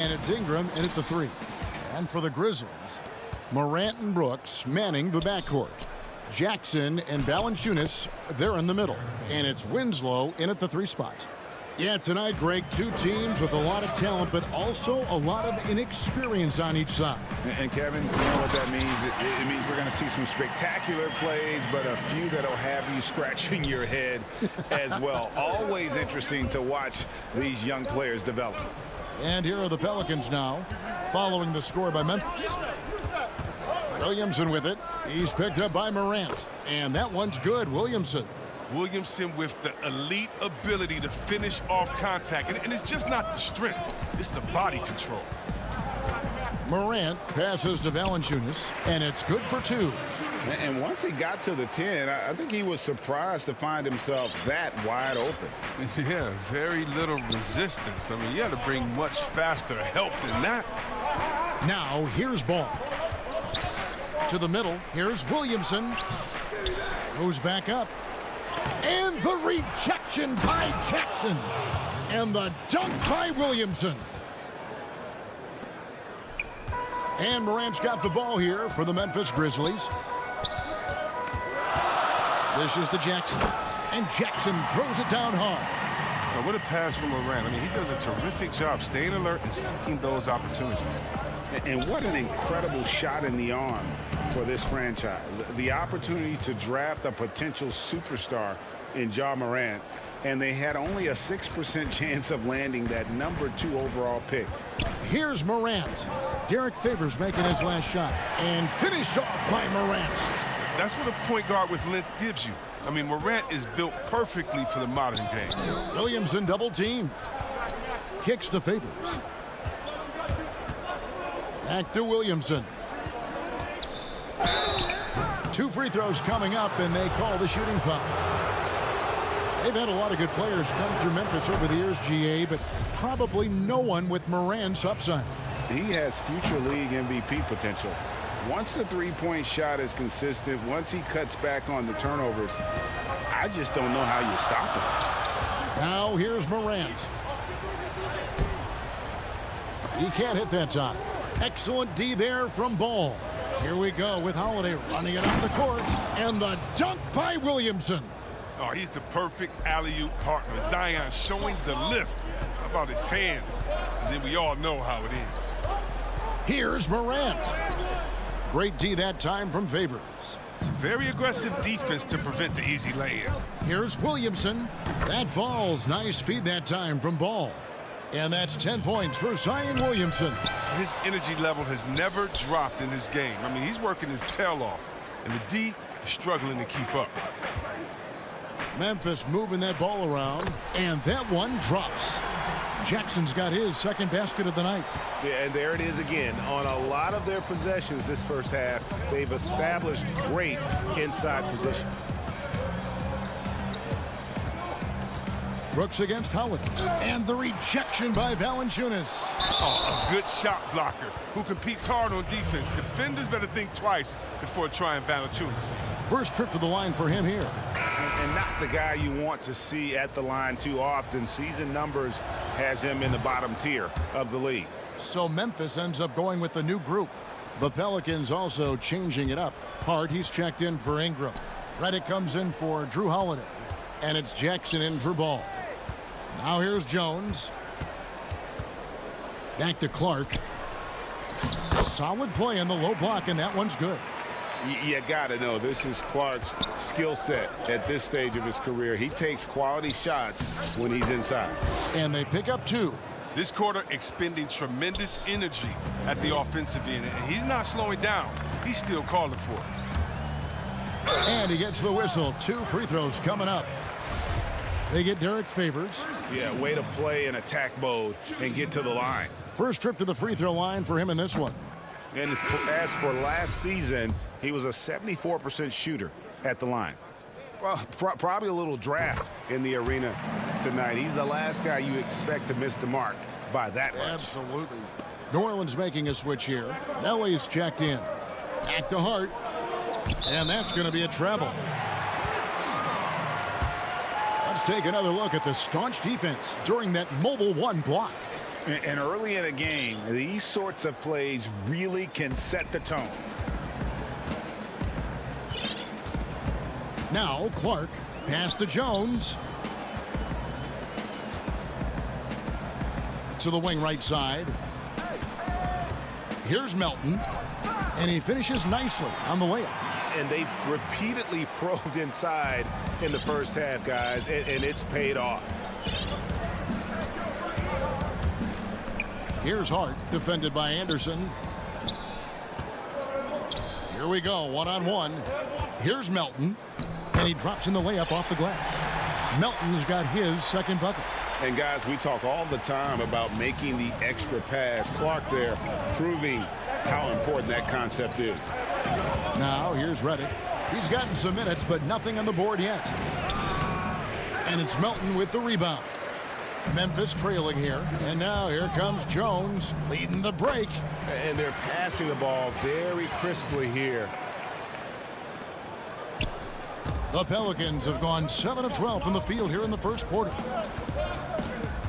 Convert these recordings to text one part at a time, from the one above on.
And it's Ingram in at the 3. And for the Grizzlies, Morant and Brooks manning the backcourt. Jackson and Valanciunas, they're in the middle. And it's Winslow in at the 3 spot. Yeah, tonight, Greg, 2 teams with a lot of talent, but also a lot of inexperience on each side. And Kevin, you know what that means? It means we're going to see some spectacular plays, but a few that'll have you scratching your head as well. Always interesting to watch these young players develop. And here are the Pelicans now, following the score by Memphis. Williamson with it. He's picked up by Morant. And that one's good. Williamson with the elite ability to finish off contact. And it's just not the strength. It's the body control. Morant passes to Valanciunas, and it's good for 2. And once he got to the 10, I think he was surprised to find himself that wide open. Yeah, very little resistance. I mean, you had to bring much faster help than that. Now, here's Ball. To the middle, here's Williamson. Goes back up. And the rejection by Jackson. And the dunk by Williamson. And Morant's got the ball here for the Memphis Grizzlies. This is to Jackson. And Jackson throws it down hard. Now, what a pass from Morant. I mean, he does a terrific job staying alert and seeking those opportunities. And what an incredible shot in the arm for this franchise. The opportunity to draft a potential superstar in Ja Morant, and they had only a 6% chance of landing that #2 overall pick. Here's Morant. Derek Favors making his last shot, and finished off by Morant. That's what a point guard with length gives you. I mean, Morant is built perfectly for the modern game. Williamson double team. Kicks to Favors. Back to Williamson. 2 free throws coming up, and they call the shooting foul. They've had a lot of good players come through Memphis over the years, GA, but probably no one with Morant's upside. He has future league MVP potential. Once the three-point shot is consistent, once he cuts back on the turnovers, I just don't know how you stop him. Now here's Morant. He can't hit that time. Excellent D there from Ball. Here we go with Holiday running it up the court. And the dunk by Williamson. Oh, he's the perfect alley-oop partner. Zion showing the lift. How about his hands? And then we all know how it ends. Here's Morant. Great D that time from Favors. Some very aggressive defense to prevent the easy layup. Here's Williamson. That falls. Nice feed that time from Ball. And that's 10 points for Zion Williamson. His energy level has never dropped in this game. I mean, he's working his tail off. And the D is struggling to keep up. Memphis moving that ball around. And that one drops. Jackson's got his second basket of the night. Yeah, and there it is again. On a lot of their possessions this first half, they've established great inside position. Brooks against Holiday. And the rejection by Valanciunas. Oh, a good shot blocker who competes hard on defense. Defenders better think twice before trying Valanciunas. First trip to the line for him here. And not the guy you want to see at the line too often. Season numbers has him in the bottom tier of the league. So Memphis ends up going with the new group. The Pelicans also changing it up. Hart, he's checked in for Ingram. Reddick comes in for Drew Holiday. And it's Jackson in for Ball. Now here's Jones. Back to Clark. Solid play in the low block, and that one's good. You got to know this is Clark's skill set at this stage of his career. He takes quality shots when he's inside. And they pick up 2. This quarter expending tremendous energy at the offensive end, and he's not slowing down. He's still calling for it. And he gets the whistle. 2 free throws coming up. They get Derek Favors. Yeah, way to play in attack mode and get to the line. First trip to the free throw line for him in this one. And as for last season, he was a 74% shooter at the line. Well, probably a little draft in the arena tonight. He's the last guy you expect to miss the mark by that much. Absolutely. New Orleans making a switch here. Nelly's checked in. Back to Hart. And that's going to be a treble. Let's take another look at the staunch defense during that mobile 1 block. And early in a game, these sorts of plays really can set the tone. Now Clark, pass to Jones. To the wing right side. Here's Melton. And he finishes nicely on the layup. And they've repeatedly probed inside in the first half, guys, and it's paid off. Here's Hart, defended by Anderson. Here we go, one-on-one. Here's Melton, and he drops in the layup off the glass. Melton's got his second bucket. And, guys, we talk all the time about making the extra pass. Clark there proving how important that concept is. Now, here's Reddick. He's gotten some minutes, but nothing on the board yet. And it's Melton with the rebound. Memphis trailing here. And now here comes Jones leading the break. And they're passing the ball very crisply here. The Pelicans have gone 7 of 12 from the field here in the first quarter.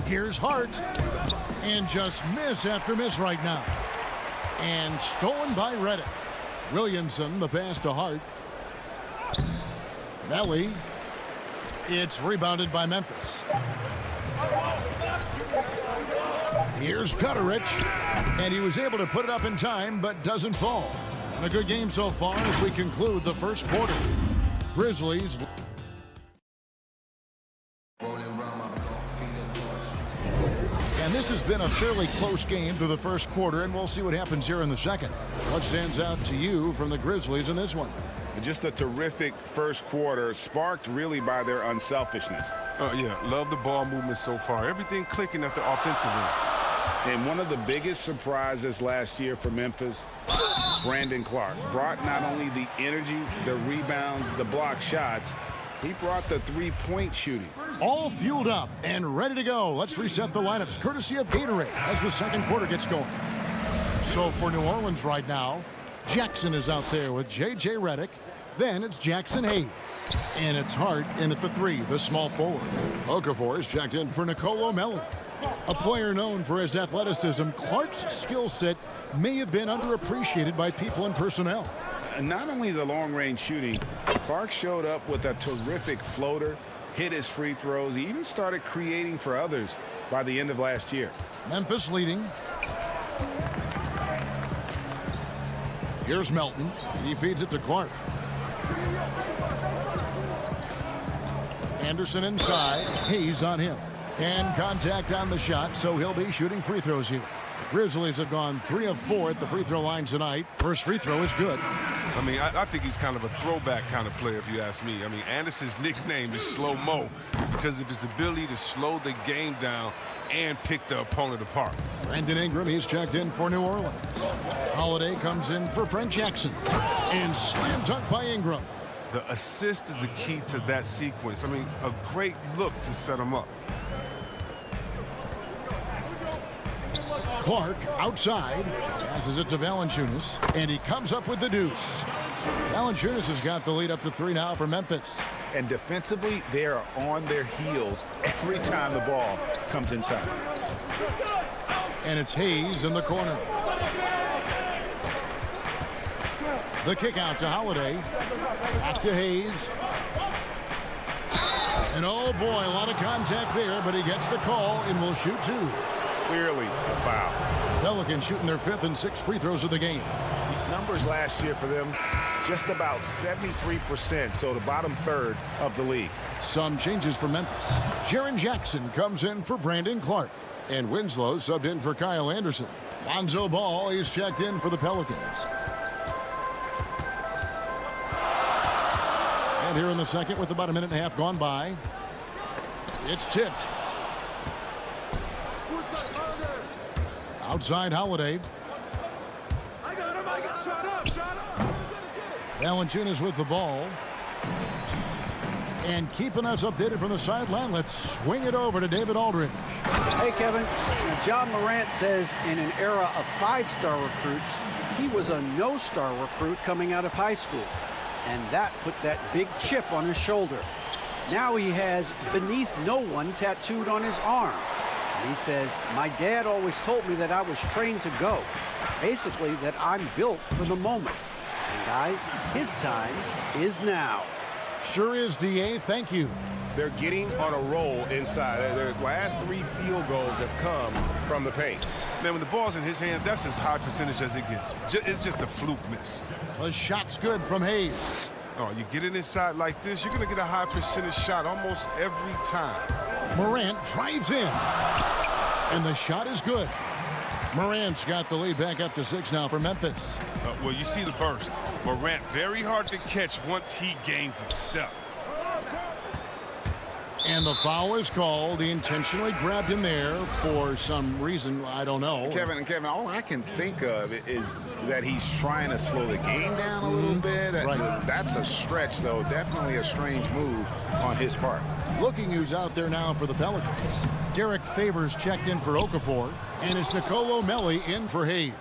Here's Hart. And just miss after miss right now. And stolen by Reddick. Williamson, the pass to Hart. Melly. It's rebounded by Memphis. Here's Gutterich. And he was able to put it up in time, but doesn't fall. And a good game so far as we conclude the first quarter. Grizzlies. And this has been a fairly close game through the first quarter, and we'll see what happens here in the second. What stands out to you from the Grizzlies in this one? Just a terrific first quarter, sparked really by their unselfishness. Yeah, love the ball movement so far. Everything clicking at the offensive end. And one of the biggest surprises last year for Memphis, Brandon Clark, brought not only the energy, the rebounds, the block shots, he brought the three-point shooting. All fueled up and ready to go. Let's reset the lineups courtesy of Gatorade as the second quarter gets going. So for New Orleans right now, Jackson is out there with J.J. Redick. Then it's Jackson Hayes. And it's Hart in at the three, the small forward. Okafor is checked in for Nicolo Melli. A player known for his athleticism, Clark's skill set may have been underappreciated by people and personnel. Not only the long-range shooting, Clark showed up with a terrific floater, hit his free throws. He even started creating for others by the end of last year. Memphis leading. Here's Melton. He feeds it to Clark. Anderson inside. Hayes on him. And contact on the shot, so he'll be shooting free throws here. The Grizzlies have gone 3 of 4 at the free throw line tonight. First free throw is good. I mean, I think he's kind of a throwback kind of player, if you ask me. I mean, Anderson's nickname is Slow Mo because of his ability to slow the game down and pick the opponent apart. Brandon Ingram, he's checked in for New Orleans. Holiday comes in for Frank Jackson. And slam dunk by Ingram. The assist is the key to that sequence. I mean, a great look to set him up. Clark outside, passes it to Valanciunas, and he comes up with the deuce. Valanciunas has got the lead up to 3 now for Memphis. And defensively, they are on their heels every time the ball comes inside. And it's Hayes in the corner. The kick out to Holiday. Back to Hayes. And oh boy, a lot of contact there, but he gets the call and will shoot 2. Clearly a foul. Pelicans shooting their 5th and 6th free throws of the game. Numbers last year for them, just about 73%, so the bottom third of the league. Some changes for Memphis. Jaren Jackson comes in for Brandon Clark. And Winslow subbed in for Kyle Anderson. Lonzo Ball is checked in for the Pelicans. And here in the second with about a minute and a half gone by. It's tipped. Outside Holiday. Valanciunas with the ball. And keeping us updated from the sideline, let's swing it over to David Aldridge. Hey, Kevin. John Morant says in an era of 5-star recruits, he was a no-star recruit coming out of high school. And that put that big chip on his shoulder. Now he has beneath no one tattooed on his arm. He says, my dad always told me that I was trained to go. Basically, that I'm built for the moment. And guys, his time is now. Sure is, DA. Thank you. They're getting on a roll inside. Their last 3 field goals have come from the paint. Man, when the ball's in his hands, that's as high percentage as it gets. It's just a fluke miss. The shot's good from Hayes. Oh, you get it inside like this, you're going to get a high percentage shot almost every time. Morant drives in. And the shot is good. Morant's got the lead back up to 6 now for Memphis. Well, you see the burst. Morant very hard to catch once he gains a step. And the foul is called. He intentionally grabbed him there for some reason. I don't know. Kevin, all I can think of is that he's trying to slow the game down a little bit. Right. That's a stretch, though. Definitely a strange move on his part. Looking who's out there now for the Pelicans. Derek Favors checked in for Okafor. And it's Nicolo Melli in for Hayes.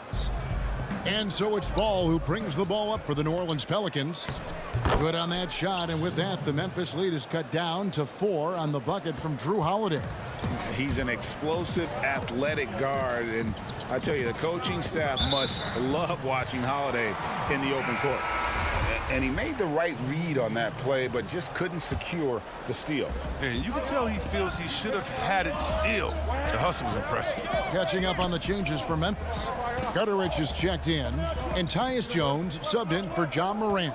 And so it's Ball who brings the ball up for the New Orleans Pelicans. Good on that shot, and with that, the Memphis lead is cut down to 4 on the bucket from Drew Holiday. He's an explosive, athletic guard, and I tell you, the coaching staff must love watching Holiday in the open court. And he made the right read on that play, but just couldn't secure the steal. And you can tell he feels he should have had it still. The hustle was impressive. Catching up on the changes for Memphis. Gutterich is checked in, and Tyus Jones subbed in for John Morant.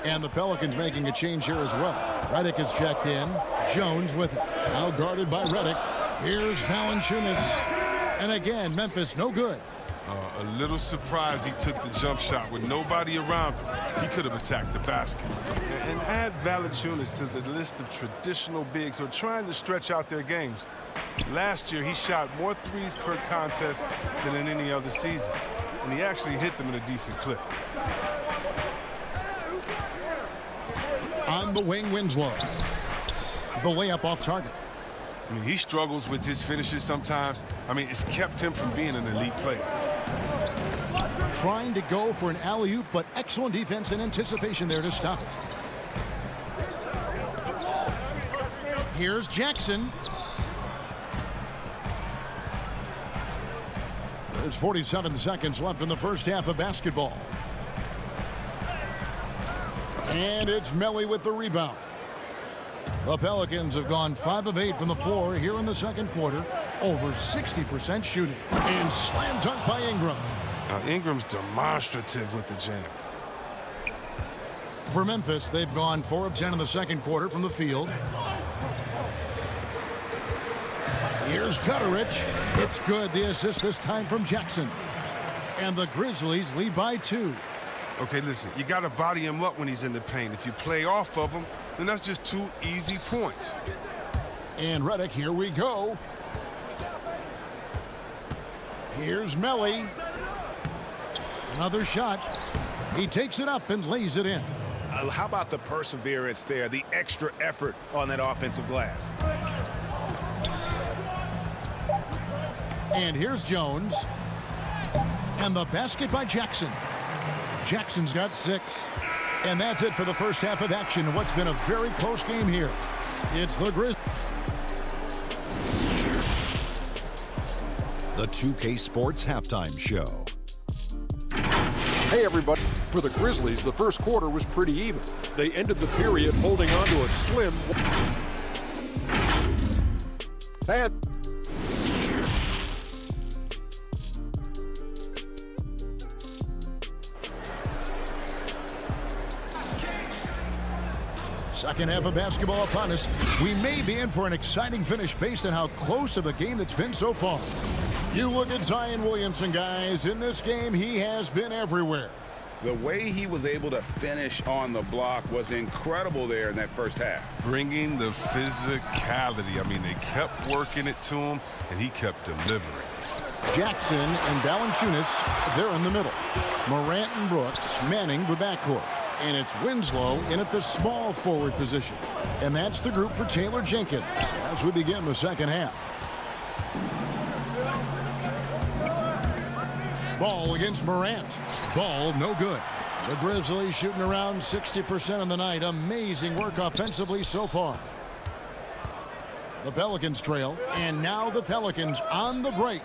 And the Pelicans making a change here as well. Redick is checked in. Jones with it. Now guarded by Redick. Here's Valanciunas. And again, Memphis no good. A little surprised he took the jump shot with nobody around him. He could have attacked the basket. And add Valanciunas to the list of traditional bigs who are trying to stretch out their games. Last year, he shot more threes per contest than in any other season. And he actually hit them in a decent clip. On the wing, Winslow. The layup off target. I mean, he struggles with his finishes sometimes. I mean, it's kept him from being an elite player. Trying to go for an alley-oop, but excellent defense and anticipation there to stop it. Here's Jackson. There's 47 seconds left in the first half of basketball. And it's Melli with the rebound. The Pelicans have gone 5 of 8 from the floor here in the second quarter. Over 60% shooting. And slam dunk by Ingram. Now, Ingram's demonstrative with the jam. For Memphis, they've gone 4 of 10 in the second quarter from the field. Here's Gutterich. It's good. The assist this time from Jackson. And the Grizzlies lead by 2. Okay, listen, you got to body him up when he's in the paint. If you play off of him, then that's just 2 easy points. And Redick, here we go. Here's Melli. Another shot. He takes it up and lays it in. How about the perseverance there, the extra effort on that offensive glass? And here's Jones. And the basket by Jackson. Jackson's got 6. And that's it for the first half of action in what's been a very close game here. It's the Grizzlies. The 2K Sports Halftime Show. Hey everybody, for the Grizzlies, the first quarter was pretty even. They ended the period holding on to a slim... Bad. Second half of basketball upon us. We may be in for an exciting finish based on how close of the game that's been so far. You look at Zion Williamson, guys. In this game, he has been everywhere. The way he was able to finish on the block was incredible there in that first half. Bringing the physicality. I mean, they kept working it to him, and he kept delivering. Jackson and Valanciunas, they're in the middle. Morant and Brooks manning the backcourt. And it's Winslow in at the small forward position. And that's the group for Taylor Jenkins as we begin the second half. Ball against Morant. Ball no good. The Grizzlies shooting around 60% of the night. Amazing work offensively so far. The Pelicans trail, and now the Pelicans on the break.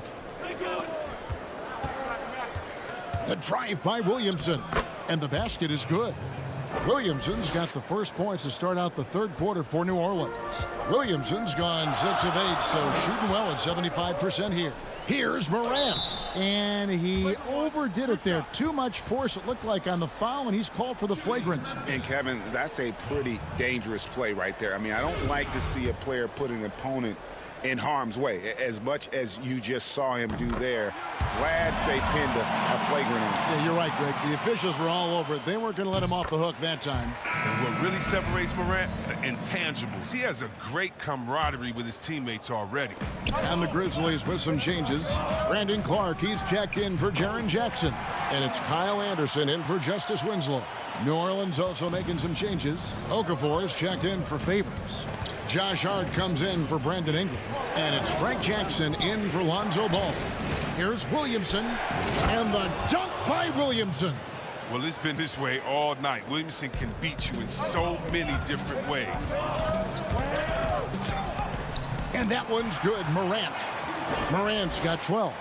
The drive by Williamson, and the basket is good. Williamson's got the first points to start out the third quarter for New Orleans. Williamson's gone 6 of 8, so shooting well at 75% here. Here's Morant, and he overdid it there. Too much force, it looked like, on the foul, and he's called for the flagrant. And, Kevin, that's a pretty dangerous play right there. I mean, I don't like to see a player put an opponent in harm's way, as much as you just saw him do there. Glad they pinned a flagrant on him. Yeah, you're right, Greg. The officials were all over it. They weren't going to let him off the hook that time. And what really separates Morant, the intangibles. He has a great camaraderie with his teammates already. And the Grizzlies with some changes. Brandon Clark, he's checked in for Jaren Jackson. And it's Kyle Anderson in for Justice Winslow. New Orleans also making some changes. Okafor is checked in for Favors. Josh Hart comes in for Brandon Ingram. And it's Frank Jackson in for Lonzo Ball. Here's Williamson. And the dunk by Williamson. Well, it's been this way all night. Williamson can beat you in so many different ways. And that one's good. Morant's got 12.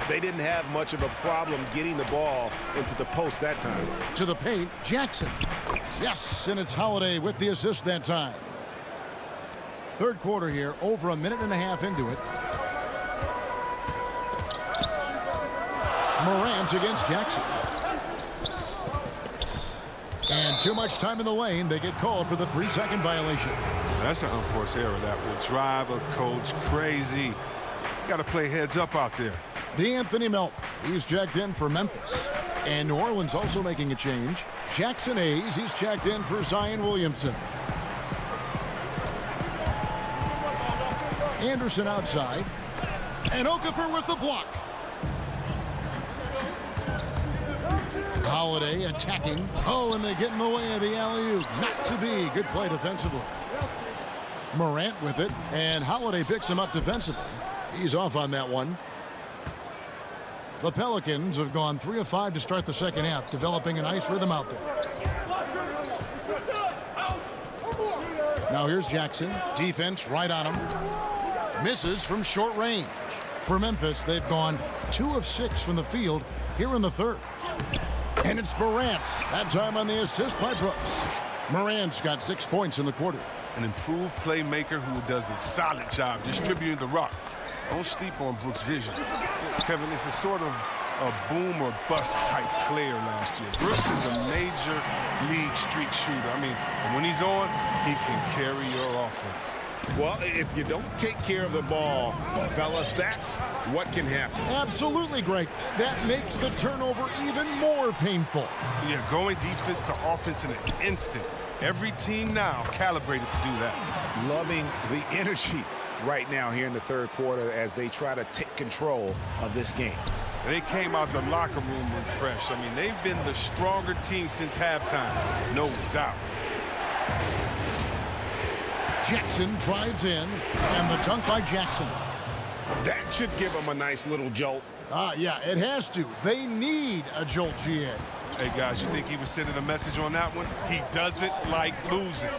They didn't have much of a problem getting the ball into the post that time. To the paint, Jackson. Yes, and it's Holiday with the assist that time. Third quarter here, over a minute and a half into it. Morant against Jackson. And too much time in the lane. They get called for the 3-second violation. That's an unforced error that will drive a coach crazy. Got to play heads up out there. D'Anthony Melton, he's checked in for Memphis. And New Orleans also making a change. Jackson Hayes, he's checked in for Zion Williamson. Anderson outside. And Okafor with the block. Holiday attacking. Oh, and they get in the way of the alley-oop. Not to be. Good play defensively. Morant with it. And Holiday picks him up defensively. He's off on that one. The Pelicans have gone 3 of 5 to start the second half, developing a nice rhythm out there. Now here's Jackson. Defense right on him. Misses from short range. For Memphis, they've gone 2 of 6 from the field here in the third. And it's Morant. That time on the assist by Brooks. Morant's got 6 points in the quarter. An improved playmaker who does a solid job distributing the rock. Don't sleep on Brooks' vision. Kevin, it's a sort of a boom or bust type player last year. Brooks is a major league streak shooter. I mean, when he's on, he can carry your offense. Well, if you don't take care of the ball, fellas, that's what can happen. Absolutely, Greg. That makes the turnover even more painful. Yeah, going defense to offense in an instant. Every team now calibrated to do that. Loving the energy right now here in the third quarter as they try to take control of this game. They came out the locker room refreshed. I mean, they've been the stronger team since halftime, no doubt. Jackson drives in, and the dunk by Jackson. That should give them a nice little jolt. Yeah, it has to. They need a jolt, GA. Hey, guys, you think he was sending a message on that one? He doesn't like losing.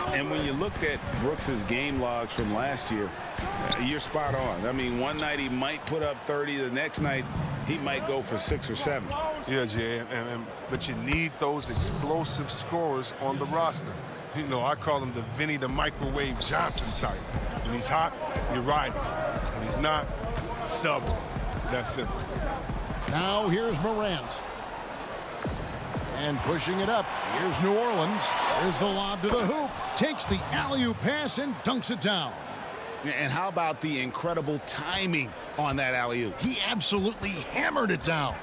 And when you look at Brooks's game logs from last year, you're spot on. I mean, one night he might put up 30. The next night he might go for 6 or 7. Yeah, Jay, but you need those explosive scorers on the roster. You know, I call him the Vinny the Microwave Johnson type. When he's hot, you ride him. When he's not, sub him. That's it. Now here's Morant. And pushing it up. Here's New Orleans. Here's the lob to the hoop. Takes the alley-oop pass and dunks it down. And how about the incredible timing on that alley-oop? He absolutely hammered it down.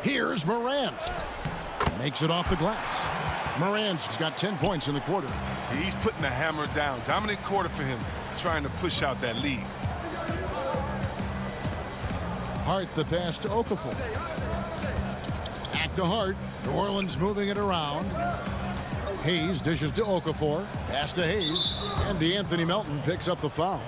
Here's Morant. Makes it off the glass. Morant's got 10 points in the quarter. He's putting the hammer down. Dominant quarter for him, trying to push out that lead. Hart the pass to Okafor. Back to Hart. New Orleans moving it around. Hayes dishes to Okafor. Pass to Hayes. And D'Anthony Melton picks up the foul.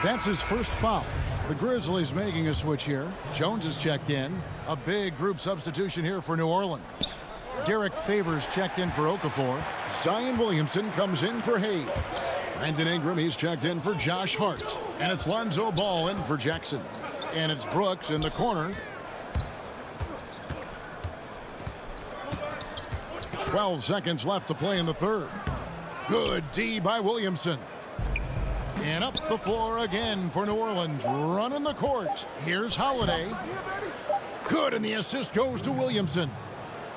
That's his first foul. The Grizzlies making a switch here. Jones is checked in. A big group substitution here for New Orleans. Derek Favors checked in for Okafor. Zion Williamson comes in for Hayes. Brandon Ingram, he's checked in for Josh Hart. And it's Lonzo Ball in for Jackson. And it's Brooks in the corner. 12 seconds left to play in the third. Good D by Williamson. And up the floor again for New Orleans. Running the court. Here's Holiday. Good, and the assist goes to Williamson.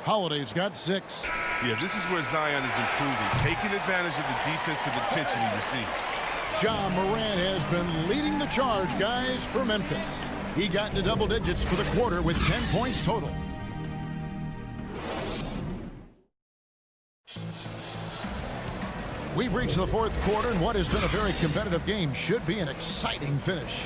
Holiday's got 6. Yeah, this is where Zion is improving, taking advantage of the defensive attention he receives. Ja Morant has been leading the charge, guys, for Memphis. He got into double digits for the quarter with 10 points total. We've reached the fourth quarter, and what has been a very competitive game should be an exciting finish.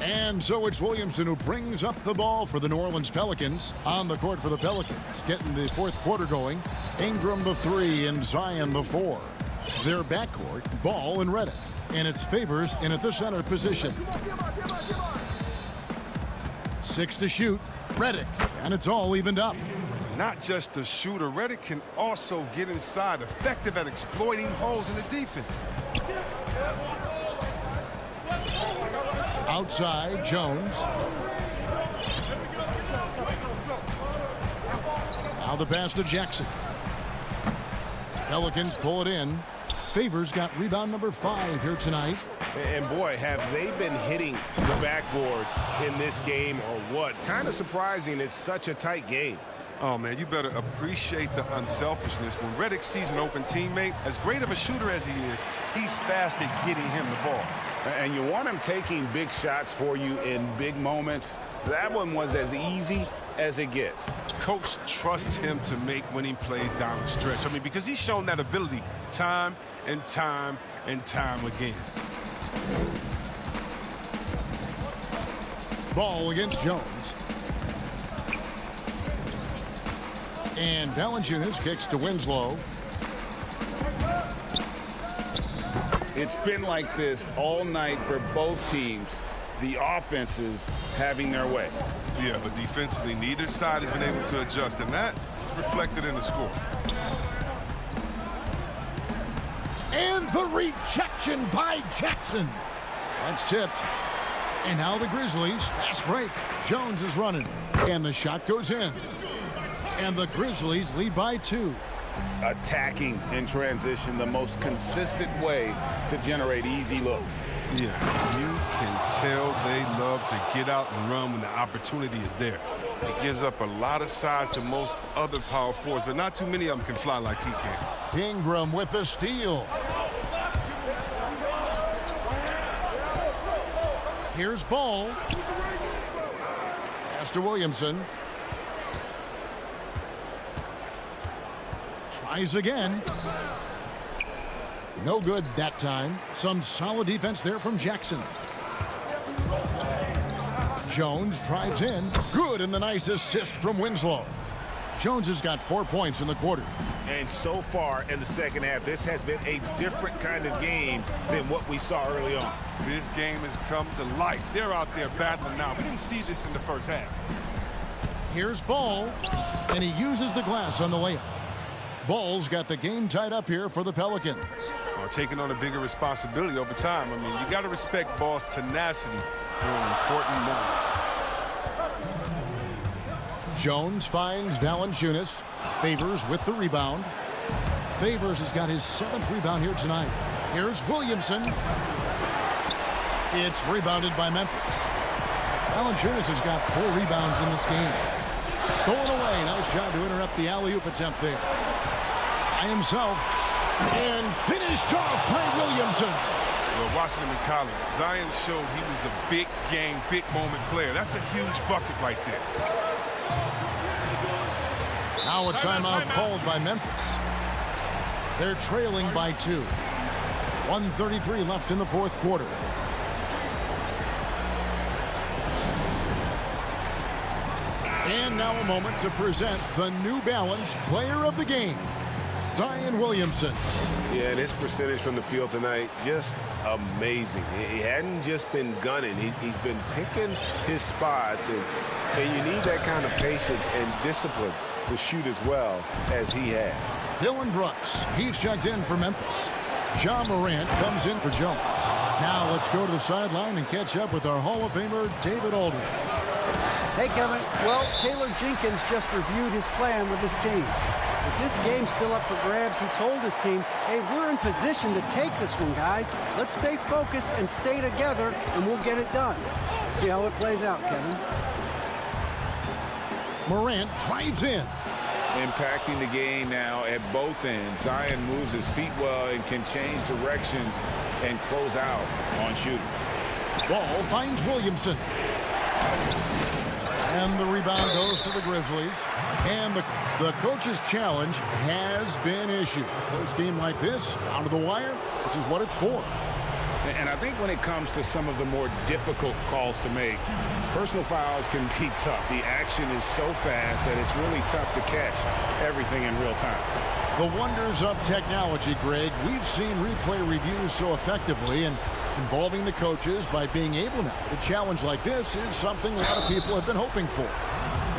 And so it's Williamson who brings up the ball for the New Orleans Pelicans. On the court for the Pelicans, getting the fourth quarter going. Ingram the 3 and Zion the 4. Their backcourt, Ball and Redick. And it's Favors in at the center position. 6 to shoot. Redick, and it's all evened up. Not just a shooter, Redick can also get inside, effective at exploiting holes in the defense. Outside, Jones. Now the pass to Jackson. Pelicans pull it in. Favors got rebound number 5 here tonight. And boy, have they been hitting the backboard in this game or what? Kind of surprising it's such a tight game. Oh, man, you better appreciate the unselfishness. When Redick sees an open teammate, as great of a shooter as he is, he's fast at getting him the ball. And you want him taking big shots for you in big moments. That one was as easy as it gets. Coach trusts him to make winning plays down the stretch. I mean, because he's shown that ability time and time and time again. Ball against Jones. And Valanciunas kicks to Winslow. It's been like this all night for both teams. The offenses having their way. Yeah, but defensively, neither side has been able to adjust, and that's reflected in the score. And the rejection by Jackson. That's tipped. And now the Grizzlies, fast break. Jones is running. And the shot goes in. And the Grizzlies lead by 2. Attacking in transition, the most consistent way to generate easy looks. Yeah, you can tell they love to get out and run when the opportunity is there. It gives up a lot of size to most other power forwards, but not too many of them can fly like he can. Ingram with the steal. Here's Ball. Pass to Williamson. Tries again. No good that time. Some solid defense there from Jackson. Jones drives in. Good, and the nice assist from Winslow. Jones has got 4 points in the quarter. And so far in the second half, this has been a different kind of game than what we saw early on. This game has come to life. They're out there battling now. We didn't see this in the first half. Here's Ball, and he uses the glass on the layup. Ball's got the game tied up here for the Pelicans. Taking on a bigger responsibility over time. I mean, you got to respect Ball's tenacity during important moments. Jones finds Valanciunas. Favors with the rebound. Favors has got his 7th rebound here tonight. Here's Williamson. It's rebounded by Memphis. Valanciunas has got 4 rebounds in this game. Stolen away. Nice job to interrupt the alley-oop attempt there. By himself. And finished off by Williamson. Well, watching him in college, Zion showed he was a big game, big moment player. That's a huge bucket right there. Now a timeout called by Memphis. They're trailing by 2. 1:33 left in the fourth quarter. And now a moment to present the New Balance Player of the Game, Zion Williamson. Yeah, and his percentage from the field tonight, just amazing. He hadn't just been gunning. He's been picking his spots, and you need that kind of patience and discipline to shoot as well as he had. Dylan Brooks, he's checked in for Memphis. Ja Morant comes in for Jones. Now let's go to the sideline and catch up with our Hall of Famer, David Aldridge. Hey, Kevin. Well, Taylor Jenkins just reviewed his plan with his team. With this game still up for grabs, he told his team, hey, we're in position to take this one, guys. Let's stay focused and stay together, and we'll get it done. See how it plays out, Kevin. Morant drives in. Impacting the game now at both ends. Zion moves his feet well and can change directions and close out on shooters. Ball finds Williamson. And the rebound goes to the Grizzlies. And the coach's challenge has been issued. Close game like this, down to the wire, this is what it's for. And I think when it comes to some of the more difficult calls to make, personal fouls can be tough. The action is so fast that it's really tough to catch everything in real time. The wonders of technology, Greg. We've seen replay reviews so effectively, and involving the coaches by being able now to challenge like this is something a lot of people have been hoping for.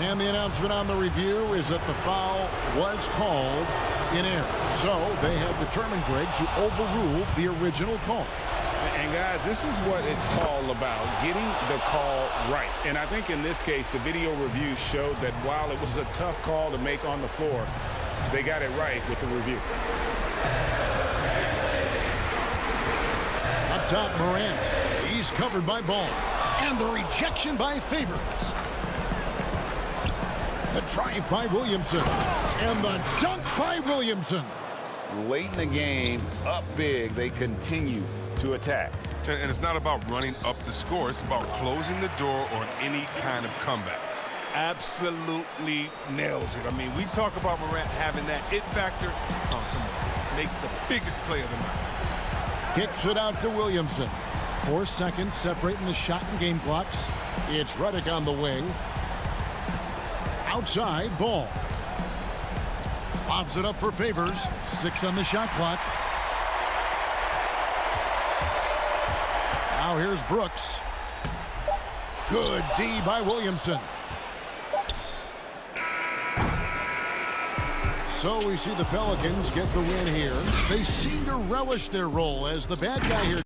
And the announcement on the review is that the foul was called in error. So they have determined, Greg, to overrule the original call. And guys, this is what it's all about, getting the call right. And I think in this case, the video review showed that while it was a tough call to make on the floor, they got it right with the review. Up top, Morant. He's covered by Ball. And the rejection by Favors. The drive by Williamson. And the dunk by Williamson. Late in the game, up big, they continue to attack. And it's not about running up the score. It's about closing the door on any kind of comeback. Absolutely nails it. I mean, we talk about Morant having that it factor. Oh, come on. Makes the biggest play of the night. Kicks it out to Williamson. 4 seconds separating the shot and game clocks. It's Redick on the wing. Outside, Ball. Lobs it up for Favors. 6 on the shot clock. Now here's Brooks. Good D by Williamson. So we see the Pelicans get the win here. They seem to relish their role as the bad guy here.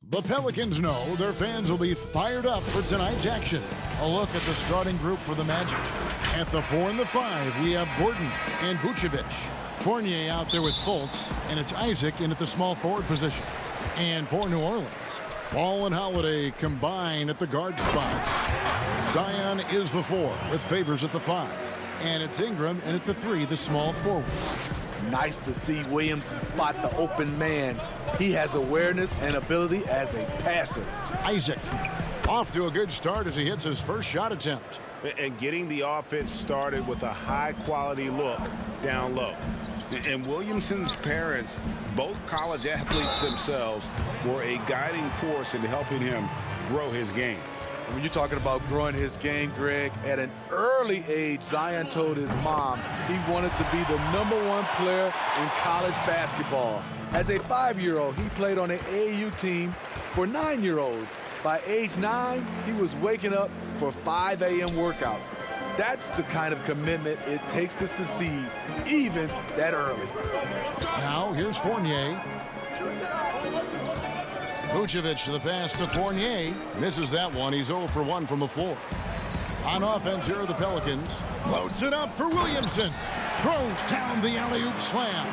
The Pelicans know their fans will be fired up for tonight's action. A look at the starting group for the Magic. At the 4 and the 5, we have Gordon and Vucevic. Fournier out there with Fultz, and it's Isaac in at the small forward position. And for New Orleans, Ball and Holiday combine at the guard spots. Zion is the 4 with Favors at the 5. And it's Ingram in at the 3, the small forward. Nice to see Williamson spot the open man. He has awareness and ability as a passer. Isaac off to a good start as he hits his first shot attempt. And getting the offense started with a high-quality look down low. And Williamson's parents, both college athletes themselves, were a guiding force in helping him grow his game. When you're talking about growing his game, Greg, at an early age, Zion told his mom he wanted to be the #1 player in college basketball. As a 5-year-old, he played on an AAU team for 9-year-olds. By age 9, he was waking up for 5 a.m. workouts. That's the kind of commitment it takes to succeed, even that early. Now, here's Fournier. Vucevic, the pass to Fournier. Misses that one. He's 0 for 1 from the floor. On offense, here are the Pelicans. Loads it up for Williamson. Throws down the alley-oop slam.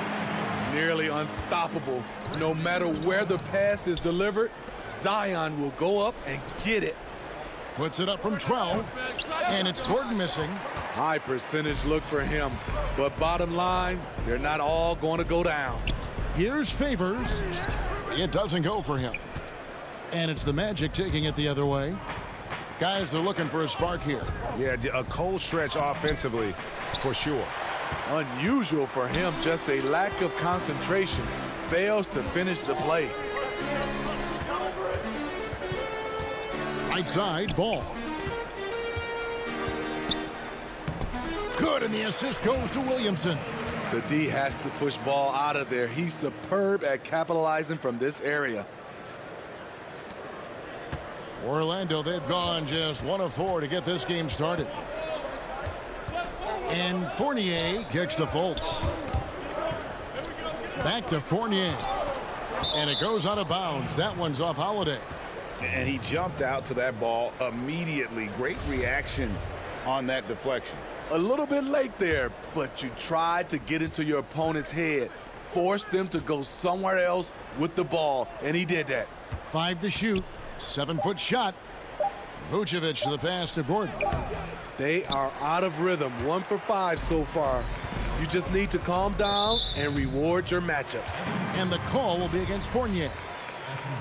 Nearly unstoppable. No matter where the pass is delivered, Zion will go up and get it. Puts it up from 12. And it's Gordon missing. High percentage look for him. But bottom line, they're not all going to go down. Here's Favors. It doesn't go for him. And it's the Magic taking it the other way. Guys, they're looking for a spark here. Yeah, a cold stretch offensively for sure. Unusual for him, just a lack of concentration. Fails to finish the play. Right side, Ball. Good, and the assist goes to Williamson. The D has to push Ball out of there. He's superb at capitalizing from this area. For Orlando, they've gone just 1 of 4 to get this game started. And Fournier kicks to Fultz. Back to Fournier. And it goes out of bounds. That one's off Holiday. And he jumped out to that ball immediately. Great reaction on that deflection. A little bit late there, but you tried to get into your opponent's head. Force them to go somewhere else with the ball, and he did that. 5 to shoot. 7-foot shot. Vucevic the pass to Gordon. They are out of rhythm. 1 for 5 so far. You just need to calm down and reward your matchups. And the call will be against Fournier.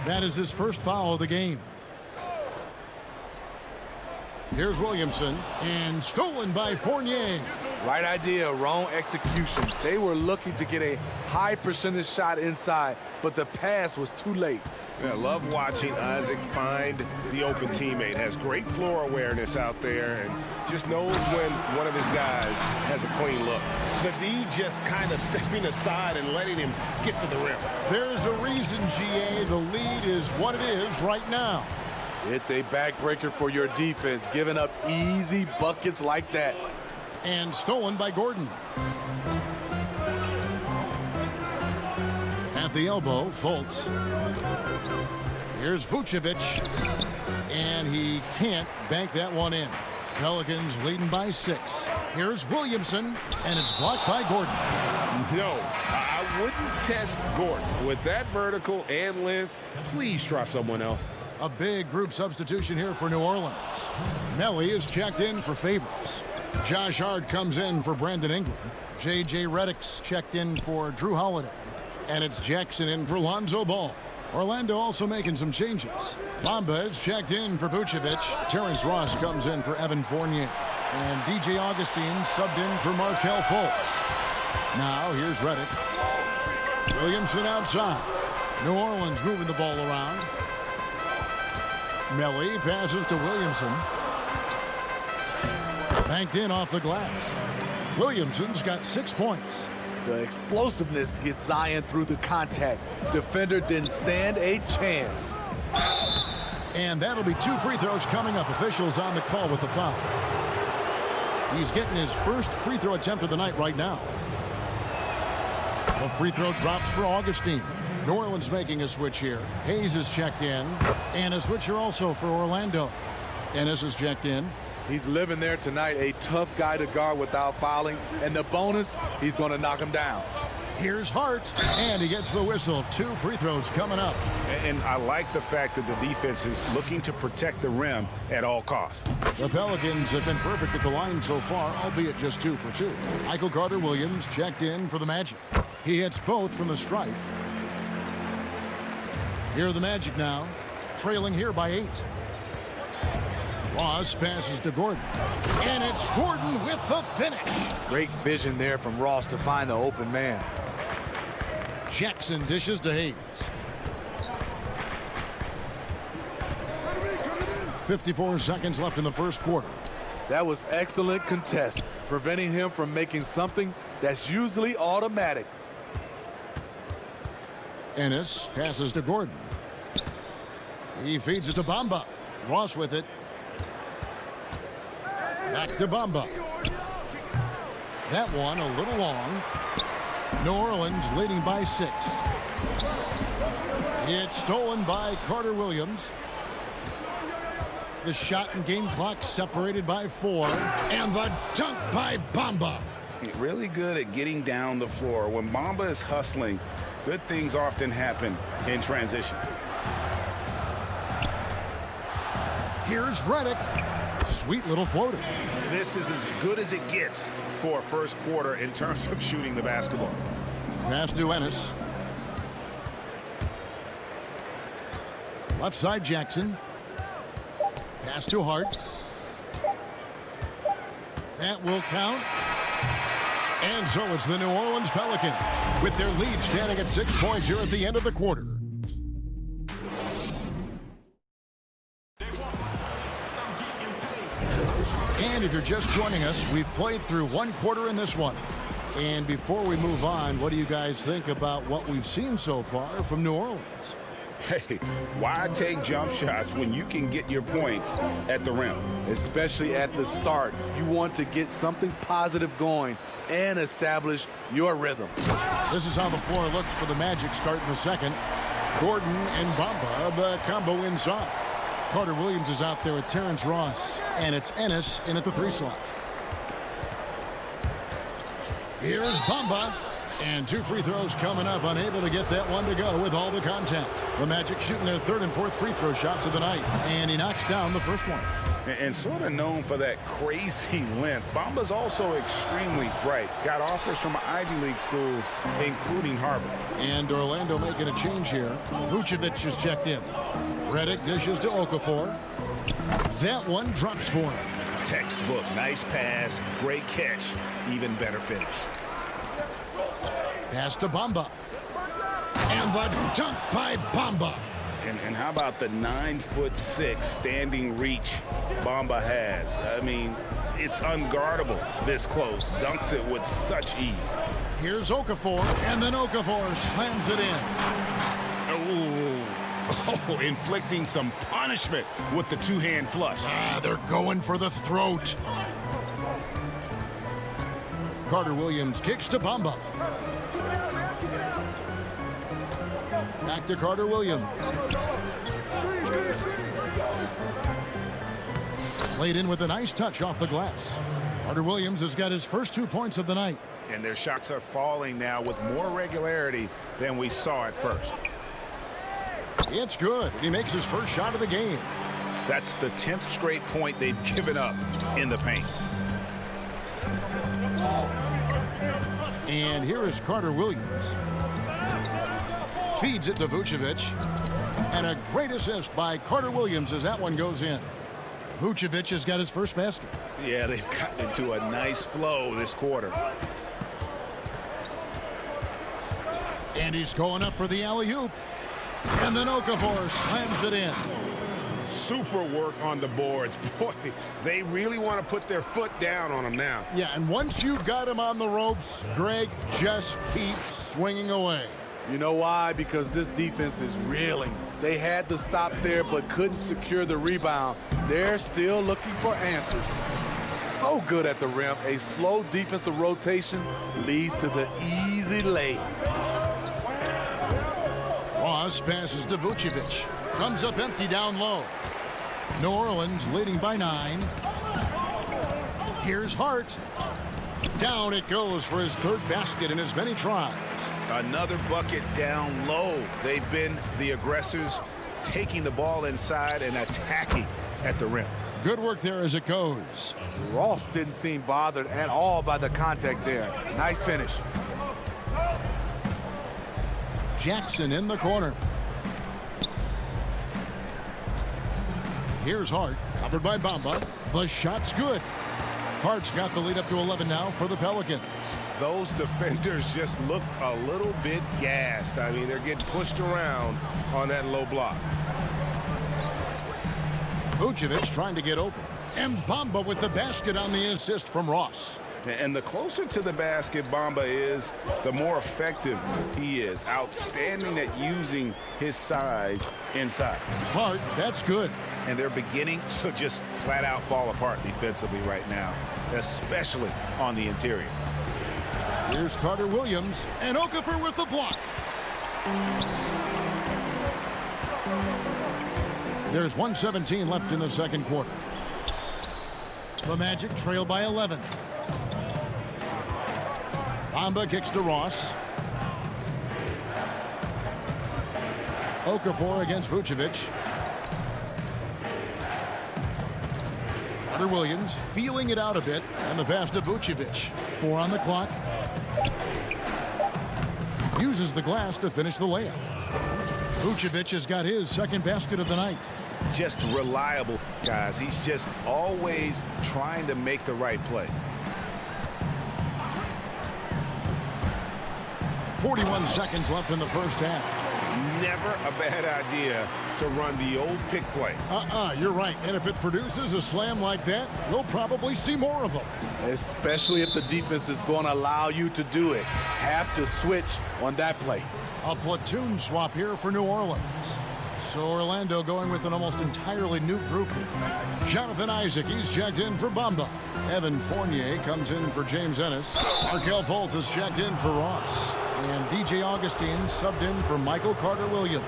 That is his first foul of the game. Here's Williamson, and stolen by Fournier. Right idea, wrong execution. They were looking to get a high percentage shot inside, but the pass was too late. I love watching Isaac find the open teammate. Has great floor awareness out there and just knows when one of his guys has a clean look. The D just kind of stepping aside and letting him get to the rim. There's a reason, GA, the lead is what it is right now. It's a backbreaker for your defense, giving up easy buckets like that. And stolen by Gordon. At the elbow, Fultz. Here's Vucevic. And he can't bank that one in. Pelicans leading by 6. Here's Williamson, and it's blocked by Gordon. No, I wouldn't test Gordon. With that vertical and length, please try someone else. A big group substitution here for New Orleans. Melly is checked in for Favors. Josh Hart comes in for Brandon Ingram. J.J. Redick's checked in for Drew Holiday. And it's Jackson in for Lonzo Ball. Orlando also making some changes. Lamba is checked in for Vucevic. Terrence Ross comes in for Evan Fournier. And DJ Augustine subbed in for Markelle Fultz. Now here's Redick. Williamson outside. New Orleans moving the ball around. Melly passes to Williamson. Banked in off the glass. Williamson's got 6 points. The explosiveness gets Zion through the contact. Defender didn't stand a chance. And that'll be 2 free throws coming up. Officials on the call with the foul. He's getting his first free throw attempt of the night right now. The free throw drops for Augustine. New Orleans making a switch here. Hayes is checked in. And a switcher also for Orlando. Ennis is checked in. He's living there tonight, a tough guy to guard without fouling. And the bonus, he's going to knock him down. Here's Hart, and he gets the whistle. 2 free throws coming up. And I like the fact that the defense is looking to protect the rim at all costs. The Pelicans have been perfect at the line so far, albeit just 2 for 2. Michael Carter-Williams checked in for the Magic. He hits both from the stripe. Here are the Magic now, trailing here by 8. Ross passes to Gordon. And it's Gordon with the finish. Great vision there from Ross to find the open man. Jackson dishes to Hayes. 54 seconds left in the first quarter. That was excellent contest, preventing him from making something that's usually automatic. Ennis passes to Gordon. He feeds it to Bamba. Ross with it. Back to Bamba. That one a little long. New Orleans leading by 6. It's stolen by Carter-Williams. The shot and game clock separated by 4. And the dunk by Bamba. Really good at getting down the floor. When Bamba is hustling, good things often happen in transition. Here's Redick. Sweet little floater. This is as good as it gets for a first quarter in terms of shooting the basketball. Pass to Ennis. Left side Jackson. Pass to Hart. That will count. And so it's the New Orleans Pelicans with their lead standing at 6 points here at the end of the quarter. And if you're just joining us, we've played through 1 quarter in this one. And before we move on, what do you guys think about what we've seen so far from New Orleans? Hey, why take jump shots when you can get your points at the rim? Especially at the start. You want to get something positive going and establish your rhythm. This is how the floor looks for the Magic starting the second. Gordon and Bamba, the combo inside. Carter-Williams is out there with Terrence Ross, and it's Ennis in at the 3 slot. Here's Bamba, and 2 free throws coming up, unable to get that one to go with all the contact. The Magic shooting their 3rd and 4th free throw shots of the night, and he knocks down the first one. And sort of known for that crazy length, Bamba's also extremely bright. Got offers from Ivy League schools, including Harvard. And Orlando making a change here. Vucevic is checked in. Redick dishes to Okafor. That one drops for him. Textbook, nice pass, great catch, even better finish. Pass to Bamba. And the dunk by Bamba. And how about the 9'6" standing reach Bamba has? I mean, it's unguardable this close. Dunks it with such ease. Here's Okafor, and then Okafor slams it in. Ooh. Oh, inflicting some punishment with the 2-hand flush. They're going for the throat. Carter-Williams kicks to Bamba. Back to Carter-Williams. Laid in with a nice touch off the glass. Carter-Williams has got his first 2 points of the night. And their shots are falling now with more regularity than we saw at first. It's good. He makes his first shot of the game. That's the 10th straight point they've given up in the paint. And here is Carter-Williams. Feeds it to Vucevic. And a great assist by Carter-Williams as that one goes in. Vucevic has got his first basket. Yeah, they've gotten into a nice flow this quarter. And he's going up for the alley-oop. And then Okafor slams it in. Super work on the boards. Boy, they really want to put their foot down on him now. Yeah, and once you've got him on the ropes, Greg, just keeps swinging away. You know why? Because this defense is reeling. They had to stop there but couldn't secure the rebound. They're still looking for answers. So good at the rim. A slow defensive rotation leads to the easy lay. Ross passes to Vucevic. Comes up empty down low. New Orleans leading by 9. Here's Hart. Down it goes for his third basket in as many tries. Another bucket down low. They've been the aggressors, taking the ball inside and attacking at the rim. Good work there as it goes. Ross didn't seem bothered at all by the contact there. Nice finish. Jackson in the corner. Here's Hart, covered by Bamba. The shot's good. Hart's got the lead up to 11 now for the Pelicans. Those defenders just look a little bit gassed. I mean, they're getting pushed around on that low block. Vucevic trying to get open. And Bamba with the basket on the assist from Ross. And the closer to the basket Bamba is, the more effective he is. Outstanding at using his size inside. Hart, that's good. And they're beginning to just flat out fall apart defensively right now, especially on the interior. Here's Carter Williams, and Okafor with the block. There's 1:17 left in the second quarter. The Magic trail by 11. Bamba kicks to Ross. Okafor against Vucevic. Carter Williams feeling it out a bit, and the pass to Vucevic. 4 on the clock. Uses the glass to finish the layup. Vucevic has got his second basket of the night. Just reliable, guys. He's just always trying to make the right play. 41 seconds left in the first half. Never a bad idea to run the old pick play. You're right. And if it produces a slam like that, we'll probably see more of them. Especially if the defense is going to allow you to do it. Have to switch on that play. A platoon swap here for New Orleans. So Orlando going with an almost entirely new group here. Jonathan Isaac, he's checked in for Bamba. Evan Fournier comes in for James Ennis. Markelle Fultz is checked in for Ross. And DJ Augustine subbed in for Michael Carter-Williams.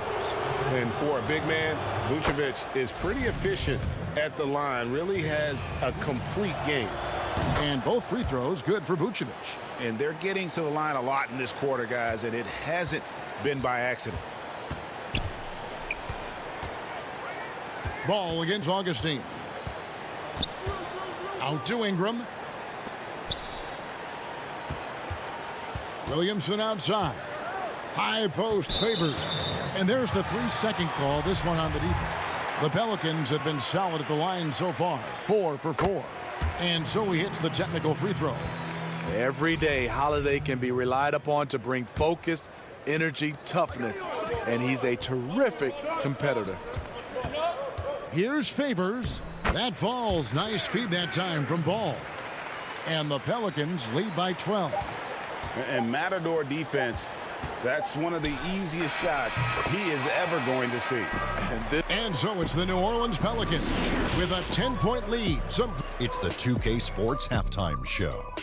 And for a big man, Vucevic is pretty efficient at the line. Really has a complete game. And both free throws good for Vucevic. And they're getting to the line a lot in this quarter, guys, and it hasn't been by accident. Ball against Augustine. Out to Ingram. Williamson outside. High post Favors. And there's the 3-second call, this one on the defense. The Pelicans have been solid at the line so far. 4 for 4. And so he hits the technical free throw. Every day, Holiday can be relied upon to bring focus, energy, toughness. And he's a terrific competitor. Here's Favors. That falls. Nice feed that time from Ball. And the Pelicans lead by 12. And Matador defense, that's one of the easiest shots he is ever going to see. And so it's the New Orleans Pelicans with a 10-point lead. It's the 2K Sports Halftime Show.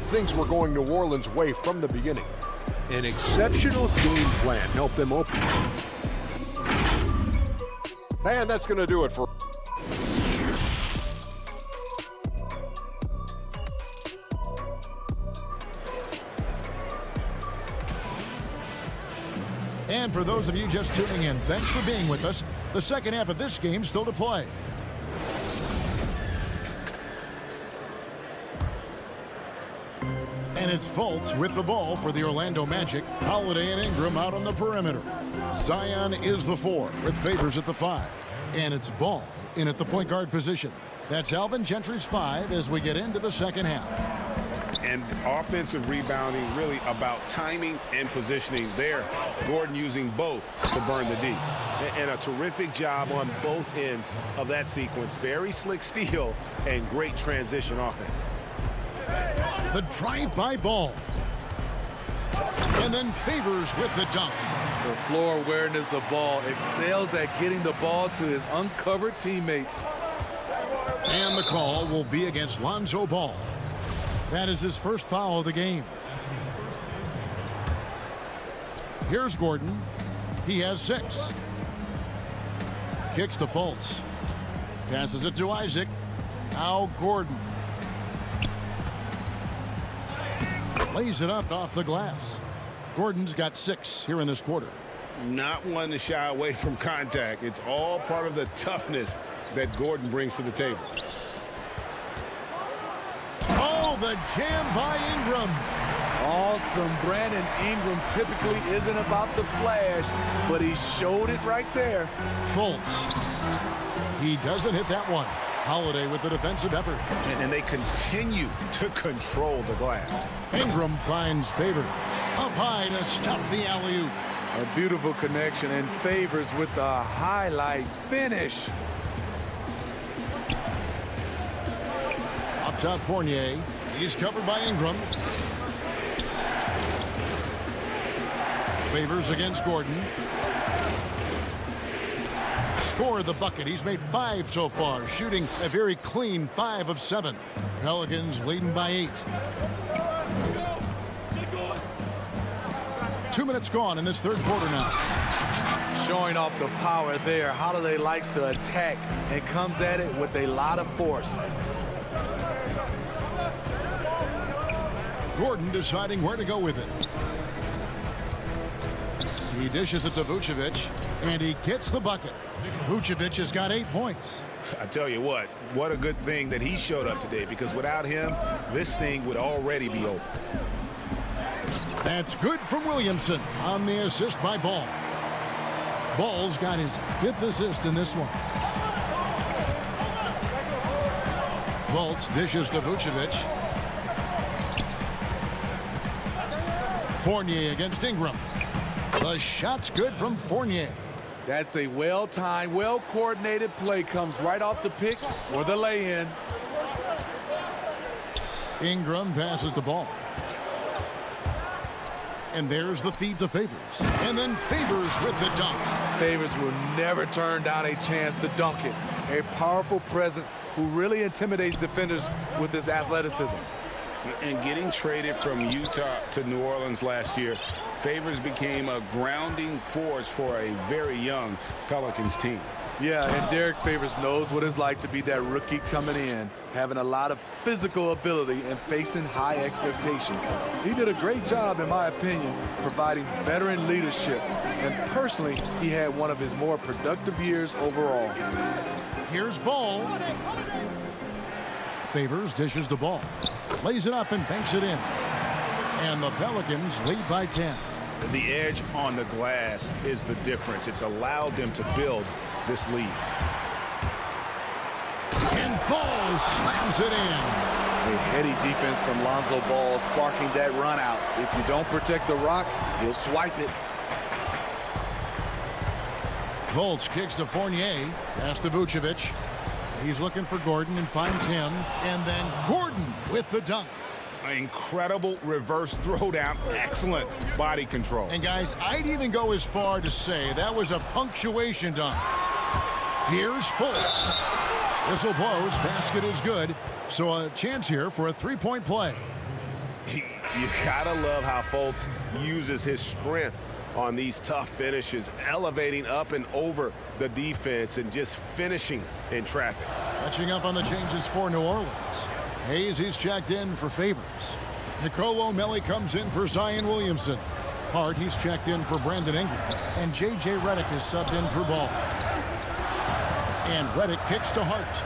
Things were going New Orleans' way from the beginning. An exceptional game plan helped them open. And that's going to do it for... And for those of you just tuning in, thanks for being with us. The second half of this game still to play. And it's Fultz with the ball for the Orlando Magic. Holiday and Ingram out on the perimeter. Zion is the 4 with Favors at the 5. And it's Ball in at the point guard position. That's Alvin Gentry's 5 as we get into the second half. And offensive rebounding really about timing and positioning there. Gordon using both to burn the D. And a terrific job on both ends of that sequence. Very slick steal and great transition offense. The drive-by Ball. And then Favors with the dunk. The floor awareness of Ball excels at getting the ball to his uncovered teammates. And the call will be against Lonzo Ball. That is his first foul of the game. Here's Gordon. He has 6. Kicks to Fultz. Passes it to Isaac. Now Gordon. Lays it up off the glass. Gordon's got 6 here in this quarter. Not one to shy away from contact. It's all part of the toughness that Gordon brings to the table. Oh, the jam by Ingram. Awesome. Brandon Ingram typically isn't about the flash, but he showed it right there. Fultz. He doesn't hit that one. Holiday with the defensive effort. And they continue to control the glass. Ingram finds Favors. Up high to stuff the alley-oop. A beautiful connection, and Favors with the highlight finish. Up top, Fournier. He's covered by Ingram. Favors against Gordon. Scored the bucket. He's made 5 so far, shooting a very clean 5 of 7. Pelicans leading by 8. 2 minutes gone in this third quarter now. Showing off the power there. Holiday likes to attack and comes at it with a lot of force. Gordon deciding where to go with it. He dishes it to Vucevic, and he gets the bucket. Vucevic has got 8 points. I tell you what a good thing that he showed up today, because without him, this thing would already be over. That's good from Williamson on the assist by Ball. Ball's got his 5th assist in this one. Fultz dishes to Vucevic. Fournier against Ingram. The shot's good from Fournier. That's a well-timed, well-coordinated play. Comes right off the pick for the lay-in. Ingram passes the ball. And there's the feed to Favors. And then Favors with the dunk. Favors will never turn down a chance to dunk it. A powerful presence who really intimidates defenders with his athleticism. And getting traded from Utah to New Orleans last year, Favors became a grounding force for a very young Pelicans team. Yeah, and Derek Favors knows what it's like to be that rookie coming in, having a lot of physical ability and facing high expectations. He did a great job, in my opinion, providing veteran leadership. And personally, he had one of his more productive years overall. Here's Ball. Favors dishes the ball. Lays it up and banks it in. And the Pelicans lead by 10. The edge on the glass is the difference. It's allowed them to build this lead. And Ball slams it in. A heady defense from Lonzo Ball sparking that run out. If you don't protect the rock, he'll swipe it. Fultz kicks to Fournier. Pass to Vucevic. He's looking for Gordon and finds him. And then Gordon with the dunk. Incredible reverse throwdown. Excellent body control. And guys, I'd even go as far to say that was a punctuation dunk. Here's Fultz. Whistle blows. Basket is good. So a chance here for a three-point play. You gotta love how Fultz uses his strength on these tough finishes, elevating up and over the defense and just finishing in traffic. Catching up on the changes for New Orleans. Hayes, he's checked in for Favors. Nicole O'Malley comes in for Zion Williamson. Hart, he's checked in for Brandon Ingram. And J.J. Redick is subbed in for Ball. And Redick kicks to Hart.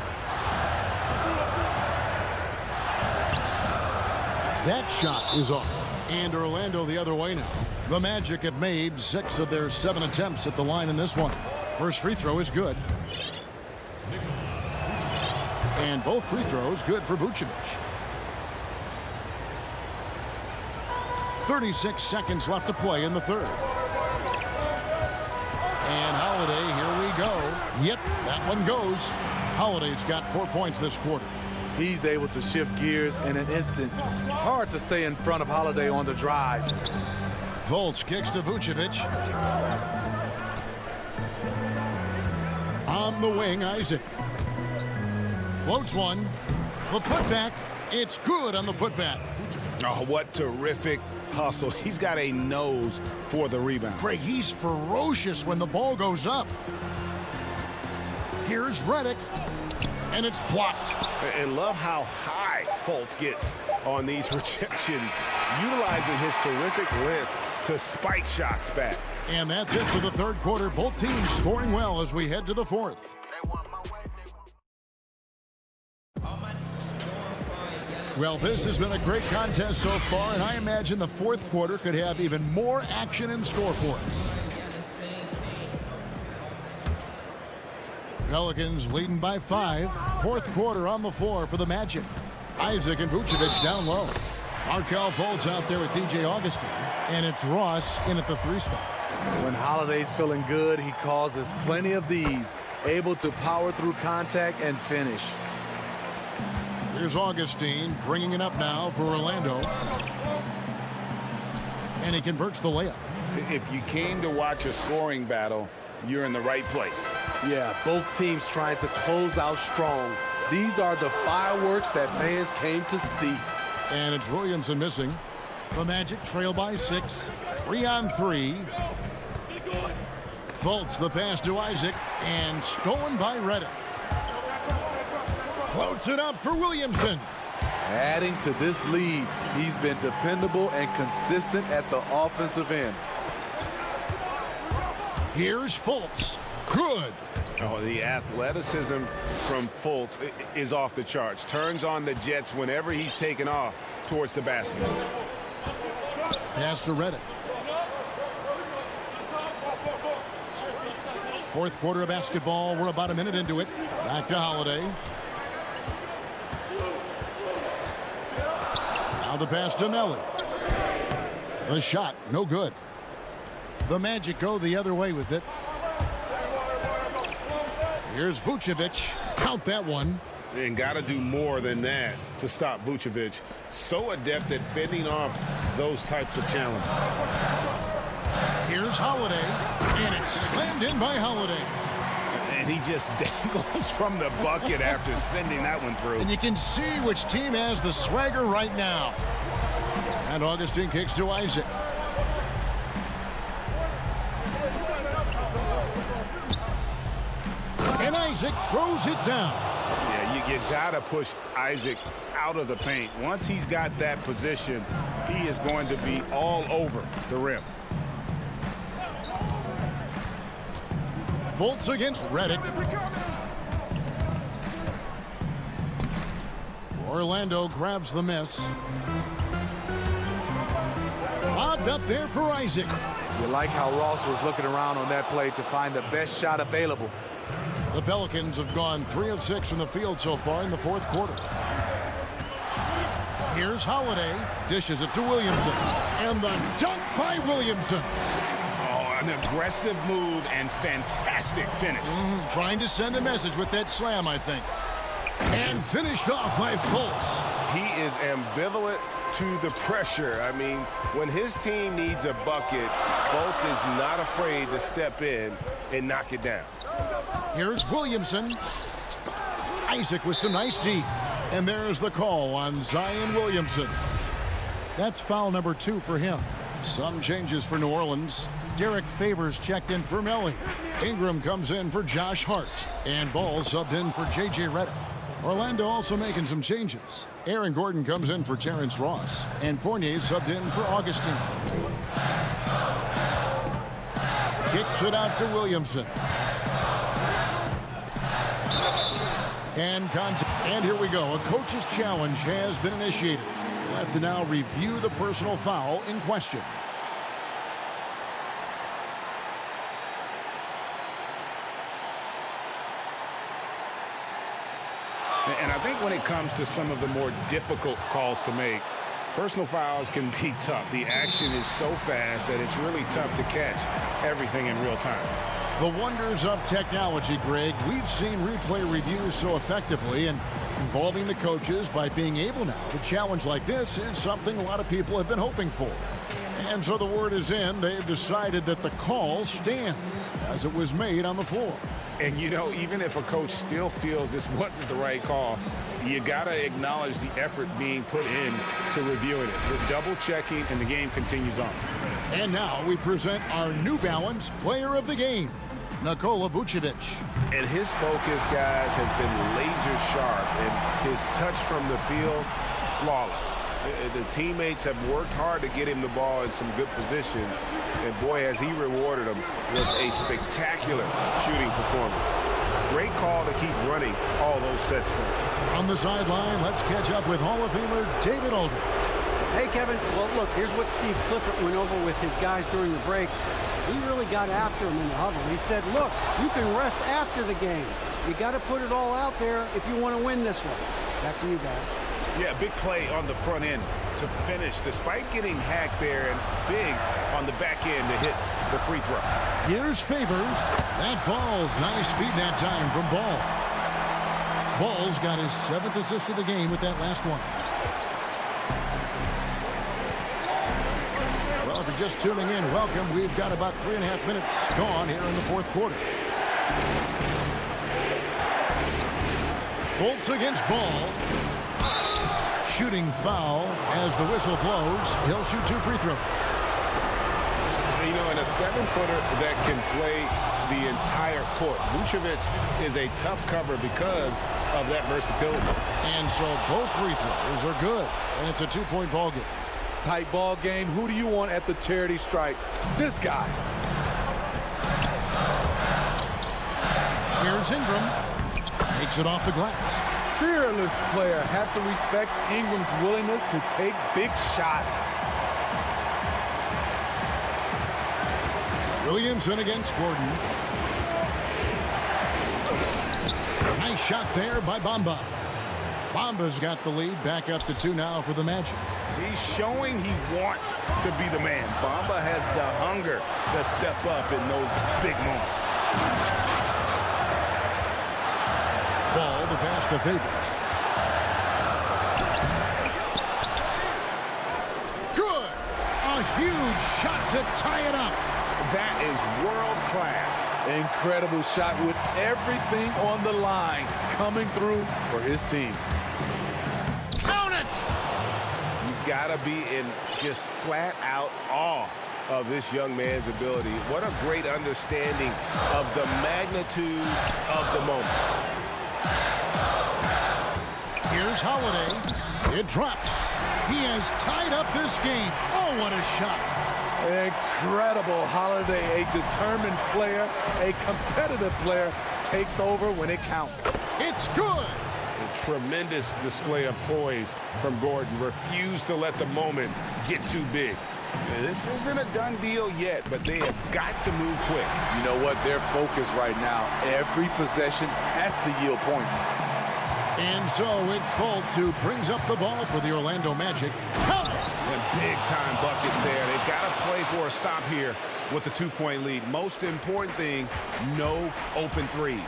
That shot is off. And Orlando the other way now. The Magic have made 6 of their 7 attempts at the line in this one. First free throw is good. And both free throws good for Vucevic. 36 seconds left to play in the third. And Holiday, here we go. Yep, that one goes. Holiday's got 4 points this quarter. He's able to shift gears in an instant. Hard to stay in front of Holiday on the drive. Fultz kicks to Vucevic. On the wing, Isaac. Floats one. The putback. It's good on the putback. Oh, what terrific hustle. He's got a nose for the rebound. Greg, he's ferocious when the ball goes up. Here's Redick, and it's blocked. And love how high Fultz gets on these rejections, utilizing his terrific length to spike shots back. And that's it for the third quarter. Both teams scoring well as we head to the fourth. Well, this has been a great contest so far, and I imagine the fourth quarter could have even more action in store for us. Pelicans leading by 5. Fourth quarter on the floor for the Magic. Isaac and Vucevic down low. Markelle Fultz out there with DJ Augustin, and it's Ross in at the 3 spot. When Holiday's feeling good, he causes plenty of these, able to power through contact and finish. Here's Augustine bringing it up now for Orlando. And he converts the layup. If you came to watch a scoring battle, you're in the right place. Yeah, both teams trying to close out strong. These are the fireworks that fans came to see. And it's Williamson missing. The Magic trail by 6. 3-on-3. Fultz the pass to Isaac, and stolen by Redick. Floats it up for Williamson. Adding to this lead, he's been dependable and consistent at the offensive end. Here's Fultz. Good. Oh, the athleticism from Fultz is off the charts. Turns on the Jets whenever he's taken off towards the basket. Pass to Redick. Fourth quarter of basketball. We're about a minute into it. Back to Holiday. Now the pass to Melly. The shot, no good. The Magic go the other way with it. Here's Vucevic. Count that one. And got to do more than that to stop Vucevic. So adept at fending off those types of challenges. Here's Holiday, and it's slammed in by Holiday. And he just dangles from the bucket after sending that one through. And you can see which team has the swagger right now. And Augustine kicks to Isaac. And Isaac throws it down. Yeah, you got to push Isaac out of the paint. Once he's got that position, he is going to be all over the rim. Fultz against Redick. Orlando grabs the miss. Lobbed up there for Isaac. You like how Ross was looking around on that play to find the best shot available. The Pelicans have gone 3 of 6 from the field so far in the fourth quarter. Here's Holiday. Dishes it to Williamson. And the dunk by Williamson. An aggressive move and fantastic finish. Trying to send a message with that slam, I think. And finished off by Fultz. He is ambivalent to the pressure. I mean, when his team needs a bucket, Fultz is not afraid to step in and knock it down. Here's Williamson. Isaac with some nice deep. And there's the call on Zion Williamson. That's foul number 2 for him. Some changes for New Orleans. Derek Favors checked in for Melly. Ingram comes in for Josh Hart. And Ball subbed in for J.J. Redick. Orlando also making some changes. Aaron Gordon comes in for Terrence Ross. And Fournier subbed in for Augustine. Kicks it out to Williamson. And here we go. A coach's challenge has been initiated. We'll have to now review the personal foul in question. And I think when it comes to some of the more difficult calls to make, personal fouls can be tough. The action is so fast that it's really tough to catch everything in real time. The wonders of technology, Greg. We've seen replay reviews so effectively, and involving the coaches by being able now to challenge like this is something a lot of people have been hoping for. And so the word is in. They've decided that the call stands as it was made on the floor. And, you know, even if a coach still feels this wasn't the right call, You got to acknowledge the effort being put in to reviewing it. The double checking, and the game continues on. And now we present our New Balance Player of the Game, Nikola Vucevic. And his focus, guys, has been laser sharp, and his touch from the field, flawless. The teammates have worked hard to get him the ball in some good positions, and boy, has he rewarded them with a spectacular shooting performance. Great call to keep running all those sets for him. On the sideline, let's catch up with Hall of Famer David Aldridge. Hey, Kevin. Well, look, here's what Steve Clifford went over with his guys during the break. He really got after him in the huddle. He said, look, you can rest after the game. You got to put it all out there if you want to win this one. Back to you guys. Yeah, big play on the front end to finish, despite getting hacked there, and big on the back end to hit the free throw. Here's Favors. That falls. Nice feed that time from Ball. Ball's got his 7th assist of the game with that last one. Well, if you're just tuning in, welcome. We've got about 3.5 minutes gone here in the 4th quarter. Fultz against Ball. Shooting foul as the whistle blows. He'll shoot 2 free throws. You know, in a 7-footer that can play the entire court, Vucevic is a tough cover because of that versatility. And so both free throws are good. And it's a 2-point ball game. Tight ball game. Who do you want at the charity stripe? This guy. Here's Ingram. Makes it off the glass. Fearless player. Have to respect Ingram's willingness to take big shots. Williamson against Gordon. Nice shot there by Bamba. Bamba's got the lead. Back up to 2 now for the Magic. He's showing he wants to be the man. Bamba has the hunger to step up in those big moments. Ball, the pass to Favors. Good. A huge shot to tie it up. That is world class. Incredible shot with everything on the line coming through for his team. Count it. You gotta be in just flat out awe of this young man's ability. What a great understanding of the magnitude of the moment. Here's Holiday. It drops. He has tied up this game. Oh, what a shot. Incredible. Holiday, a determined player, a competitive player, takes over when it counts. It's good. A tremendous display of poise from Gordon. Refused to let the moment get too big. This isn't a done deal yet, but they have got to move quick. You know what? Their focus right now, every possession has to yield points. And so it's Fultz who brings up the ball for the Orlando Magic. Count it. And big-time bucket there. They've got to play for a stop here with the 2-point lead. Most important thing, no open threes.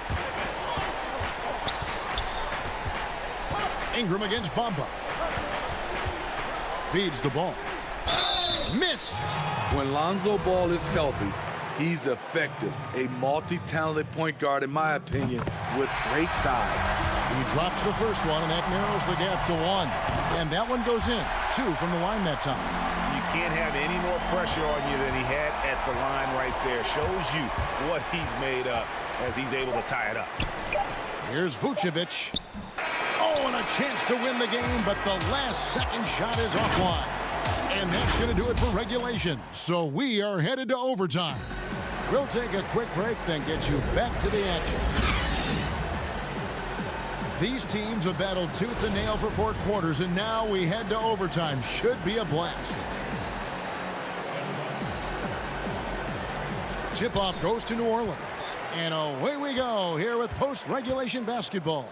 Ingram against Bamba. Feeds the ball. Missed. When Lonzo Ball is healthy, he's effective. A multi-talented point guard, in my opinion, with great size. He drops the first one, and that narrows the gap to 1. And that one goes in. 2 from the line that time. You can't have any more pressure on you than he had at the line right there. Shows you what he's made up as he's able to tie it up. Here's Vucevic. Oh, and a chance to win the game, but the last second shot is offline. And that's going to do it for regulation. So we are headed to overtime. We'll take a quick break, then get you back to the action. These teams have battled tooth and nail for 4 quarters, and now we head to overtime. Should be a blast. Tip-off goes to New Orleans. And away we go here with post-regulation basketball.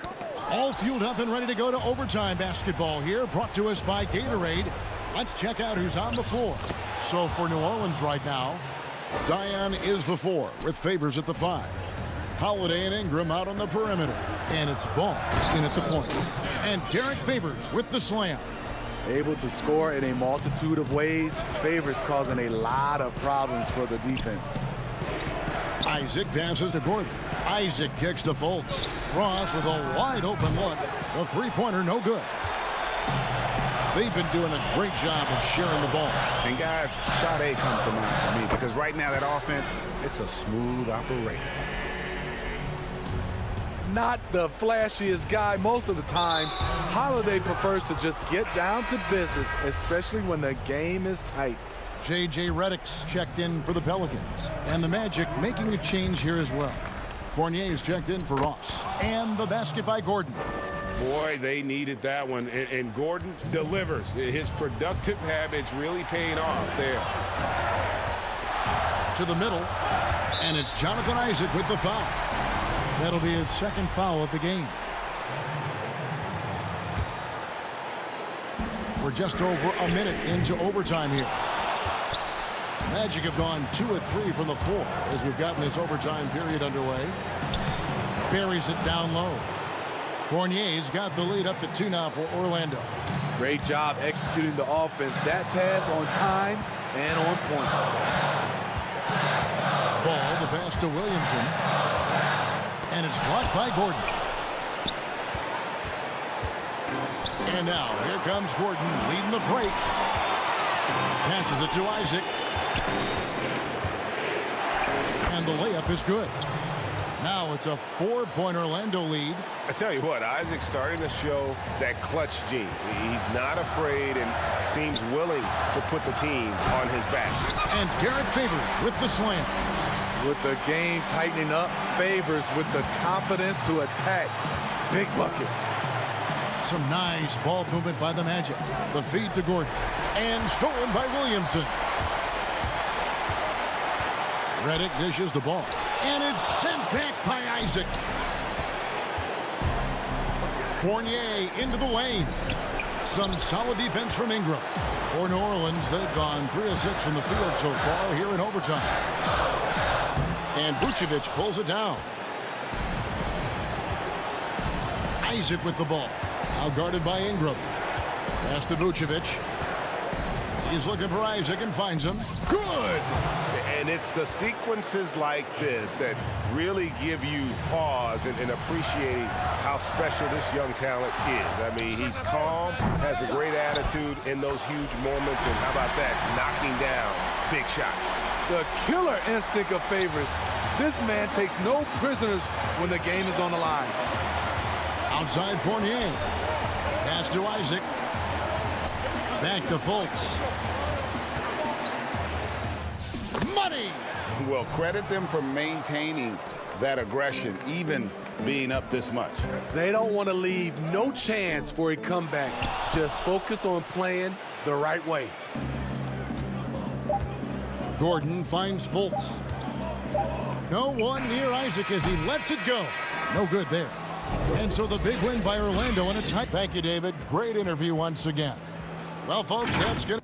All fueled up and ready to go to overtime basketball here, brought to us by Gatorade. Let's check out who's on the floor. So for New Orleans right now, Zion is the 4 with Favors at the 5. Holiday and Ingram out on the perimeter. And it's Ball in at the point. And Derek Favors with the slam. Able to score in a multitude of ways. Favors causing a lot of problems for the defense. Isaac passes to Gordon. Isaac kicks to Fultz. Ross with a wide open look. The three-pointer no good. They've been doing a great job of sharing the ball. And guys, shot A comes to mind for me because right now that offense, it's a smooth operation. Not the flashiest guy most of the time, Holiday prefers to just get down to business, especially when the game is tight. J.J. Redick's checked in for the Pelicans. And the Magic making a change here as well. Fournier's checked in for Ross. And the basket by Gordon. Boy, they needed that one, and Gordon delivers. His productive habits really paying off there. To the middle, and it's Jonathan Isaac with the foul. That'll be his second foul of the game. We're just over a minute into overtime here. Magic have gone 2 of 3 from the floor as we've gotten this overtime period underway. Buries it down low. Fournier's got the lead up to 2 now for Orlando. Great job executing the offense. That pass on time and on point. Ball, the pass to Williamson. And it's blocked by Gordon. And now, here comes Gordon leading the break. Passes it to Isaac. And the layup is good. Now it's a 4-point Orlando lead. I tell you what, Isaac's starting to show that clutch gene. He's not afraid and seems willing to put the team on his back. And Derek Favors with the slam. With the game tightening up, Favors with the confidence to attack. Big bucket. Some nice ball movement by the Magic. The feed to Gordon. And stolen by Williamson. Redick dishes the ball. And it's sent back by Isaac. Fournier into the lane. Some solid defense from Ingram. For New Orleans, they've gone 3 of 6 from the field so far here in overtime. And Vucevic pulls it down. Isaac with the ball. Now guarded by Ingram. Pass to Vucevic. He's looking for Isaac and finds him. Good! And it's the sequences like this that really give you pause and appreciate how special this young talent is. I mean, he's calm, has a great attitude in those huge moments, and how about that, knocking down big shots. The killer instinct of Favors. This man takes no prisoners when the game is on the line. Outside Fournier. Pass to Isaac. Back to Fultz. Money! Well, credit them for maintaining that aggression, even being up this much. They don't want to leave no chance for a comeback. Just focus on playing the right way. Gordon finds Fultz. No one near Isaac as he lets it go. No good there. And so the big win by Orlando in a tight. Thank you, David. Great interview once again. Well, folks, that's good.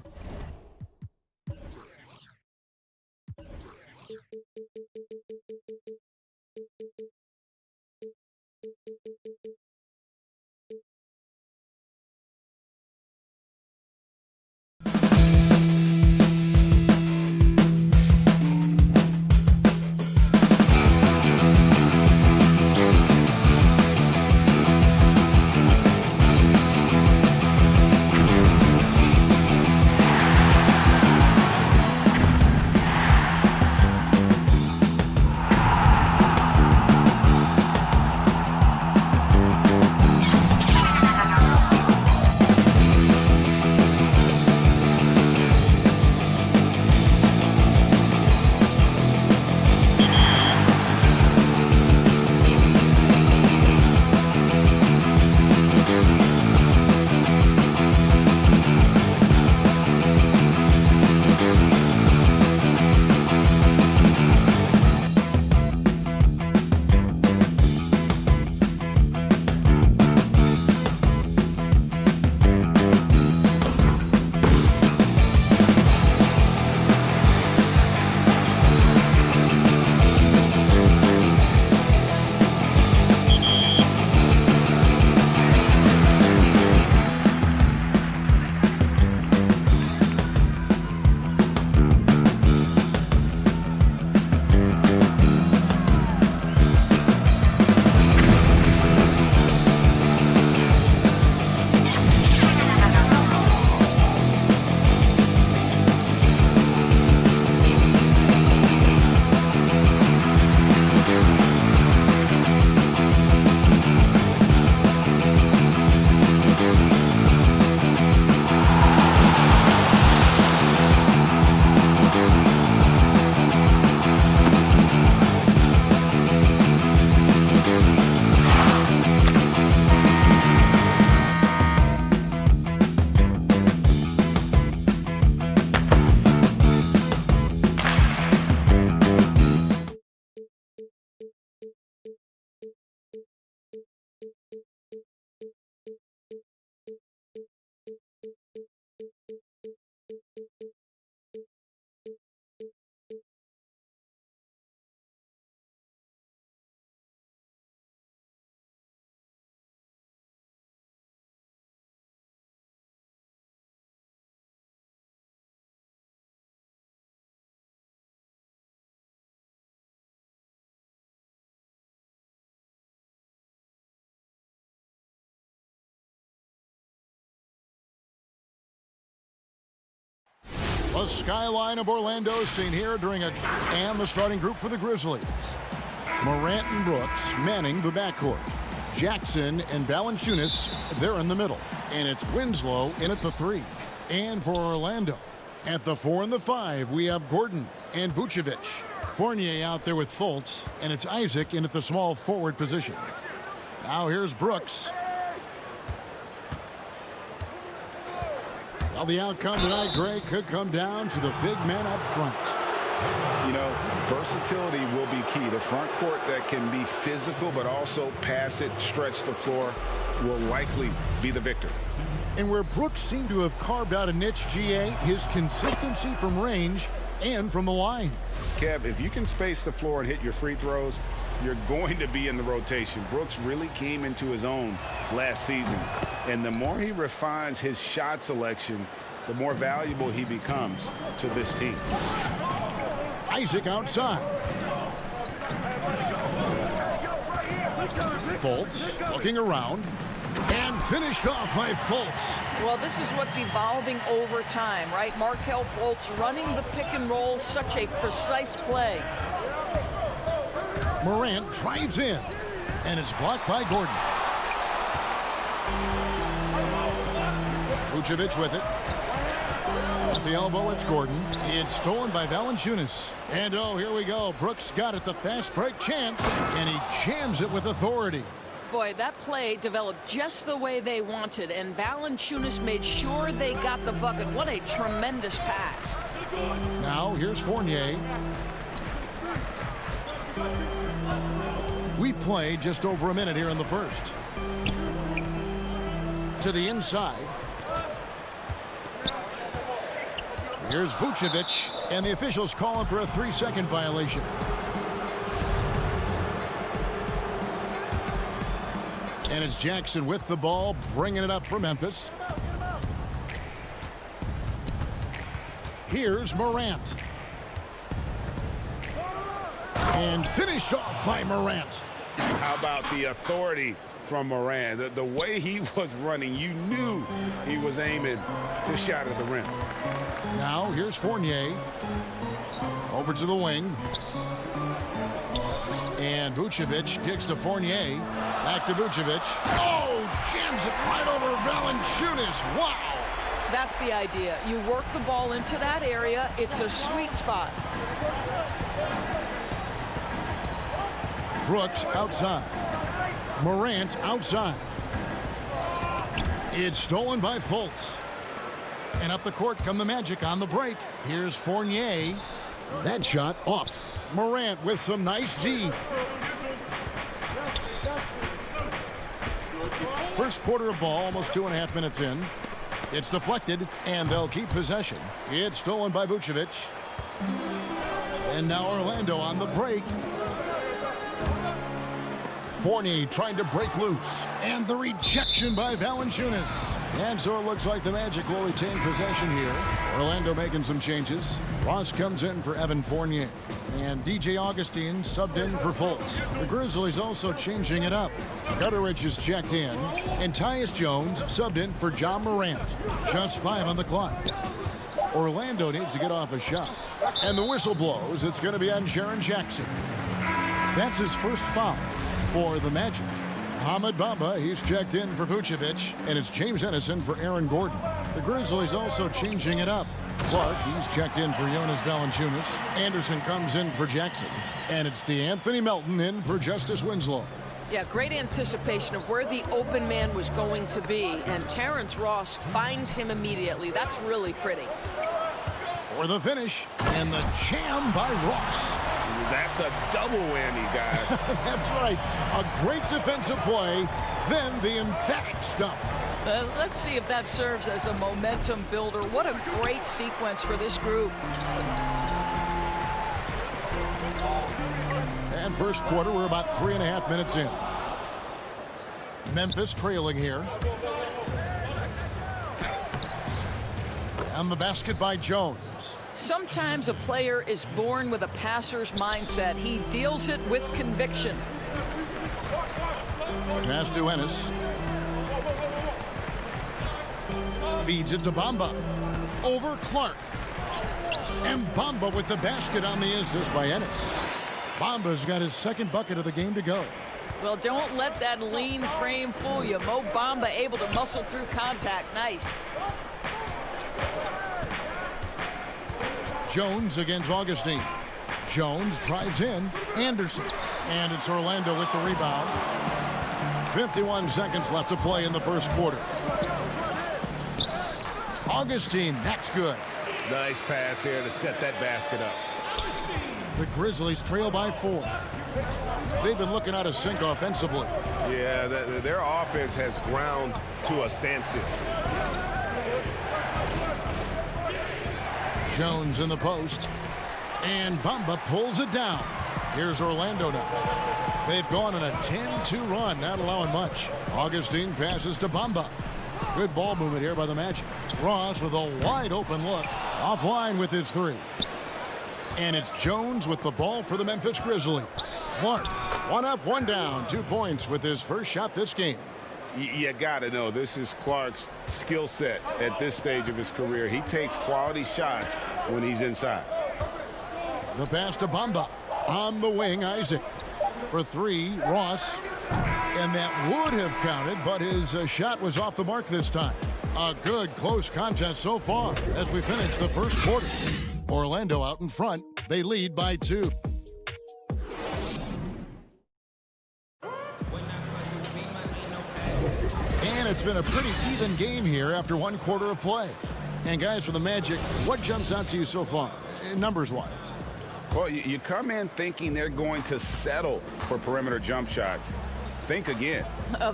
The skyline of Orlando seen here and the starting group for the Grizzlies. Morant and Brooks manning the backcourt. Jackson and Valanciunas, they're in the middle. And it's Winslow in at the 3. And for Orlando, at the 4 and the 5, we have Gordon and Vucevic. Fournier out there with Fultz, and it's Isaac in at the small forward position. Now here's Brooks. Well, the outcome tonight, Greg, could come down to the big man up front. You know, versatility will be key. The front court that can be physical but also pass it, stretch the floor, will likely be the victor. And where Brooks seemed to have carved out a niche, GA, his consistency from range and from the line. Kev, if you can space the floor and hit your free throws, you're going to be in the rotation. Brooks really came into his own last season. And the more he refines his shot selection, the more valuable he becomes to this team. Isaac outside. Fultz looking around and finished off by Fultz. Well, this is what's evolving over time, right? Markelle Fultz running the pick and roll, such a precise play. Morant drives in, and it's blocked by Gordon. Vucevic with it. At the elbow, it's Gordon. It's stolen by Valanciunas. And oh, here we go. Brooks got it, the fast break chance, and he jams it with authority. Boy, that play developed just the way they wanted, and Valanciunas made sure they got the bucket. What a tremendous pass. Now, here's Fournier. We played just over a minute here in the first. To the inside. Here's Vucevic, and the officials calling for a 3-second violation. And it's Jackson with the ball, bringing it up for Memphis. Here's Morant. And finished off by Morant. How about the authority from Morant? The way he was running, you knew he was aiming to shot at the rim. Now here's Fournier. Over to the wing. And Vucevic kicks to Fournier. Back to Vucevic. Oh, jams it right over Valanciunas. Wow. That's the idea. You work the ball into that area. It's a sweet spot. Brooks outside. Morant outside. It's stolen by Fultz. And up the court come the Magic on the break. Here's Fournier. That shot off. Morant with some nice D. First quarter of ball, almost 2.5 minutes in. It's deflected, and they'll keep possession. It's stolen by Vucevic. And now Orlando on the break. Fournier trying to break loose. And the rejection by Valanciunas. And so it looks like the Magic will retain possession here. Orlando making some changes. Ross comes in for Evan Fournier. And DJ Augustine subbed in for Fultz. The Grizzlies also changing it up. Gutteridge is checked in. And Tyus Jones subbed in for John Morant. Just 5 on the clock. Orlando needs to get off a shot. And the whistle blows. It's going to be on Jaren Jackson. That's his first foul for the Magic. Ahmed Bamba, he's checked in for Vucevic, and it's James Edison for Aaron Gordon. The Grizzlies also changing it up. Clark, he's checked in for Jonas Valanciunas. Anderson comes in for Jackson, and it's DeAnthony Melton in for Justice Winslow. Yeah, great anticipation of where the open man was going to be, and Terrence Ross finds him immediately. That's really pretty. For the finish, and the jam by Ross. That's a double whammy, guys. That's right. A great defensive play, then the emphatic stuff. Let's see if that serves as a momentum builder. What a great sequence for this group. And first quarter, we're about 3.5 minutes in. Memphis trailing here. And the basket by Jones. Sometimes a player is born with a passer's mindset. He deals it with conviction. Pass to Ennis. Feeds it to Bamba. Over Clark. And Bamba with the basket on the assist by Ennis. Bamba's got his second bucket of the game to go. Well, don't let that lean frame fool you. Mo Bamba able to muscle through contact. Nice. Jones against Augustine. Jones drives in. Anderson. And it's Orlando with the rebound. 51 seconds left to play in the first quarter. Augustine, that's good. Nice pass here to set that basket up. The Grizzlies trail by 4. They've been looking out of sync offensively. Yeah, their offense has ground to a standstill. Jones in the post. And Bamba pulls it down. Here's Orlando now. They've gone on a 10-2 run, not allowing much. Augustine passes to Bamba. Good ball movement here by the Magic. Ross with a wide open look. Offline with his 3. And it's Jones with the ball for the Memphis Grizzlies. Clark, 1 up, 1 down. 2 points with his first shot this game. You got to know this is Clark's skill set at this stage of his career. He takes quality shots when he's inside. The pass to Bamba. On the wing, Isaac. For 3, Ross. And that would have counted, but his shot was off the mark this time. A good close contest so far as we finish the first quarter. Orlando out in front. They lead by 2. And it's been a pretty even game here after 1 quarter of play. And guys, for the Magic, what jumps out to you so far, numbers-wise? Well, you come in thinking they're going to settle for perimeter jump shots. Think again.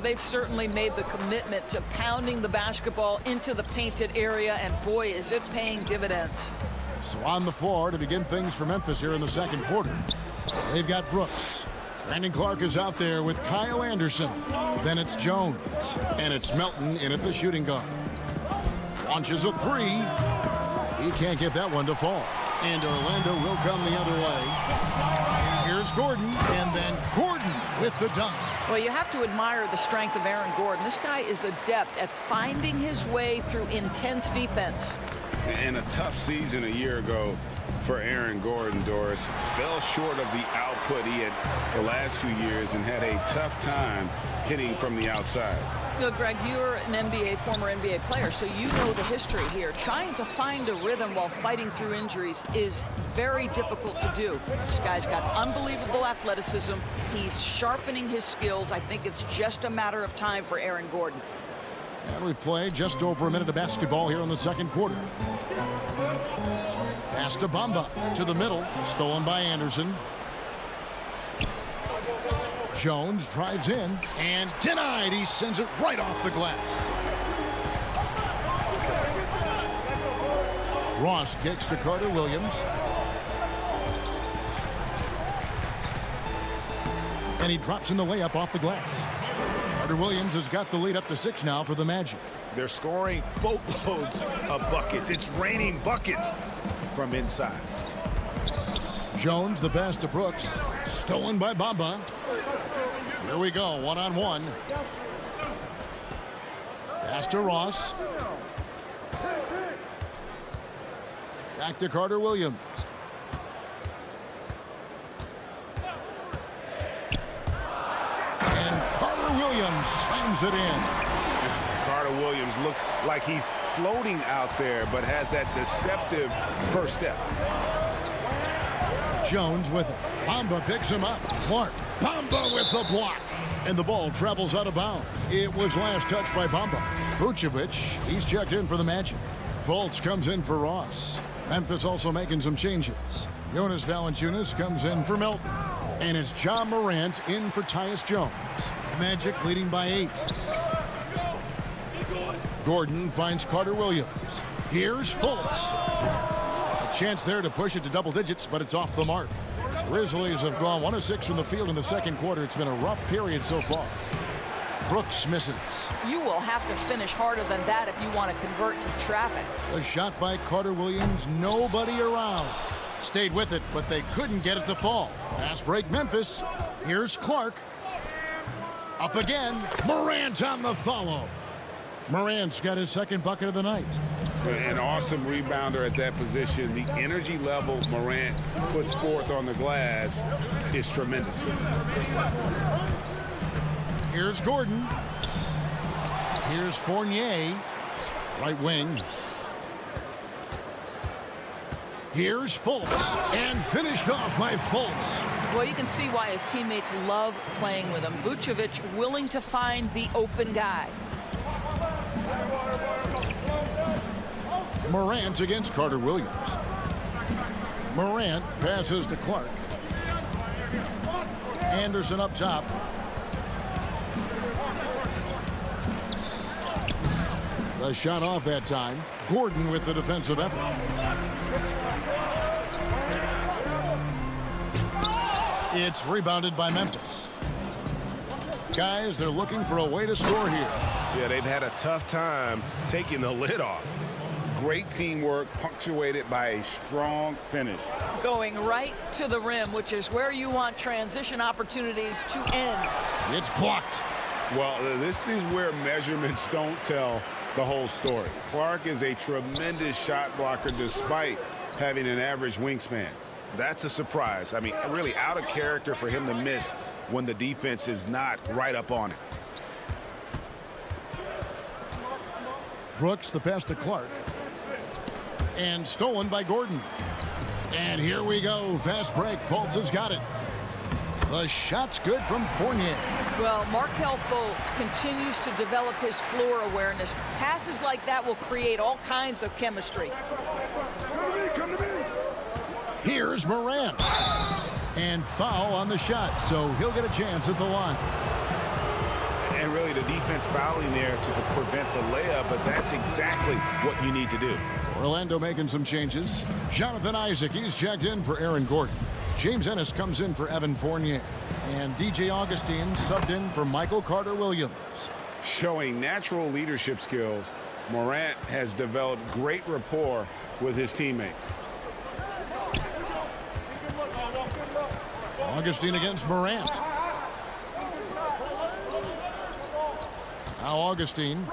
They've certainly made the commitment to pounding the basketball into the painted area, and boy, is it paying dividends. So on the floor to begin things for Memphis here in the second quarter. They've got Brooks. Brandon Clark is out there with Kyle Anderson. Then it's Jones. And it's Melton in at the shooting guard. Launches a 3. He can't get that one to fall. And Orlando will come the other way. Here's Gordon, and then Gordon with the dunk. Well, you have to admire the strength of Aaron Gordon. This guy is adept at finding his way through intense defense. And a tough season a year ago for Aaron Gordon, Doris. Fell short of the output he had the last few years and had a tough time hitting from the outside. You know, Greg, you're an former NBA player, so you know the history here. Trying to find a rhythm while fighting through injuries is very difficult to do. This guy's got unbelievable athleticism. He's sharpening his skills. I think it's just a matter of time for Aaron Gordon. And we've played just over a minute of basketball here in the second quarter. Pass to Bamba to the middle, stolen by Anderson. Jones drives in and denied. He sends it right off the glass. Ross kicks to Carter Williams. And he drops in the layup off the glass. Carter Williams has got the lead up to 6 now for the Magic. They're scoring boatloads of buckets. It's raining buckets from inside. Jones, the pass to Brooks. Stolen by Bamba. Here we go, 1-on-1. Pass to Ross. Back to Carter Williams. And Carter Williams slams it in. Carter Williams looks like he's floating out there, but has that deceptive first step. Jones with it. Bamba picks him up. Clark. Bamba with the block. And the ball travels out of bounds. It was last touched by Bamba. Vucevic, he's checked in for the Magic. Fultz comes in for Ross. Memphis also making some changes. Jonas Valanciunas comes in for Melton. And it's John Morant in for Tyus Jones. Magic leading by 8. Gordon finds Carter Williams. Here's Fultz. A chance there to push it to double digits, but it's off the mark. Grizzlies have gone 1 of 6 from the field in the second quarter. It's been a rough period so far. Brooks misses. You will have to finish harder than that if you want to convert in traffic. A shot by Carter Williams, nobody around. Stayed with it, but they couldn't get it to fall. Fast break Memphis. Here's Clark. Up again. Morant on the follow. Morant's got his second bucket of the night. An awesome rebounder at that position. The energy level Morant puts forth on the glass is tremendous. Here's Gordon. Here's Fournier, right wing. Here's Fultz, and finished off by Fultz. Well, you can see why his teammates love playing with him. Vucevic willing to find the open guy. Morant against Carter Williams. Morant passes to Clark. Anderson up top. The shot off that time. Gordon with the defensive effort. It's rebounded by Memphis. Guys, they're looking for a way to score here. Yeah, they've had a tough time taking the lid off. Great teamwork punctuated by a strong finish. Going right to the rim, which is where you want transition opportunities to end. It's blocked. Well, this is where measurements don't tell the whole story. Clark is a tremendous shot blocker despite having an average wingspan. That's a surprise. I mean, really out of character for him to miss when the defense is not right up on it. Brooks the pass to Clark. And stolen by Gordon. And here we go. Fast break. Fultz has got it. The shot's good from Fournier. Well, Markelle Fultz continues to develop his floor awareness. Passes like that will create all kinds of chemistry. Here's Morant. And foul on the shot, so he'll get a chance at the line. And really the defense fouling there to prevent the layup, but that's exactly what you need to do. Orlando making some changes. Jonathan Isaac, he's checked in for Aaron Gordon. James Ennis comes in for Evan Fournier. And DJ Augustine subbed in for Michael Carter Williams. Showing natural leadership skills, Morant has developed great rapport with his teammates. Augustine against Morant. Now Augustine.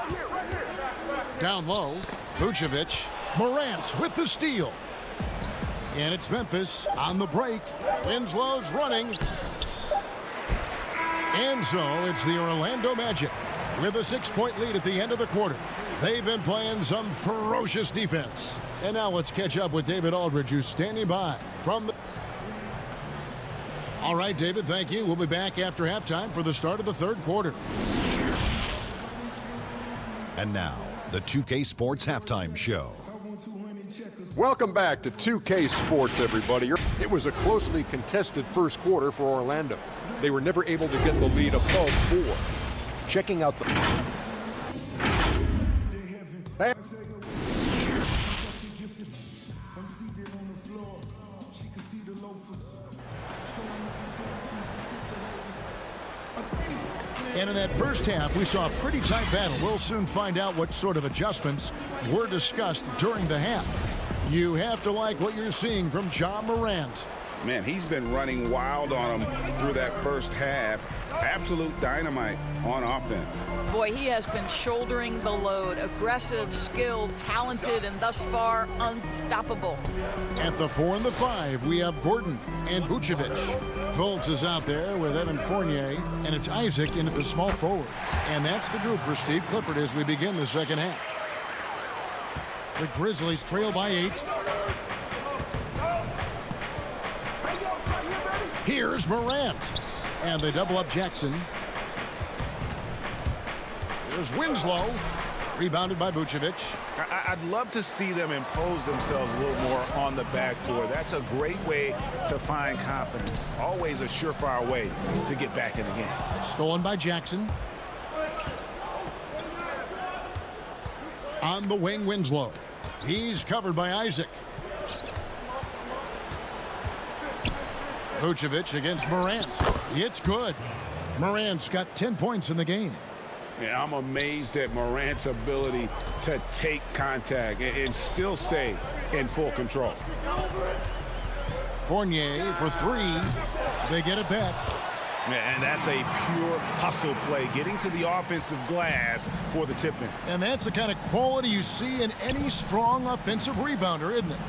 Down low. Vucevic. Morant with the steal. And it's Memphis on the break. Winslow's running. And so it's the Orlando Magic with a 6-point lead at the end of the quarter. They've been playing some ferocious defense. And now let's catch up with David Aldridge, who's standing by from the... All right, David, thank you. We'll be back after halftime for the start of the third quarter. And now, the 2K Sports Halftime Show. Welcome back to 2K Sports, everybody. It was a closely contested first quarter for Orlando. They were never able to get the lead above 4. Checking out the... And in that first half, we saw a pretty tight battle. We'll soon find out what sort of adjustments were discussed during the half. You have to like what you're seeing from Ja Morant. Man, he's been running wild on him through that first half. Absolute dynamite on offense. Boy, he has been shouldering the load. Aggressive, skilled, talented, and thus far unstoppable. At the 4 and the 5, we have Gordon and Vucevic. Fultz is out there with Evan Fournier, and it's Isaac into the small forward. And that's the group for Steve Clifford as we begin the second half. The Grizzlies trail by 8. Here's Morant. And they double up Jackson. Here's Winslow. Rebounded by Vucevic. I'd love to see them impose themselves a little more on the backboard. That's a great way to find confidence. Always a surefire way to get back in the game. Stolen by Jackson. On the wing, Winslow. He's covered by Isaac. Vucevic against Morant. It's good. Morant's got 10 points in the game. Yeah, I'm amazed at Morant's ability to take contact and still stay in full control. Fournier for 3. They get it back. And that's a pure hustle play, getting to the offensive glass for the tip-in. And that's the kind of quality you see in any strong offensive rebounder, isn't it?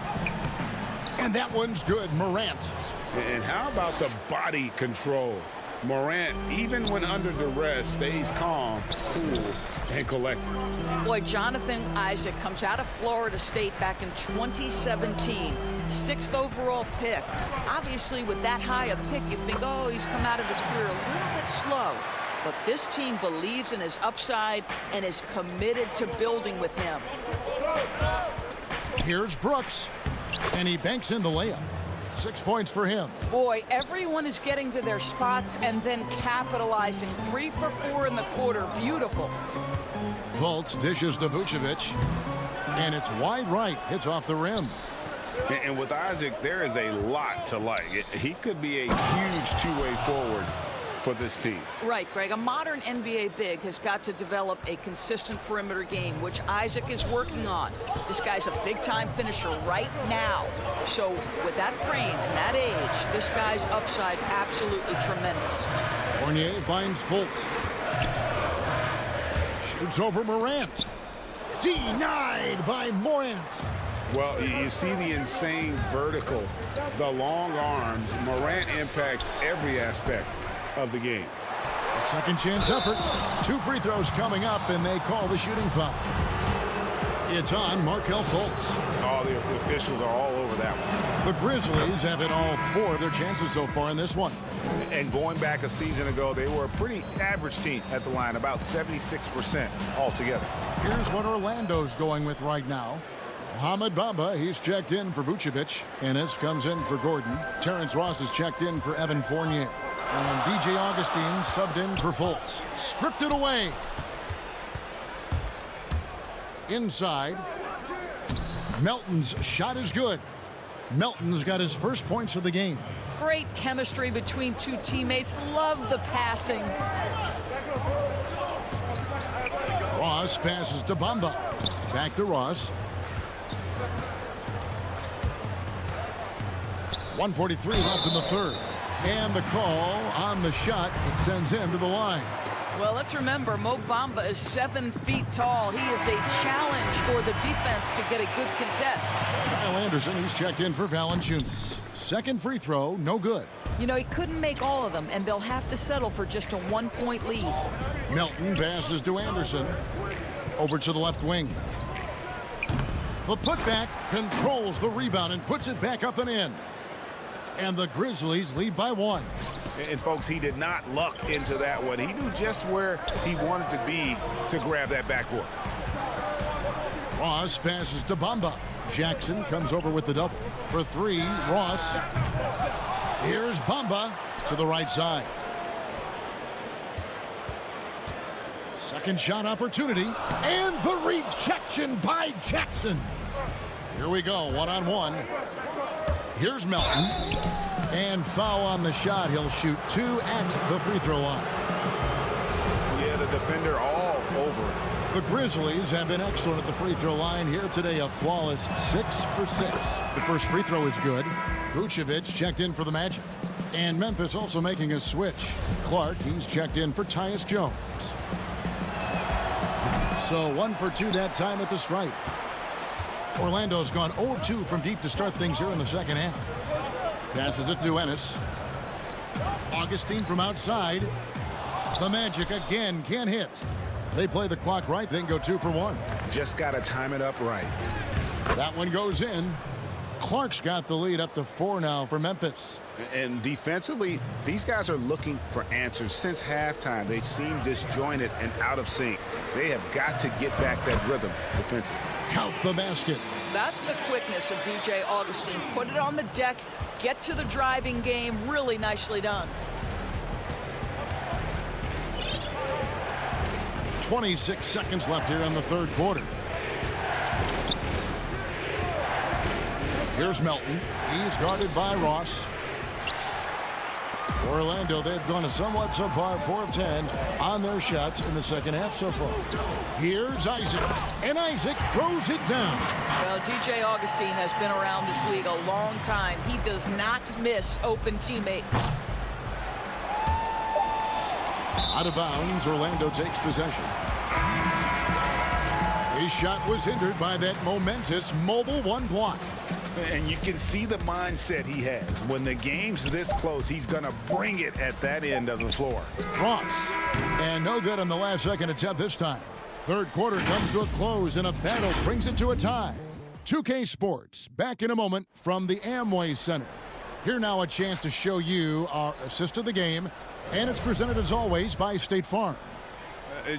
And that one's good, Morant. And how about the body control? Morant, even when under duress, stays calm, cool, and collected. Boy, Jonathan Isaac comes out of Florida State back in 2017. 6th overall pick. Obviously, with that high a pick, you think, oh, he's come out of his career a little bit slow. But this team believes in his upside and is committed to building with him. Here's Brooks, and he banks in the layup. 6 points for him. Boy, everyone is getting to their spots and then capitalizing. 3 for 4 in the quarter. Beautiful. Fultz dishes to Vucevic, and it's wide right. Hits off the rim. And with Isaac, there is a lot to like. He could be a huge two-way forward for this team. Right, Greg. A modern NBA big has got to develop a consistent perimeter game, which Isaac is working on. This guy's a big-time finisher right now. So with that frame and that age, this guy's upside absolutely tremendous. Fournier finds Fultz. Shoots over Morant. Denied by Morant. Well, you see the insane vertical, the long arms. Morant impacts every aspect of the game. A second chance effort. 2 free throws coming up, and they call the shooting foul. It's on Markelle Fultz. Oh, the officials are all over that one. The Grizzlies have hit all 4 of their chances so far in this one. And going back a season ago, they were a pretty average team at the line, about 76% altogether. Here's what Orlando's going with right now. Mohamed Bamba, he's checked in for Vucevic. Ennis comes in for Gordon. Terrence Ross is checked in for Evan Fournier. And DJ Augustine subbed in for Fultz. Stripped it away. Inside. Melton's shot is good. Melton's got his first points of the game. Great chemistry between 2 teammates. Love the passing. Ross passes to Bamba. Back to Ross. 1:43 left in the third. And the call on the shot that sends him to the line. Well, let's remember, Mo Bamba is 7 feet tall. He is a challenge for the defense to get a good contest. Kyle Anderson, he's checked in for Valanciunas. Second free throw, no good. You know, he couldn't make all of them, and they'll have to settle for just a 1-point lead. Melton passes to Anderson. Over to the left wing. The putback controls the rebound and puts it back up and in. And the Grizzlies lead by 1. And folks, he did not luck into that one. He knew just where he wanted to be to grab that backboard. Ross passes to Bamba. Jackson comes over with the double. For 3, Ross. Here's Bamba to the right side. Second shot opportunity. And the rejection by Jackson. Here we go, 1-on-1. Here's Melton. And foul on the shot. He'll shoot 2 at the free throw line. Yeah, the defender all over it. The Grizzlies have been excellent at the free throw line here today. A flawless 6 for 6. The first free throw is good. Vucevic checked in for the Magic. And Memphis also making a switch. Clark, he's checked in for Tyus Jones. So 1 for 2 that time at the stripe. Orlando's gone 0 of 2 from deep to start things here in the second half. Passes it to Ennis. Augustine from outside. The Magic again can't hit. They play the clock right, then go 2 for 1. Just got to time it up right. That one goes in. Clark's got the lead up to 4 now for Memphis. And defensively, these guys are looking for answers. Since halftime, they've seemed disjointed and out of sync. They have got to get back that rhythm defensively. Count the basket. That's the quickness of DJ Augustine. Put it on the deck, get to the driving game. Really nicely done. 26 seconds left here in the third quarter. Here's Melton. He's guarded by Ross. Orlando, they've gone a somewhat subpar 4 of 10 on their shots in the second half so far. Here's Isaac, and Isaac throws it down. Well, DJ Augustine has been around this league a long time. He does not miss open teammates. Out of bounds, Orlando takes possession. His shot was hindered by that momentous mobile one block. And you can see the mindset he has. When the game's this close, he's going to bring it at that end of the floor. Ross. And no good on the last second attempt this time. Third quarter comes to a close and a battle brings it to a tie. 2K Sports back in a moment from the Amway Center. Here now a chance to show you our assist of the game. And it's presented as always by State Farm.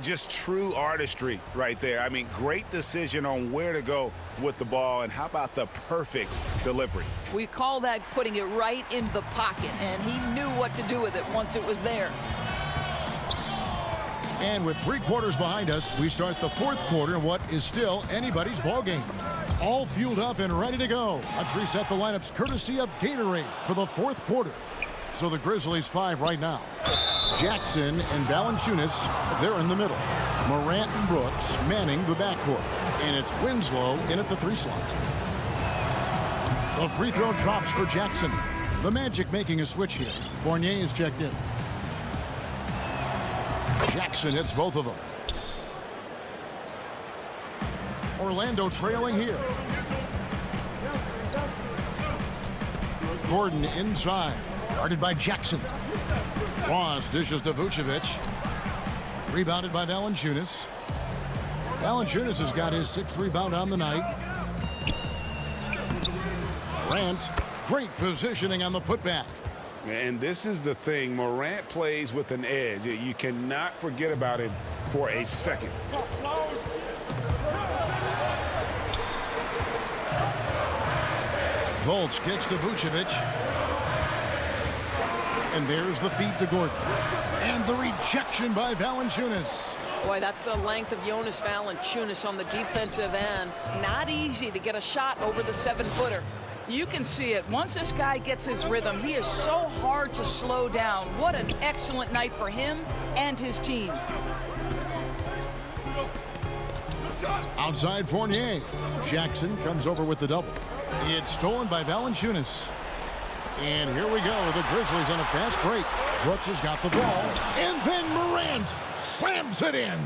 Just true artistry right there. I mean, great decision on where to go with the ball, and how about the perfect delivery? We call that putting it right in the pocket, and he knew what to do with it once it was there. And with 3 quarters behind us, we start the fourth quarter in what is still anybody's ball game. All fueled up and ready to go. Let's reset the lineups courtesy of Gatorade for the fourth quarter. So the Grizzlies 5 right now. Jackson and Valanciunas, they're in the middle. Morant and Brooks manning the backcourt. And it's Winslow in at the 3 slot. The free throw drops for Jackson. The Magic making a switch here. Fournier is checked in. Jackson hits both of them. Orlando trailing here. Gordon inside. Guarded by Jackson. Ross dishes to Vucevic. Rebounded by Valanciunas. Valanciunas has got his 6th rebound on the night. Morant, great positioning on the putback. And this is the thing. Morant plays with an edge. You cannot forget about him for a second. Volts kicks to Vucevic. And there's the feed to Gordon. And the rejection by Valanciunas. Boy, that's the length of Jonas Valanciunas on the defensive end. Not easy to get a shot over the 7-footer. You can see it. Once this guy gets his rhythm, he is so hard to slow down. What an excellent night for him and his team. Outside Fournier. Jackson comes over with the double. It's stolen by Valanciunas. And here we go. The Grizzlies on a fast break. Brooks has got the ball. And then Morant slams it in.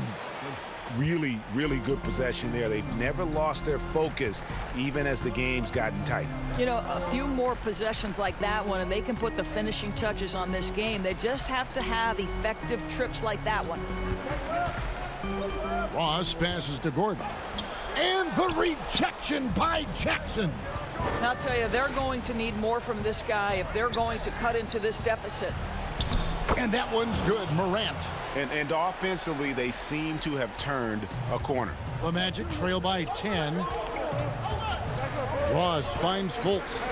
Really, really good possession there. They've never lost their focus, even as the game's gotten tight. You know, a few more possessions like that one, and they can put the finishing touches on this game. They just have to have effective trips like that one. Ross passes to Gordon. And the rejection by Jackson. And I'll tell you, they're going to need more from this guy if they're going to cut into this deficit. And that one's good, Morant. And offensively, they seem to have turned a corner. The Magic trail by 10. Ross finds Fultz.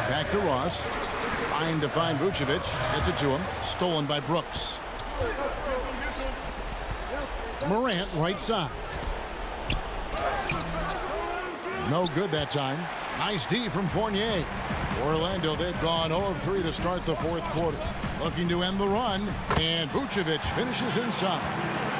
Back to Ross. Trying to find Vucevic. Gets it to him. Stolen by Brooks. Morant right side. No good that time. Nice D from Fournier. Orlando, they've gone 0 of 3 to start the fourth quarter. Looking to end the run. And Vucevic finishes inside.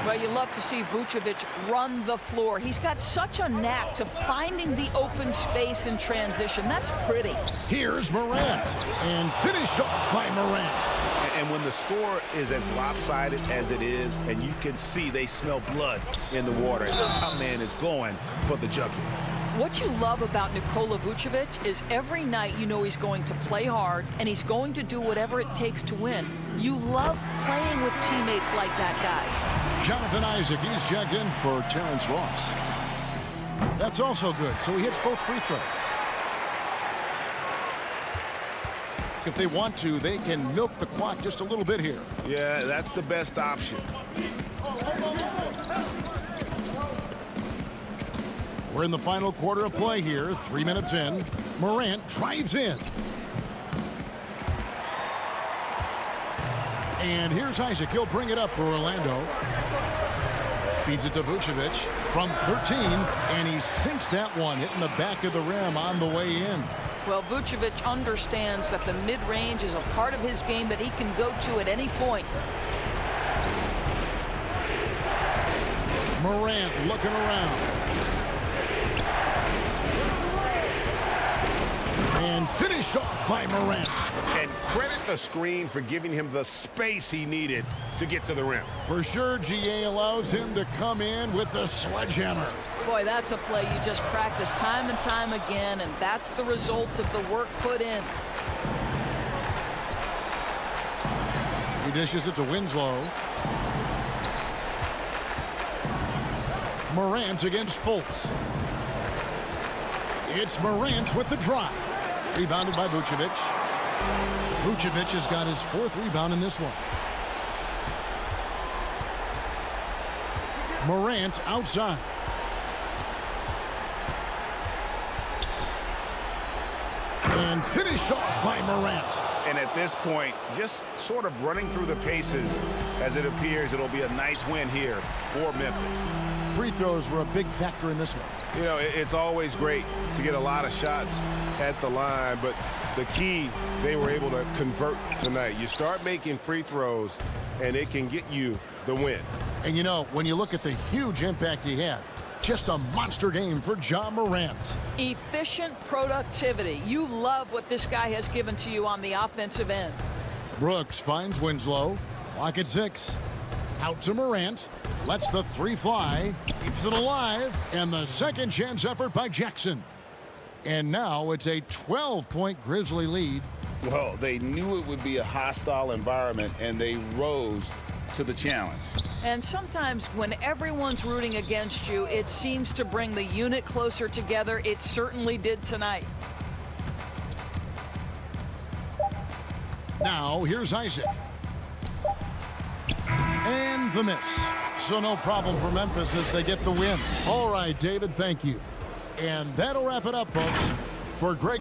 Well, you love to see Vucevic run the floor. He's got such a knack to finding the open space in transition. That's pretty. Here's Morant. And finished off by Morant. And when the score is as lopsided as it is, and you can see they smell blood in the water, our man is going for the jugular. What you love about Nikola Vucevic is every night you know he's going to play hard and he's going to do whatever it takes to win. You love playing with teammates like that, guys. Jonathan Isaac, he's checked in for Terrence Ross. That's also good, so he hits both free throws. If they want to, they can milk the clock just a little bit here. Yeah, that's the best option. We're in the final quarter of play here. 3 minutes in. Morant drives in. And here's Isaac. He'll bring it up for Orlando. Feeds it to Vucevic from 13. And he sinks that one, hitting the back of the rim on the way in. Well, Vucevic understands that the mid-range is a part of his game that he can go to at any point. Morant looking around. And finished off by Morant. And credit the screen for giving him the space he needed to get to the rim. For sure, GA allows him to come in with the sledgehammer. Boy, that's a play you just practice time and time again, and that's the result of the work put in. He dishes it to Winslow. Morant against Fultz. It's Morant with the drop. Rebounded by Vucevic. Vucevic has got his 4th rebound in this one. Morant outside. And finished off by Morant. And at this point, just sort of running through the paces as it appears it'll be a nice win here for Memphis. Free throws were a big factor in this one. You know, it's always great to get a lot of shots at the line, but the key, they were able to convert tonight. You start making free throws, and it can get you the win. And you know, when you look at the huge impact he had, just a monster game for Ja Morant. Efficient productivity. You love what this guy has given to you on the offensive end. Brooks finds Winslow. Clock at 6. Out to Morant. Lets the 3 fly. Keeps it alive. And the second chance effort by Jackson. And now it's a 12-point Grizzly lead. Well, they knew it would be a hostile environment, and they rose to the challenge. And sometimes when everyone's rooting against you, it seems to bring the unit closer together. It certainly did tonight. Now here's Isaac. And the miss. So no problem for Memphis as they get the win. All right, David, thank you. And that'll wrap it up, folks. For Greg.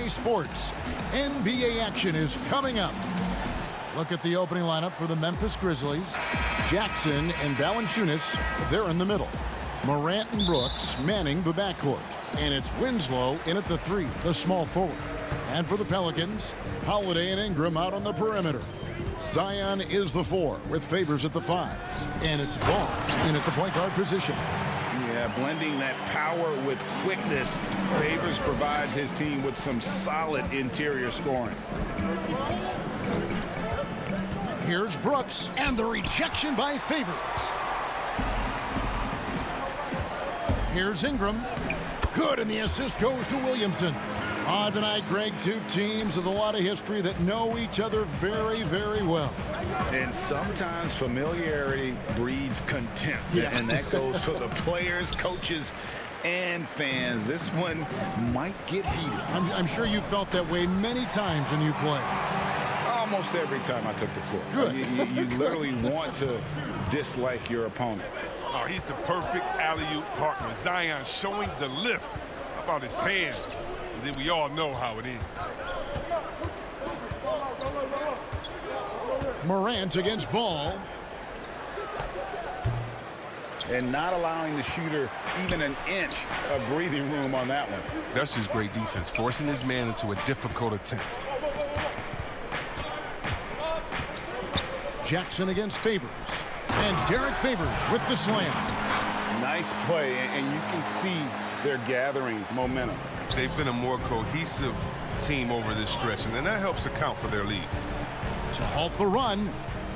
2K Sports. NBA action is coming up. Look at the opening lineup for the Memphis Grizzlies. Jackson and Valanciunas, they're in the middle. Morant and Brooks manning the backcourt. And it's Winslow in at the 3, the small forward. And for the Pelicans, Holiday and Ingram out on the perimeter. Zion is the 4 with Favors at the 5. And it's Ball in at the point guard position. Yeah, blending that power with quickness. Favors provides his team with some solid interior scoring. Here's Brooks, and the rejection by Favors. Here's Ingram. Good, and the assist goes to Williamson. On tonight, Greg, two teams with a lot of history that know each other very, very well. And sometimes familiarity breeds contempt. Yeah. And that goes for the players, coaches, and fans. This one might get heated. I'm sure you felt that way many times when you play. Almost every time I took the floor. Good. You literally want to dislike your opponent. Oh, he's the perfect alley-oop partner. Zion showing the lift. How about his hands? And then we all know how it ends. Morant against Ball. And not allowing the shooter even an inch of breathing room on that one. That's just great defense, forcing his man into a difficult attempt. Jackson against Favors. And Derek Favors with the slam. Nice play, and you can see they're gathering momentum. They've been a more cohesive team over this stretch, and then that helps account for their lead. To halt the run,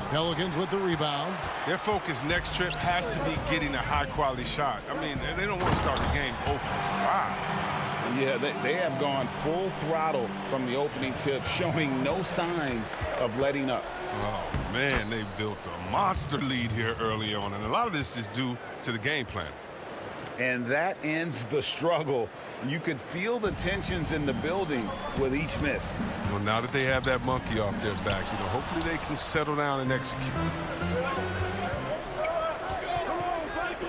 Pelicans with the rebound. Their focus next trip has to be getting a high-quality shot. I mean, they don't want to start the game 0 for 5. Yeah, they have gone full throttle from the opening tip, showing no signs of letting up. Oh, man, they built a monster lead here early on, and a lot of this is due to the game plan. And that ends the struggle. You could feel the tensions in the building with each miss. Well, now that they have that monkey off their back, hopefully they can settle down and execute.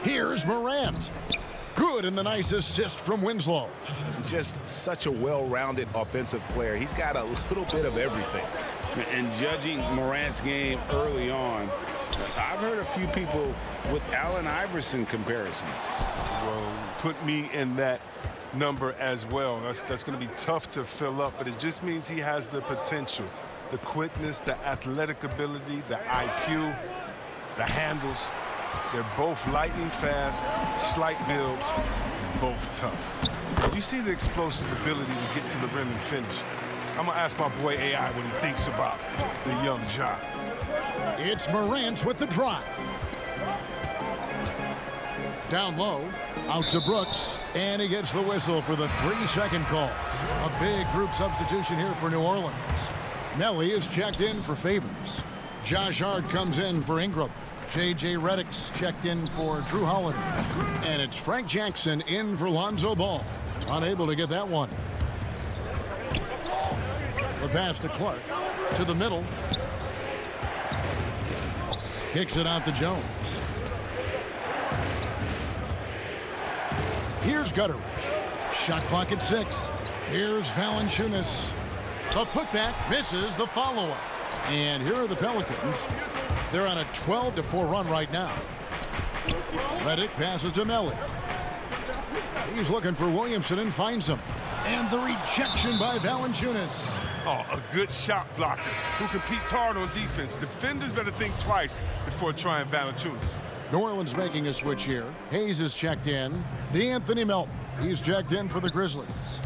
Here's Morant. Good, and the nice assist from Winslow. Just such a well-rounded offensive player. He's got a little bit of everything. And judging Morant's game early on, I've heard a few people with Allen Iverson comparisons. Well, put me in that number as well. That's going to be tough to fill up, but it just means he has the potential, the quickness, the athletic ability, the IQ, the handles. They're both lightning fast, slight builds, both tough. You see the explosive ability to get to the rim and finish. I'm going to ask my boy AI what he thinks about the young Ja. It's Morant with the drive. Down low, out to Brooks, and he gets the whistle for the 3-second call. A big group substitution here for New Orleans. Nelly is checked in for Favors. Josh Hart comes in for Ingram. J.J. Redick's checked in for Drew Holiday. And it's Frank Jackson in for Lonzo Ball. Unable to get that one. The pass to Clark. To the middle. Kicks it out to Jones. Here's Gutteridge. Shot clock at 6. Here's Valanciunas. The putback misses the follow-up. And here are the Pelicans. They're on a 12-4 run right now. Redick passes to Melly. He's looking for Williamson and finds him. And the rejection by Valanciunas. Oh, a good shot blocker who competes hard on defense. Defenders better think twice before trying Valanciunas. New Orleans making a switch here. Hayes is checked in. DeAnthony Melton. He's checked in for the Grizzlies.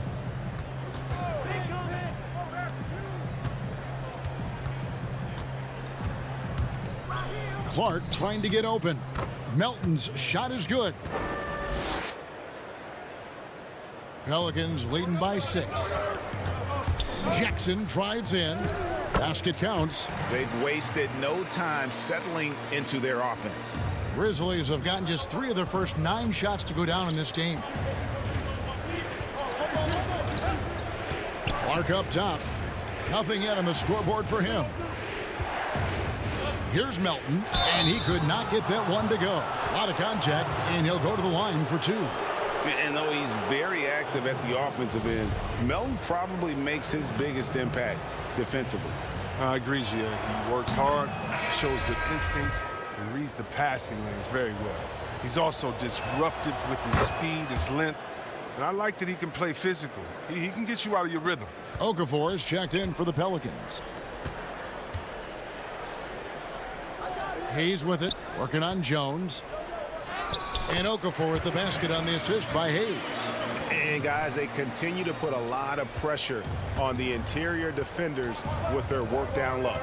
Clark trying to get open. Melton's shot is good. Pelicans leading by 6. Jackson drives in. Basket counts. They've wasted no time settling into their offense. Grizzlies have gotten just 3 of their first 9 shots to go down in this game. Clark up top. Nothing yet on the scoreboard for him. Here's Melton, and he could not get that one to go. A lot of contact, and he'll go to the line for 2. And though he's very active at the offensive end, Melton probably makes his biggest impact defensively. I agree, Gia. He works hard, shows good instincts, and reads the passing lanes very well. He's also disruptive with his speed, his length, and I like that he can play physical. He can get you out of your rhythm. Okafor is checked in for the Pelicans. Hayes with it, working on Jones. And Okafor at the basket on the assist by Hayes. And guys, they continue to put a lot of pressure on the interior defenders with their work down low.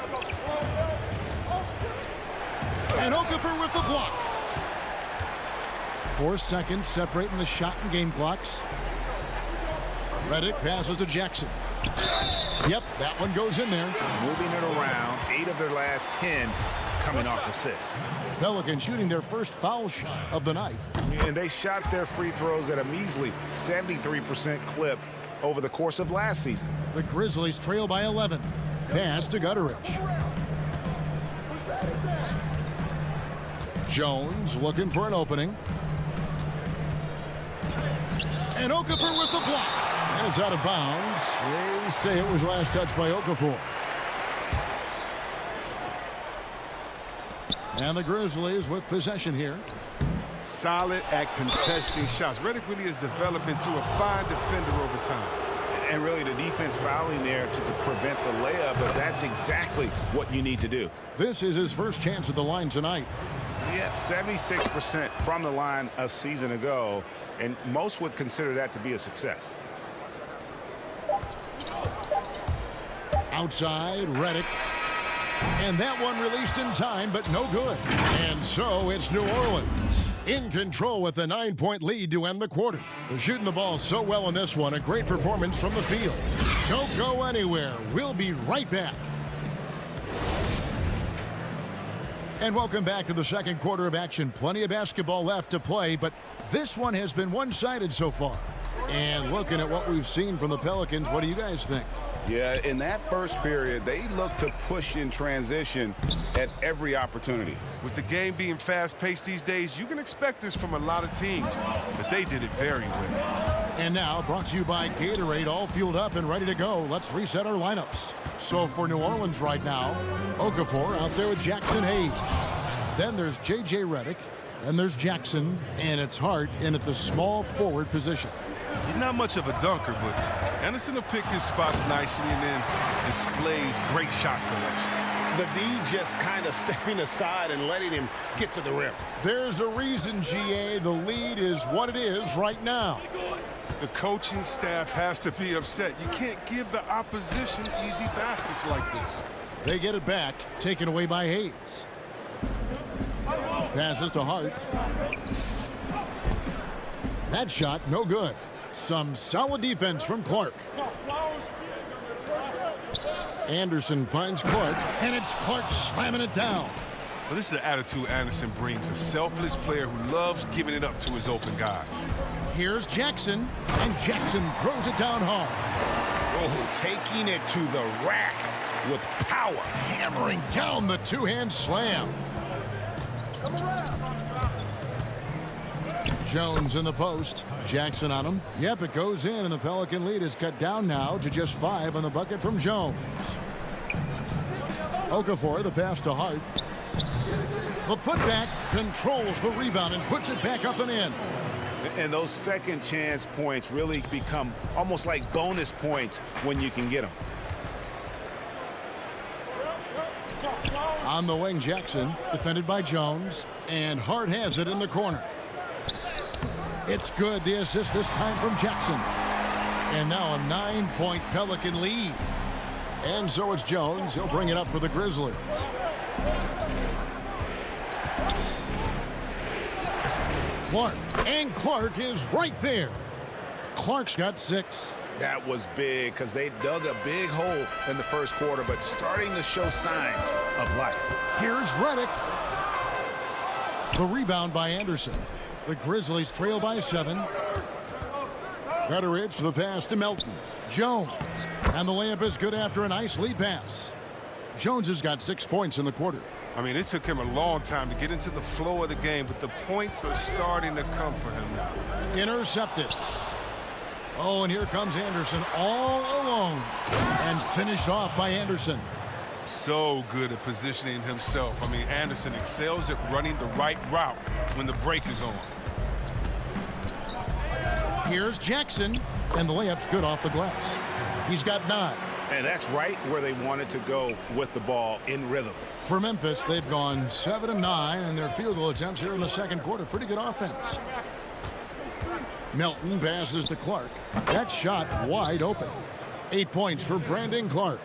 And Okafor with the block. 4 seconds separating the shot and game clocks. Redick passes to Jackson. Yep, that one goes in there. Moving it around, 8 of their last 10 coming off assists. Pelicans shooting their first foul shot of the night. And they shot their free throws at a measly 73% clip over the course of last season. The Grizzlies trail by 11. Pass to Gutteridge. Jones looking for an opening. And Okafor with the block. And it's out of bounds. They say it was last touched by Okafor. And the Grizzlies with possession here. Solid at contesting shots. Redick really has developed into a fine defender over time. And really the defense fouling there to prevent the layup, but that's exactly what you need to do. This is his first chance at the line tonight. He had 76% from the line a season ago, and most would consider that to be a success. Outside, Redick. And that one released in time, but no good. And so it's New Orleans in control with a 9-point lead to end the quarter. They're shooting the ball so well in this one. A great performance from the field. Don't go anywhere. We'll be right back. And welcome back to the second quarter of action. Plenty of basketball left to play, but this one has been one-sided so far. And looking at what we've seen from the Pelicans, what do you guys think? Yeah, in that first period, they looked to push in transition at every opportunity. With the game being fast-paced these days, you can expect this from a lot of teams, but they did it very well. And now, brought to you by Gatorade, all fueled up and ready to go. Let's reset our lineups. So for New Orleans right now, Okafor out there with Jackson Hayes. Then there's J.J. Redick. Then there's Jackson, and it's Hart in at the small forward position. He's not much of a dunker, but Anderson will pick his spots nicely and then displays great shot selection. The D just kind of stepping aside and letting him get to the rim. There's a reason, GA. The lead is what it is right now. The coaching staff has to be upset. You can't give the opposition easy baskets like this. They get it back, taken away by Hayes. Passes to Hart. That shot, no good. Some solid defense from Clark. Anderson finds Clark, and it's Clark slamming it down. Well, this is the attitude Anderson brings, a selfless player who loves giving it up to his open guys. Here's Jackson, and Jackson throws it down hard. Oh, taking it to the rack with power. Hammering down the two-hand slam. Jones in the post. Jackson on him. Yep, it goes in, and the Pelican lead is cut down now to just 5 on the bucket from Jones. Okafor, the pass to Hart. The putback controls the rebound and puts it back up and in. And those second chance points really become almost like bonus points when you can get them. On the wing, Jackson, defended by Jones, and Hart has it in the corner. It's good. The assist this time from Jackson. And now a 9-point Pelican lead. And so it's Jones. He'll bring it up for the Grizzlies. Clark. And Clark is right there. Clark's got 6. That was big because they dug a big hole in the first quarter, but starting to show signs of life. Here's Redick. The rebound by Anderson. The Grizzlies trail by 7. Gutteridge, the pass to Melton. Jones. And the layup is good after a nice lead pass. Jones has got 6 points in the quarter. I mean, it took him a long time to get into the flow of the game, but the points are starting to come for him now. Intercepted. Oh, and here comes Anderson all alone. And finished off by Anderson. So good at positioning himself. I mean, Anderson excels at running the right route when the break is on. Here's Jackson, and the layup's good off the glass. He's got 9. And that's right where they wanted to go with the ball, in rhythm. For Memphis, they've gone 7-9 in their field goal attempts here in the second quarter. Pretty good offense. Melton passes to Clark. That shot wide open. 8 points for Brandon Clark.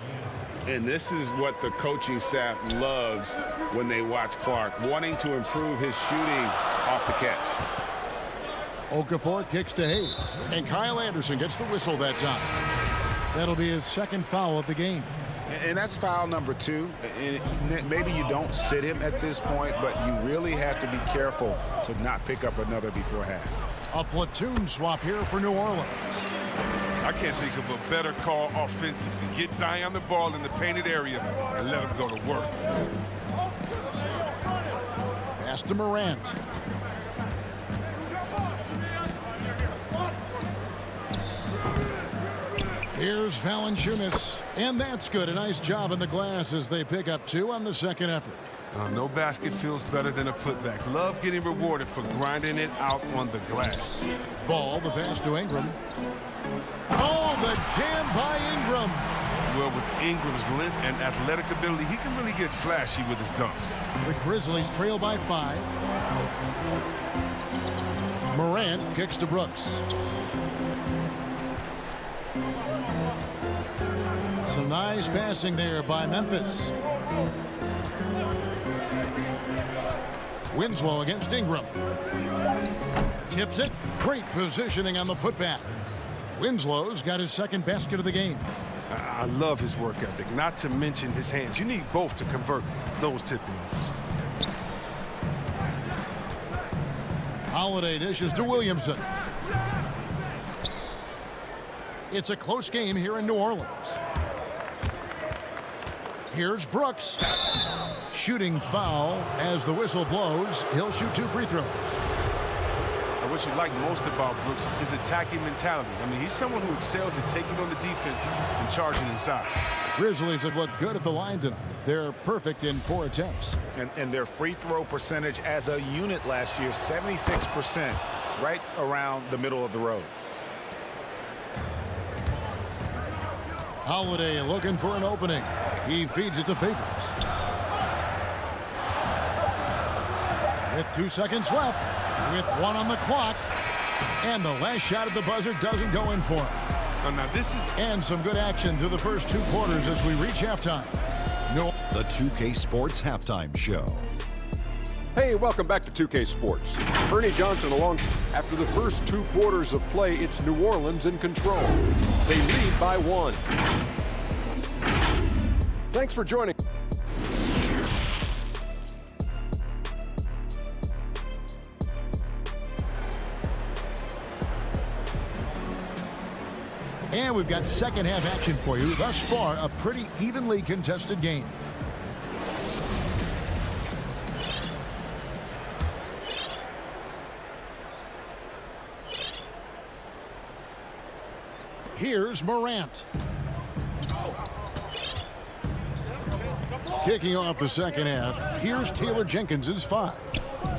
And this is what the coaching staff loves when they watch Clark, wanting to improve his shooting off the catch. Okafor kicks to Hayes, and Kyle Anderson gets the whistle that time. That'll be his second foul of the game. And that's foul number 2. And maybe you don't sit him at this point, but you really have to be careful to not pick up another before half. A platoon swap here for New Orleans. I can't think of a better call offensively. Get Zion the ball in the painted area and let him go to work. Pass to Morant. Here's Valanciunas, and that's good. A nice job in the glass as they pick up 2 on the second effort. No basket feels better than a putback. Love getting rewarded for grinding it out on the glass. Ball, the pass to Ingram. Oh, the jam by Ingram. Well, with Ingram's length and athletic ability, he can really get flashy with his dunks. The Grizzlies trail by 5. Morant kicks to Brooks. Some nice passing there by Memphis. Winslow against Ingram. Tips it. Great positioning on the putback. Winslow's got his second basket of the game. I love his work ethic, not to mention his hands. You need both to convert those tip-ins. Holiday dishes to Williamson. It's a close game here in New Orleans. Here's Brooks. Shooting foul as the whistle blows. He'll shoot 2 free throws. What you like most about Brooks is attacking mentality. I mean, he's someone who excels at taking on the defense and charging inside. Grizzlies have looked good at the line tonight. They're perfect in 4 attempts. And their free throw percentage as a unit last year, 76%, right around the middle of the road. Holiday looking for an opening. He feeds it to Favors. With 2 seconds left, with 1 on the clock, and the last shot at the buzzer doesn't go in for him. Now this is and some good action through the first 2 quarters as we reach halftime. The 2K Sports Halftime Show. Hey, welcome back to 2K Sports. Ernie Johnson along. After the first 2 quarters of play, it's New Orleans in control. They lead by 1. Thanks for joining. And we've got second half action for you. Thus far, a pretty evenly contested game. Here's Morant. Kicking off the second half, here's Taylor Jenkins's 5.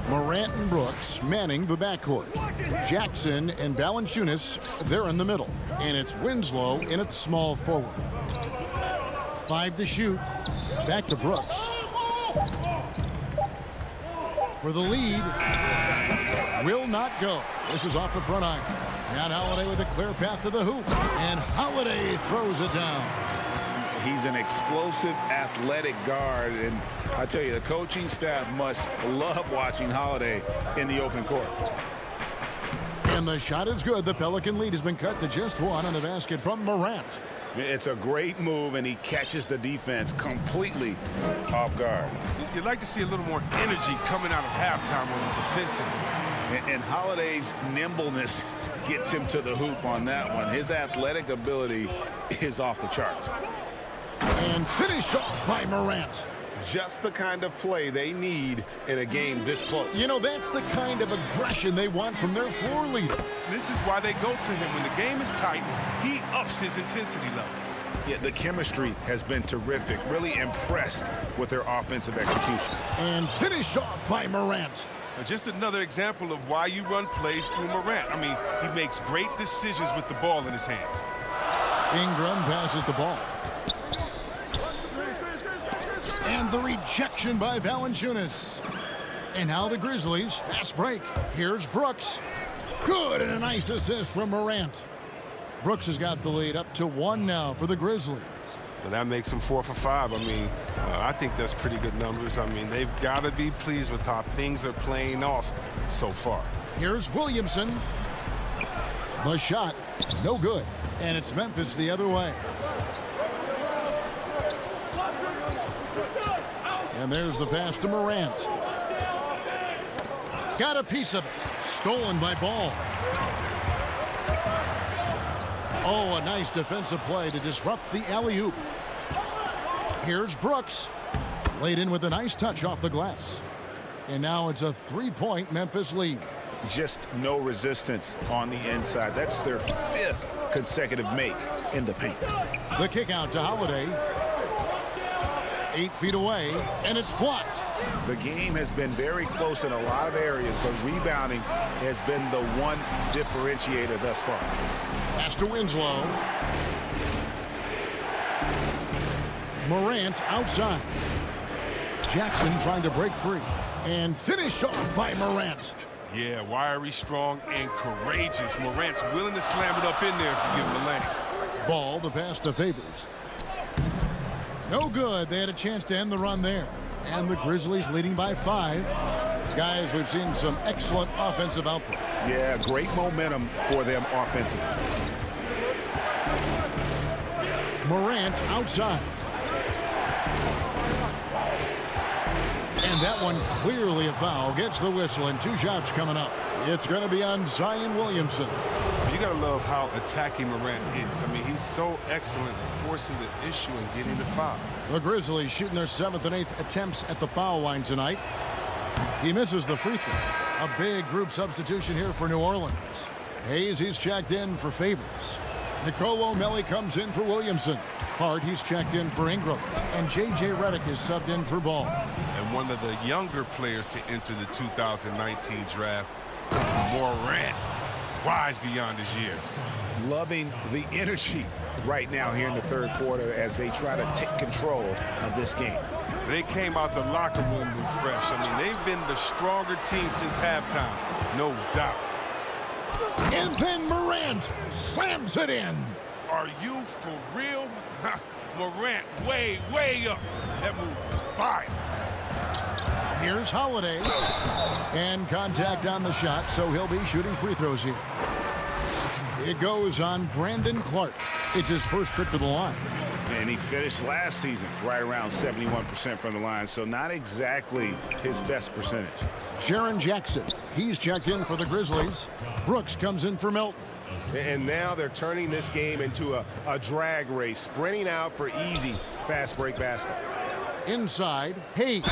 Morant and Brooks manning the backcourt. Jackson and Valanciunas, they're in the middle. And it's Winslow in its small forward. 5 to shoot. Back to Brooks. For the lead. Will not go. This is off the front iron. And Holiday with a clear path to the hoop. And Holiday throws it down. He's an explosive, athletic guard, and I tell you, the coaching staff must love watching Holiday in the open court. And the shot is good. The Pelican lead has been cut to just 1 on the basket from Morant. It's a great move, and he catches the defense completely off guard. You'd like to see a little more energy coming out of halftime on the defensive end. And Holiday's nimbleness gets him to the hoop on that one. His athletic ability is off the charts. And finished off by Morant. just the kind of play they need in a game this close. You know, that's the kind of aggression they want from their floor leader. This is why they go to him. When the game is tight, he ups his intensity level. Yeah, the chemistry has been terrific. Really impressed with their offensive execution. And finished off by Morant. Just another example of why you run plays through Morant. I mean, he makes great decisions with the ball in his hands. Ingram passes the ball. And the rejection by Valanciunas. And now the Grizzlies, fast break. Here's Brooks. Good, and a nice assist from Morant. Brooks has got the lead up to 1 now for the Grizzlies. Well, that makes him 4 for 5. I mean, I think that's pretty good numbers. I mean, they've got to be pleased with how things are playing off so far. Here's Williamson. The shot, no good. And it's Memphis the other way. And there's the pass to Morant. Got a piece of it. Stolen by Ball. Oh, a nice defensive play to disrupt the alley-oop. Here's Brooks. Laid in with a nice touch off the glass. And now it's a 3-point Memphis lead. Just no resistance on the inside. That's their 5th consecutive make in the paint. The kick out to Holiday. 8 feet away, and it's blocked. The game has been very close in a lot of areas, but rebounding has been the one differentiator thus far. Pass to Winslow. Morant outside. Jackson trying to break free. And finished off by Morant. Yeah, wiry, strong, and courageous. Morant's willing to slam it up in there if you give him the lane. Ball, the pass to Favors. No good. They had a chance to end the run there. And the Grizzlies leading by 5. Guys, we've seen some excellent offensive output. Yeah, great momentum for them offensively. Morant outside. And that one clearly a foul. Gets the whistle, and 2 shots coming up. It's going to be on Zion Williamson. You got to love how attacking Morant is. I mean, he's so excellent at forcing the issue and getting the foul. The Grizzlies shooting their 7th and 8th attempts at the foul line tonight. He misses the free throw. A big group substitution here for New Orleans. Hayes, he's checked in for Favors. Nicolo O'Malley comes in for Williamson. Hart, he's checked in for Ingram. And J.J. Redick is subbed in for Ball. And one of the younger players to enter the 2019 draft, Morant, wise beyond his years. Loving the energy right now here in the 3rd quarter as they try to take control of this game. They came out the locker room refreshed. I mean, they've been the stronger team since halftime, no doubt. And then Morant slams it in. Are you for real? Morant way, way up. That move was fire. Here's Holiday. And contact on the shot, so he'll be shooting free throws here. It goes on Brandon Clark. It's his first trip to the line. And he finished last season right around 71% from the line, so not exactly his best percentage. Jaren Jackson, he's checked in for the Grizzlies. Brooks comes in for Milton. And now they're turning this game into a drag race, sprinting out for easy fast break baskets. Inside, Hayes.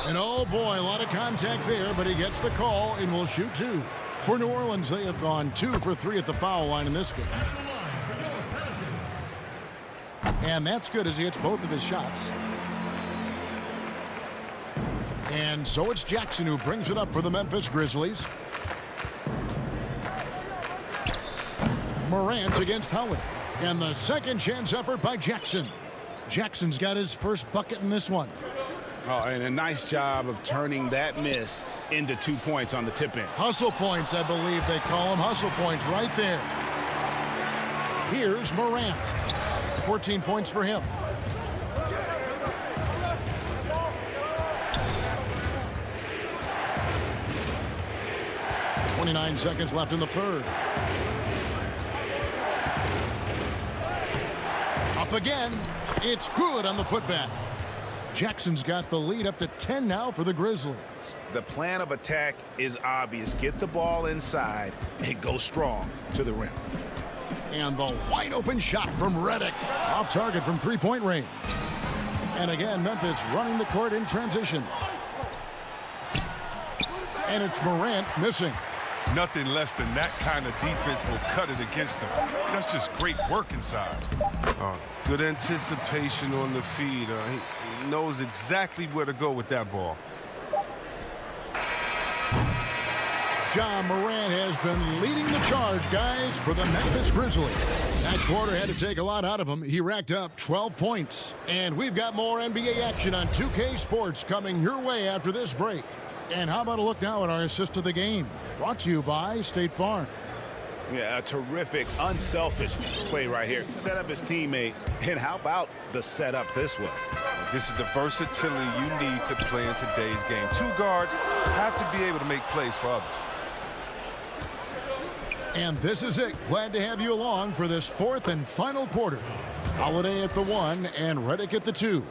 And oh boy, a lot of contact there, but he gets the call and will shoot 2. For New Orleans, they have gone 2 for 3 at the foul line in this game. And that's good as he hits both of his shots. And so it's Jackson who brings it up for the Memphis Grizzlies. Morant against Howard. And the second chance effort by Jackson. Jackson's got his first bucket in this one. Oh, and a nice job of turning that miss into 2 points on the tip in. Hustle points, I believe they call them. Hustle points right there. Here's Morant. 14 points for him. .29 seconds left in the 3rd. Up again. It's good on the putback. Jackson's got the lead up to 10 now for the Grizzlies. The plan of attack is obvious. Get the ball inside and go strong to the rim. And the wide open shot from Redick. Off target from 3-point range. And again, Memphis running the court in transition. And it's Morant missing. Nothing less than that kind of defense will cut it against him. That's just great work inside. Good anticipation on the feed. He knows exactly where to go with that ball. Ja Morant has been leading the charge, guys, for the Memphis Grizzlies. That quarter had to take a lot out of him. He racked up 12 points. And we've got more NBA action on 2K Sports coming your way after this break. And how about a look now at our assist of the game? Brought to you by State Farm. Yeah, a terrific, unselfish play right here. Set up his teammate. And how about the setup this was? This is the versatility you need to play in today's game. Two guards have to be able to make plays for others. And this is it. Glad to have you along for this fourth and final quarter. Holiday at the 1 and Redick at the 2.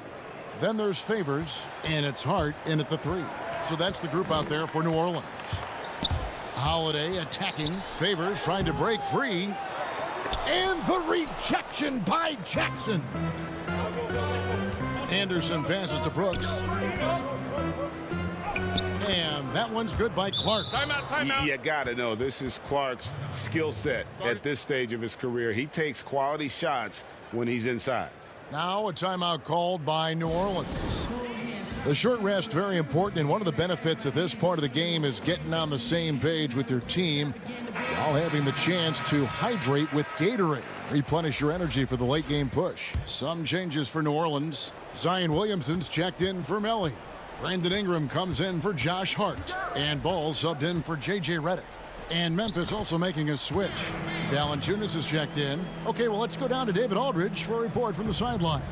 Then there's Favors, and it's Hart in at the 3. So that's the group out there for New Orleans. Holiday attacking. Favors trying to break free. And the rejection by Jackson. Anderson passes to Brooks. And that one's good by Clark. Timeout. You got to know, this is Clark's skill set at this stage of his career. He takes quality shots when he's inside. Now a timeout called by New Orleans. The short rest, very important, and one of the benefits of this part of the game is getting on the same page with your team while having the chance to hydrate with Gatorade. Replenish your energy for the late game push. Some changes for New Orleans. Zion Williamson's checked in for Melly. Brandon Ingram comes in for Josh Hart. And Ball subbed in for J.J. Redick. And Memphis also making a switch. Valanciunas is checked in. Okay, well, let's go down to David Aldridge for a report from the sideline.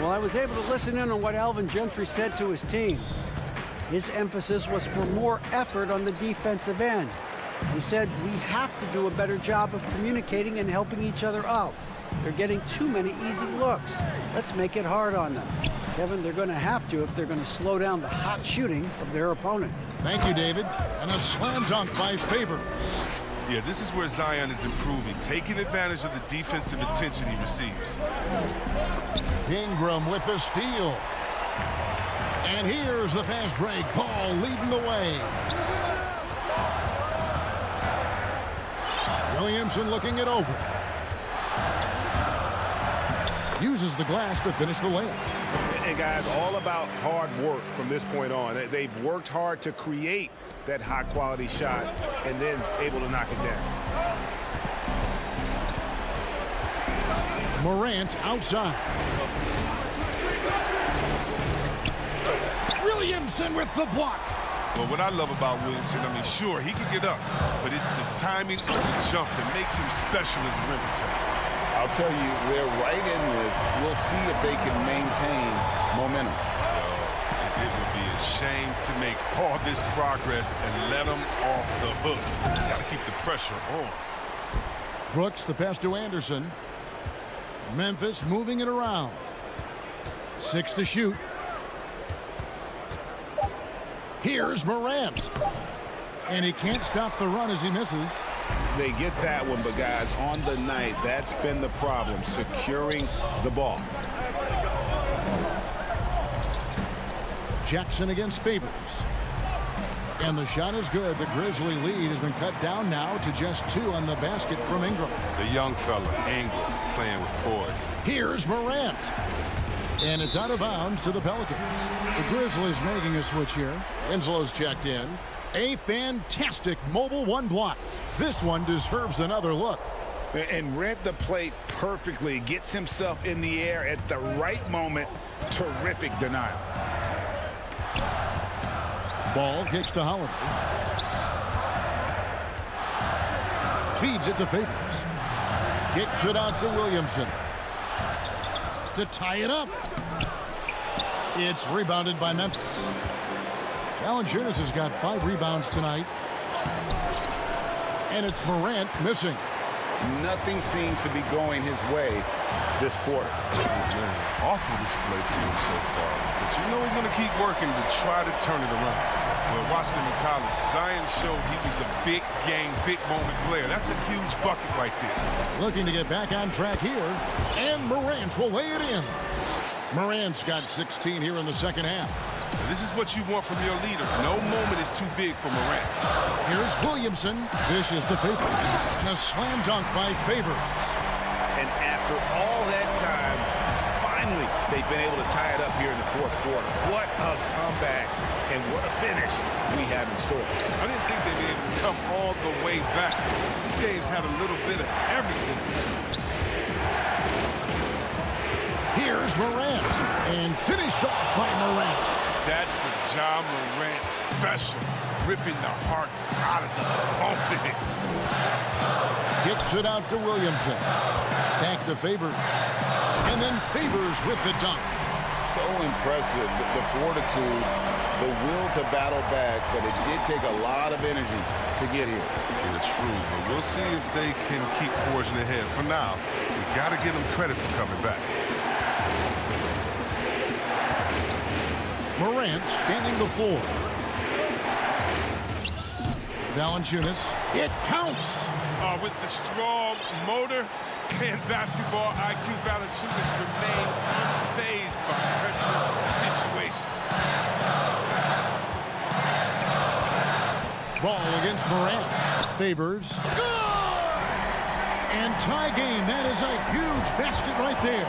Well, I was able to listen in on what Alvin Gentry said to his team. His emphasis was for more effort on the defensive end. He said we have to do a better job of communicating and helping each other out. They're getting too many easy looks. Let's make it hard on them. Kevin, they're going to have to if they're going to slow down the hot shooting of their opponent. Thank you, David. And a slam dunk by Favors. Yeah, this is where Zion is improving, taking advantage of the defensive attention he receives. Ingram with the steal. And here's the fast break. Ball leading the way. Williamson looking it over. Uses the glass to finish the layup. And guys, all about hard work from this point on. They've worked hard to create that high quality shot and then able to knock it down. Morant outside. Williamson with the block. Well, what I love about Williamson, I mean, sure, he can get up, but it's the timing of the jump that makes him special as a rim protector. I'll tell you, they're right in this. We'll see if they can maintain momentum. It would be a shame to make all this progress and let them off the hook. Got to keep the pressure on. Brooks, the pass to Anderson. Memphis moving it around. 6 to shoot. Here's Morant. And he can't stop the run as he misses. They get that one, but guys, on the night, that's been the problem, securing the ball. Jackson against Favors. And the shot is good. The Grizzly lead has been cut down now to just 2 on the basket from Ingram. The young fella, Ingram, playing with poise. Here's Morant. And it's out of bounds to the Pelicans. The Grizzlies making a switch here. Enslow's checked in. A fantastic mobile 1 block. This one deserves another look. And read the play perfectly. Gets himself in the air at the right moment. Terrific denial. Ball kicks to Holiday. Feeds it to Favors. Kicks it out to Williamson. To tie it up. It's rebounded by Memphis. Valanciunas has got 5 rebounds tonight. And it's Morant missing. Nothing seems to be going his way this quarter. Awful display for him so far. But you know he's going to keep working to try to turn it around. Well, watching him in college, Zion showed he was a big game, big moment player. That's a huge bucket right there. Looking to get back on track here. And Morant will lay it in. Morant's got 16 here in the second half. This is what you want from your leader. No moment is too big for Morant. Here's Williamson. Dishes to Favors. And a slam dunk by Favors. And after all that time, finally, they've been able to tie it up here in the fourth quarter. What a comeback and what a finish we have in store. I didn't think they'd be able to come all the way back. This game's had a little bit of everything. Here's Morant. And finished off by Morant. That's a Ja Morant special. Ripping the hearts out of the opponent. Kicks it out to Williamson. Back to Favors. And then Favors with the dunk. So impressive, the fortitude, the will to battle back, but it did take a lot of energy to get here. It's true, but we'll see if they can keep forging ahead. For now, we got to give them credit for coming back. Morant scanning the floor. Valanciunas. It counts. With the strong motor and basketball IQ, Valanciunas remains unfazed by pressure situation. Ball against Morant. Favors. Good! And tie game. That is a huge basket right there.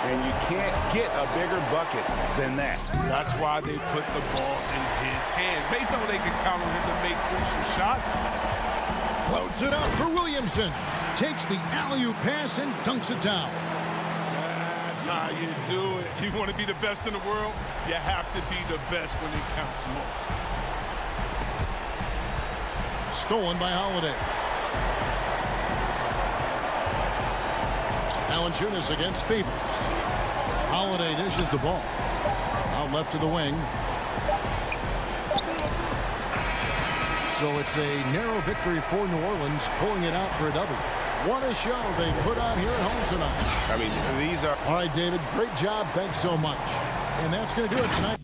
And you can't get a bigger bucket than that. That's why they put the ball in his hands. They know they can count on him to make crucial shots. Loads it up for Williamson. Takes the alley-oop pass and dunks it down. That's how you do it. You want to be the best in the world? You have to be the best when it counts most. Stolen by Holiday. Valanciunas against Favors. Holiday dishes the ball. Out left to the wing. So it's a narrow victory for New Orleans, pulling it out for a W. What a show they put on here at home tonight. I mean, these are... All right, David, great job. Thanks so much. And that's going to do it tonight.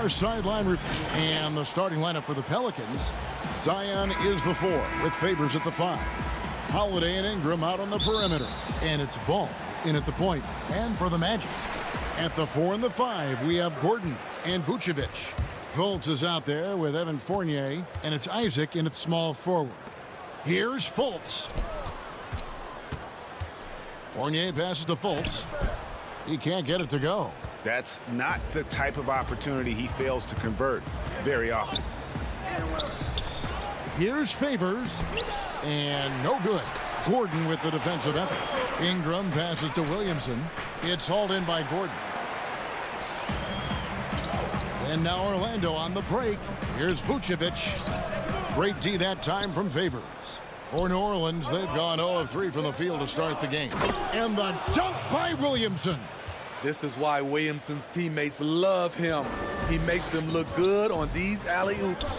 Our sideline and the starting lineup for the Pelicans. Zion is the 4 with Favors at the 5. Holiday and Ingram out on the perimeter. And it's Ball in at the point. And for the Magic, at the 4 and the 5, we have Gordon and Vucevic. Fultz is out there with Evan Fournier, and it's Isaac in at small forward. Here's Fultz. Fournier passes to Fultz. He can't get it to go. That's not the type of opportunity he fails to convert very often. Here's Favors, and no good. Gordon with the defensive effort. Ingram passes to Williamson. It's hauled in by Gordon. And now Orlando on the break. Here's Vucevic. Great D that time from Favors. For New Orleans, they've gone 0 of 3 from the field to start the game. And the dunk by Williamson. This is why Williamson's teammates love him. He makes them look good on these alley-oops.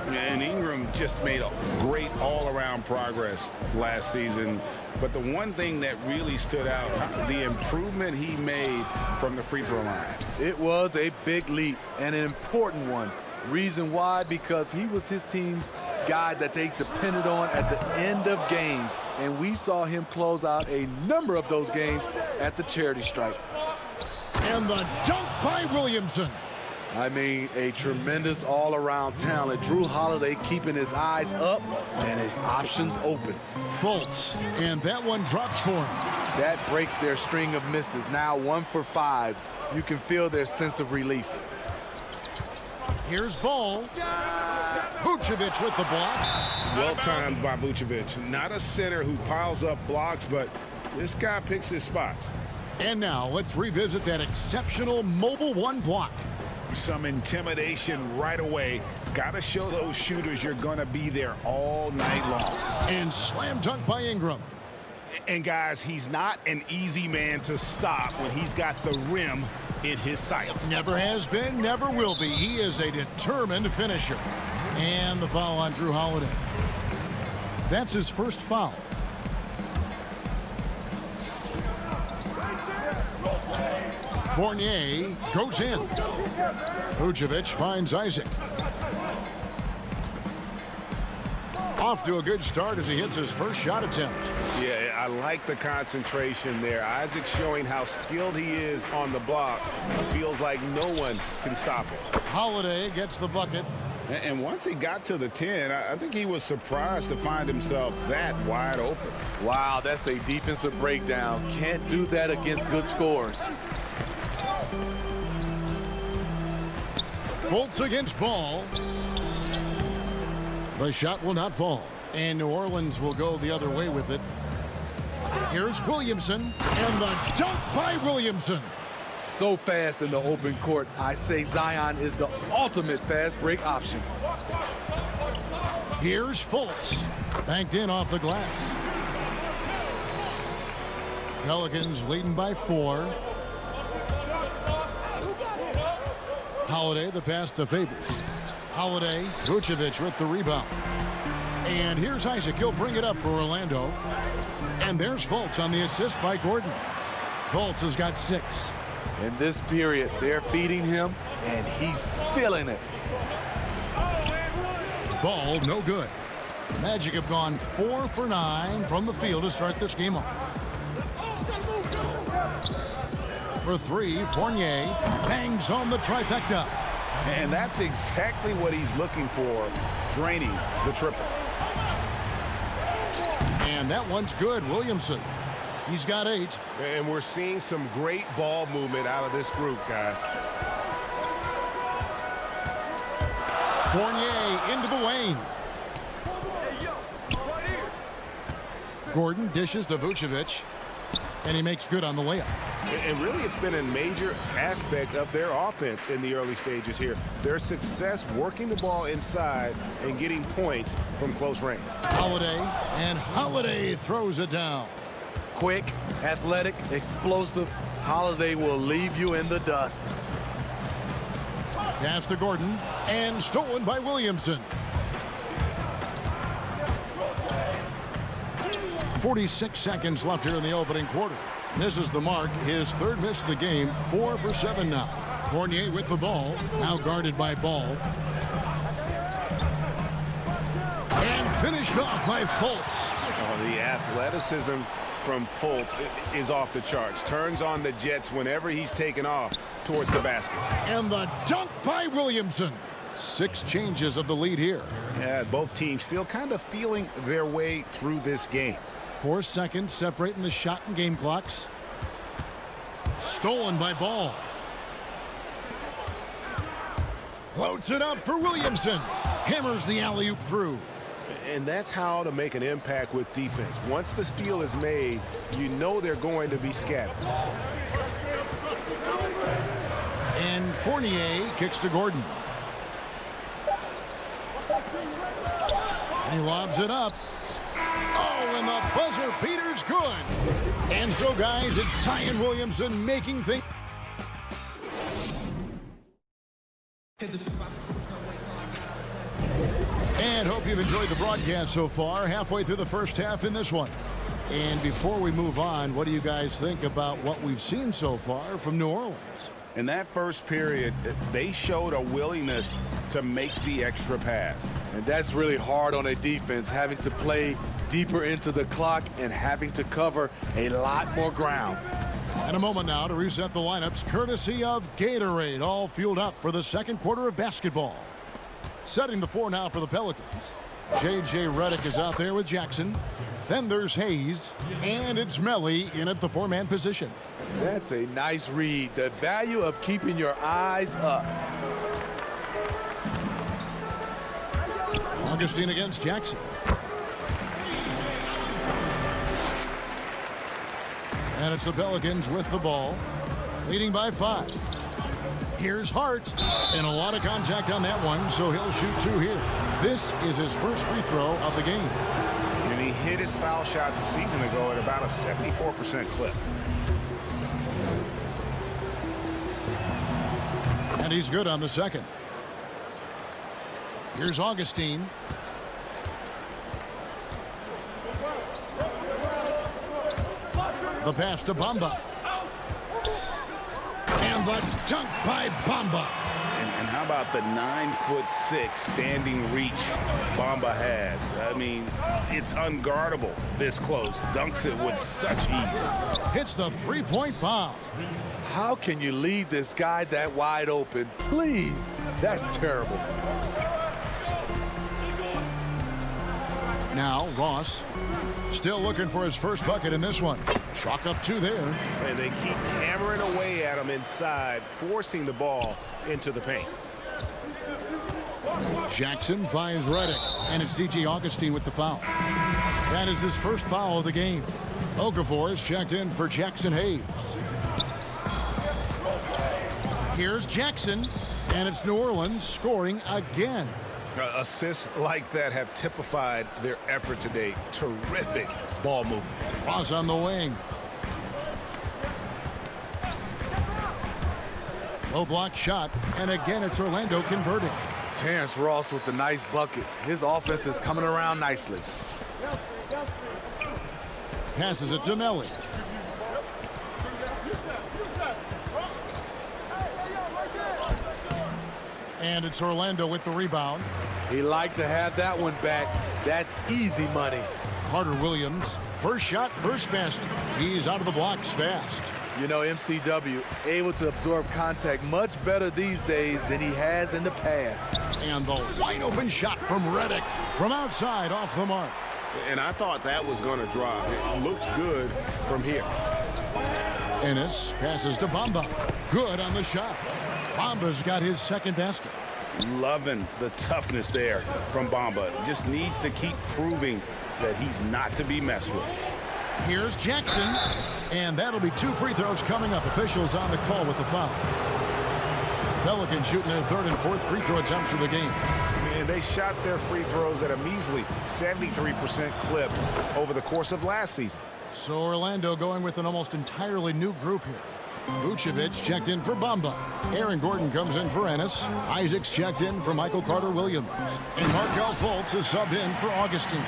And Ingram just made a great all-around progress last season. But the one thing that really stood out, the improvement he made from the free throw line. It was a big leap and an important one. Reason why? Because he was his team's guy that they depended on at the end of games. And we saw him close out a number of those games at the charity stripe. And the dunk by Williamson. I mean, a tremendous all-around talent. Drew Holiday keeping his eyes up and his options open. Fultz, and that one drops for him. That breaks their string of misses. Now 1 for 5. You can feel their sense of relief. Here's Ball. Vucevic with the block. Well timed by Vucevic. Not a center who piles up blocks, but this guy picks his spots. And now let's revisit that exceptional mobile 1 block. Some intimidation right away. Got to show those shooters you're going to be there all night long. And slam dunk by Ingram. And guys, he's not an easy man to stop when he's got the rim in his sights. Never has been, never will be. He is a determined finisher. And the foul on Drew Holiday. That's his first foul. Fournier goes in. Vucevic finds Isaac. Off to a good start as he hits his first shot attempt. Yeah, I like the concentration there. Isaac showing how skilled he is on the block. Feels like no one can stop him. Holiday gets the bucket. And once he got to the 10, I think he was surprised to find himself that wide open. Wow, that's a defensive breakdown. Can't do that against good scores. Fultz against Ball. The shot will not fall. And New Orleans will go the other way with it. Here's Williamson. And the dunk by Williamson. So fast in the open court. I say Zion is the ultimate fast break option. Here's Fultz. Banked in off the glass. Pelicans leading by 4. Holiday, the pass to Favors. Holiday, Vucevic with the rebound. And here's Isaac. He'll bring it up for Orlando. And there's Fultz on the assist by Gordon. Fultz has got 6. In this period, they're feeding him, and he's feeling it. Ball, no good. Magic have gone 4 for 9 from the field to start this game off. For 3, Fournier bangs home the trifecta. And that's exactly what he's looking for, draining the triple. And that one's good. Williamson, he's got 8. And we're seeing some great ball movement out of this group, guys. Fournier into the lane. Gordon dishes to Vucevic, and he makes good on the layup. And really, it's been a major aspect of their offense in the early stages here. Their success working the ball inside and getting points from close range. Holiday, and Holiday throws it down. Quick, athletic, explosive. Holiday will leave you in the dust. Pass to Gordon, and stolen by Williamson. 46 seconds left here in the opening quarter. Misses the mark, his 3rd miss of the game, 4 for 7 now. Fournier with the ball, now guarded by Ball. And finished off by Fultz. Oh, the athleticism from Fultz is off the charts. Turns on the Jets whenever he's taken off towards the basket. And the dunk by Williamson. 6 changes of the lead here. Yeah, both teams still kind of feeling their way through this game. 4 seconds separating the shot and game clocks. Stolen by Ball. Floats it up for Williamson. Hammers the alley-oop through. And that's how to make an impact with defense. Once the steal is made, you know they're going to be scattered. And Fournier kicks to Gordon. He lobs it up. Oh, and the buzzer beater's good. And so, guys, it's Zion Williamson making things. And hope you've enjoyed the broadcast so far. Halfway through the first half in this one. And before we move on, what do you guys think about what we've seen so far from New Orleans? In that first period, they showed a willingness to make the extra pass. And that's really hard on a defense, having to play deeper into the clock and having to cover a lot more ground. And a moment now to reset the lineups, courtesy of Gatorade, all fueled up for the second quarter of basketball. Setting the floor now for the Pelicans. J.J. Redick is out there with Jackson. Then there's Hayes, and it's Melly in at the 4-man position. That's a nice read. The value of keeping your eyes up. Augustine against Jackson. And it's the Pelicans with the ball, leading by 5. Here's Hart, and a lot of contact on that one, so he'll shoot 2 here. This is his first free throw of the game. And he hit his foul shots a season ago at about a 74% clip. And he's good on the second. Here's Augustine. The pass to Bamba. And the dunk by Bamba. And how about the 9'6" standing reach Bamba has? I mean, it's unguardable this close. Dunks it with such ease. Hits the three-point bomb. How can you leave this guy that wide open? Please, that's terrible. Now Ross still looking for his first bucket in this one. Chalk up 2 there. And they keep hammering away at him inside, forcing the ball into the paint. Jackson finds Redick, and it's DJ Augustine with the foul. That is his first foul of the game. Okafor is checked in for Jackson Hayes. Here's Jackson, and it's New Orleans scoring again. Assists like that have typified their effort today. Terrific ball movement. Ross on the wing. Low block shot, and again it's Orlando converting. Terrence Ross with the nice bucket. His offense is coming around nicely. Passes it to Melly. And it's Orlando with the rebound. He liked to have that one back. That's easy money. Carter Williams, first shot, first basket. He's out of the blocks fast. You know, MCW able to absorb contact much better these days than he has in the past. And the wide open shot from Redick from outside off the mark. And I thought that was going to drop. It looked good from here. Ennis passes to Bamba. Good on the shot. Bamba's got his second basket. Loving the toughness there from Bamba. Just needs to keep proving that he's not to be messed with. Here's Jackson, and that'll be 2 free throws coming up. Officials on the call with the foul. Pelicans shooting their 3rd and 4th free throw attempts of the game. And they shot their free throws at a measly 73% clip over the course of last season. So Orlando going with an almost entirely new group here. Vucevic checked in for Bamba. Aaron Gordon comes in for Ennis. Isaacs checked in for Michael Carter Williams. And Markelle Fultz is subbed in for Augustine.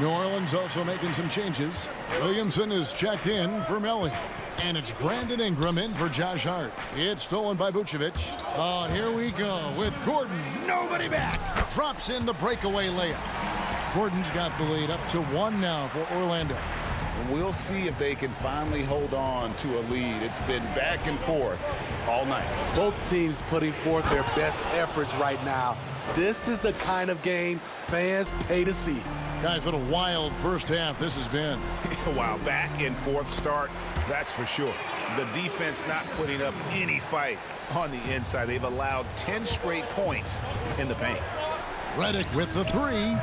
New Orleans also making some changes. Williamson is checked in for Melly. And it's Brandon Ingram in for Josh Hart. It's stolen by Vucevic. Oh, and here we go with Gordon. Nobody back. Drops in the breakaway layup. Gordon's got the lead up to 1 now for Orlando. We'll see if they can finally hold on to a lead. It's been back and forth all night. Both teams putting forth their best efforts right now. This is the kind of game fans pay to see. Guys, what a wild first half this has been. Wow, back and forth start, that's for sure. The defense not putting up any fight on the inside. They've allowed 10 straight points in the paint. Redick with the 3.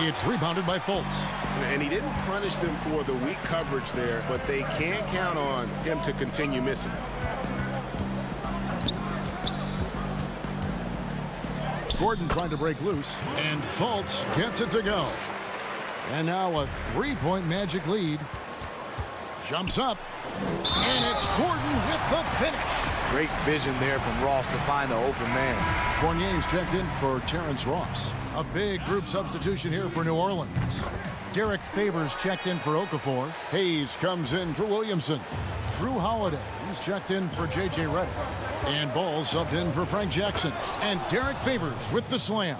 It's rebounded by Fultz. And he didn't punish them for the weak coverage there, but they can't count on him to continue missing. Gordon trying to break loose, and Fultz gets it to go. And now a 3-point Magic lead. Jumps up, and it's Gordon with the finish. Great vision there from Ross to find the open man. Fournier's checked in for Terrence Ross. A big group substitution here for New Orleans. Derek Favors checked in for Okafor. Hayes comes in for Williamson. Drew Holiday, he's checked in for J.J. Redick. And Ball subbed in for Frank Jackson. And Derek Favors with the slam.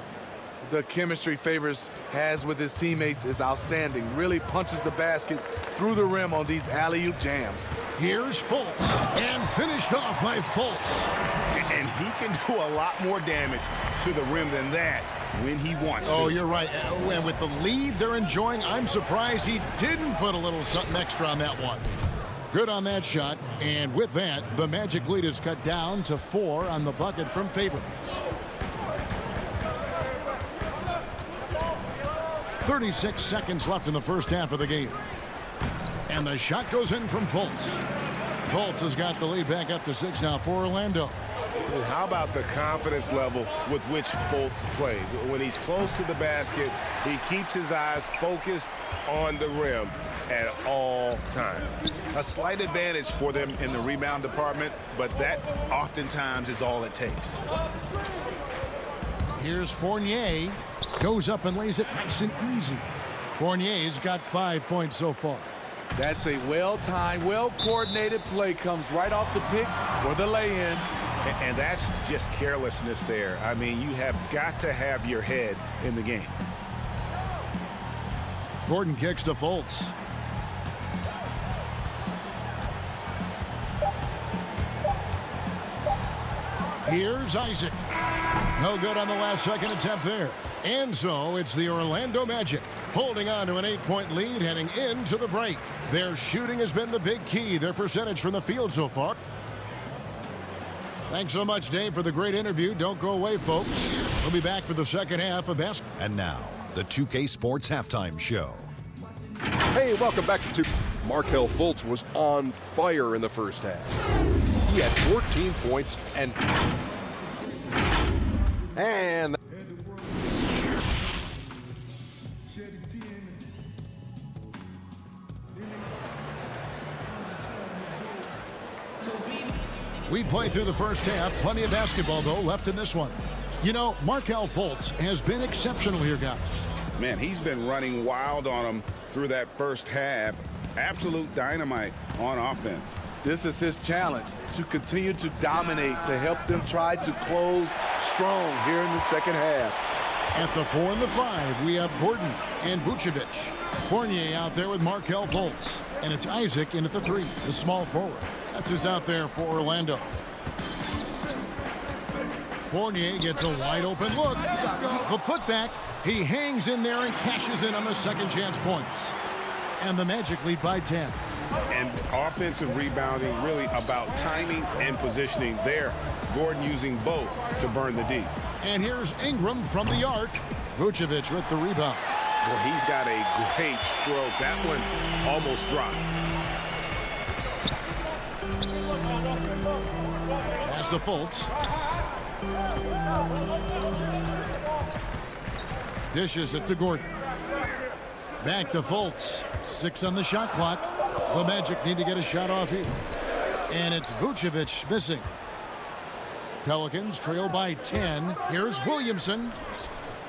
The chemistry Favors has with his teammates is outstanding. Really punches the basket through the rim on these alley-oop jams. Here's Fultz, and finished off by Fultz. And he can do a lot more damage to the rim than that when he wants to. Oh, you're right. And with the lead they're enjoying, I'm surprised he didn't put a little something extra on that one. Good on that shot. And with that, the Magic lead is cut down to 4 on the bucket from Favors. 36 seconds left in the first half of the game. And the shot goes in from Fultz. Fultz has got the lead back up to 6 now for Orlando. And how about the confidence level with which Fultz plays? When he's close to the basket, he keeps his eyes focused on the rim at all times. A slight advantage for them in the rebound department, but that oftentimes is all it takes. Here's Fournier. Goes up and lays it nice and easy. Fournier's got 5 points so far. That's a well-timed, well-coordinated play. Comes right off the pick for the lay-in. And that's just carelessness there. I mean, you have got to have your head in the game. Gordon kicks to Fultz. Here's Isaac. No good on the last second attempt there. And so it's the Orlando Magic holding on to an 8-point lead heading into the break. Their shooting has been the big key. Their percentage from the field so far. Thanks so much, Dave, for the great interview. Don't go away, folks. We'll be back for the second half of basketball. And now, the 2K Sports Halftime Show. Hey, welcome back to Markelle Fultz was on fire in the first half. He had 14 points and we played through the first half. Plenty of basketball, though, left in this one. You know, Markelle Fultz has been exceptional here, guys. Man, he's been running wild on them through that first half. Absolute dynamite on offense. This is his challenge, to continue to dominate, to help them try to close strong here in the second half. At the 4 and the 5, we have Gordon and Vucevic. Fournier out there with Markelle Fultz. And it's Isaac in at the 3, the small forward. That's who's out there for Orlando. Fournier gets a wide open look. The putback. He hangs in there and cashes in on the second chance points. And the Magic lead by 10. And offensive rebounding really about timing and positioning there. Gordon using both to burn the D. And here's Ingram from the arc. Vucevic with the rebound. Well, he's got a great stroke. That one almost dropped. Pass to Fultz. Dishes it to Gordon. Back to Fultz. 6 on the shot clock. The Magic need to get a shot off here. And it's Vucevic missing. Pelicans trail by 10. Here's Williamson.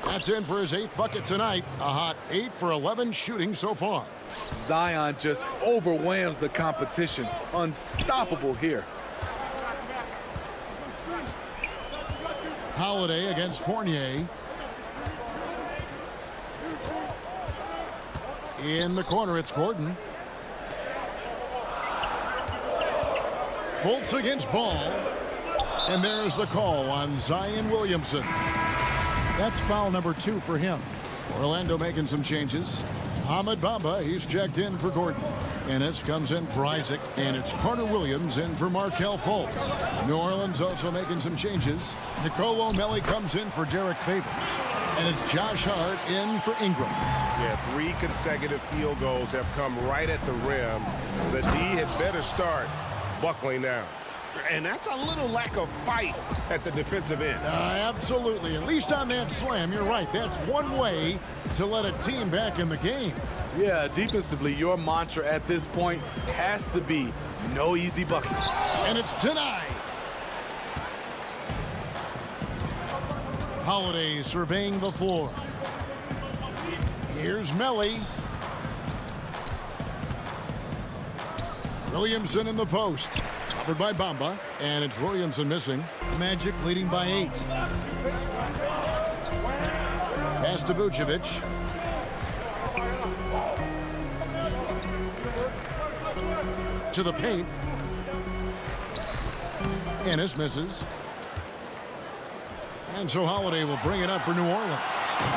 That's in for his 8th bucket tonight. A hot 8 for 11 shooting so far. Zion just overwhelms the competition. Unstoppable here. Holiday against Fournier. In the corner, it's Gordon. Fultz against Ball. And there's the call on Zion Williamson. That's foul number 2 for him. Orlando making some changes. Ahmed Bamba, he's checked in for Gordon. Ennis comes in for Isaac, and it's Carter Williams in for Markelle Fultz. New Orleans also making some changes. Nicolo O'Malley comes in for Derek Favors. And it's Josh Hart in for Ingram. Yeah, 3 consecutive field goals have come right at the rim. The D had better start buckling down. And that's a little lack of fight at the defensive end. Absolutely. At least on that slam, you're right. That's one way to let a team back in the game. Yeah, defensively, your mantra at this point has to be no easy buckets. And it's denied. Holiday surveying the floor. Here's Melly. Williamson in the post. Covered by Bamba. And it's Williamson missing. Magic leading by 8. Pass to Vucevic. To the paint. Ennis misses. And so Holiday will bring it up for New Orleans.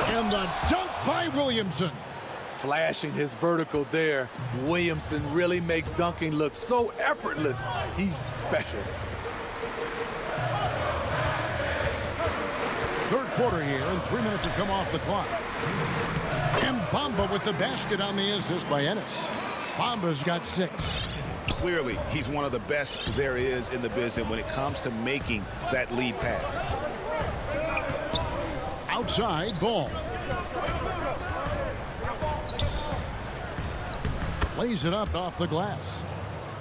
And the dunk by Williamson. Flashing his vertical there. Williamson really makes dunking look so effortless. He's special. Third quarter here, and 3 minutes have come off the clock. And Bamba with the basket on the assist by Ennis. Bamba's got 6. Clearly, he's one of the best there is in the business when it comes to making that lead pass. Outside, Ball. Lays it up off the glass.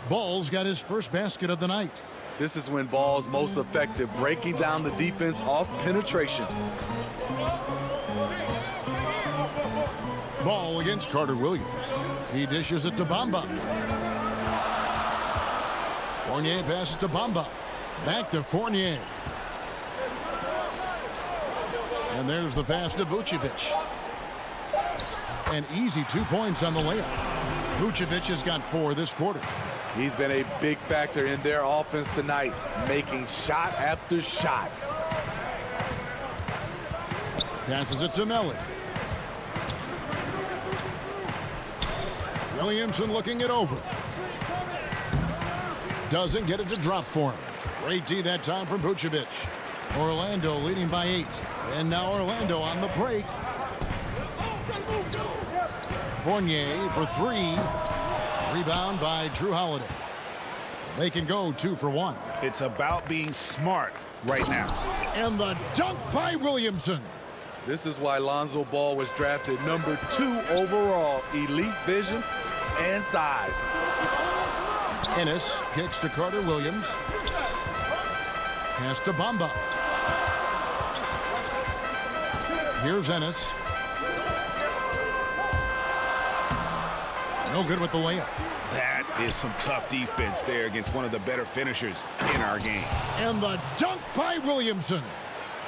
Ball's got his first basket of the night. This is when Ball's most effective, breaking down the defense off penetration. Ball against Carter Williams. He dishes it to Bamba. Fournier passes to Bamba. Back to Fournier. And there's the pass to Vucevic. An easy 2 points on the layup. Vucevic has got 4 this quarter. He's been a big factor in their offense tonight, making shot after shot. Passes it to Melly. Williamson looking it over. Doesn't get it to drop for him. Great D that time from Vucevic. Orlando leading by 8. And now Orlando on the break. Fournier for 3. Rebound by Drew Holiday. They can go 2 for 1. It's about being smart right now. And the dunk by Williamson. This is why Lonzo Ball was drafted number 2 overall. Elite vision and size. Ennis kicks to Carter Williams. Pass to Bamba. Here's Ennis. No good with the layup. That is some tough defense there against one of the better finishers in our game. And the dunk by Williamson.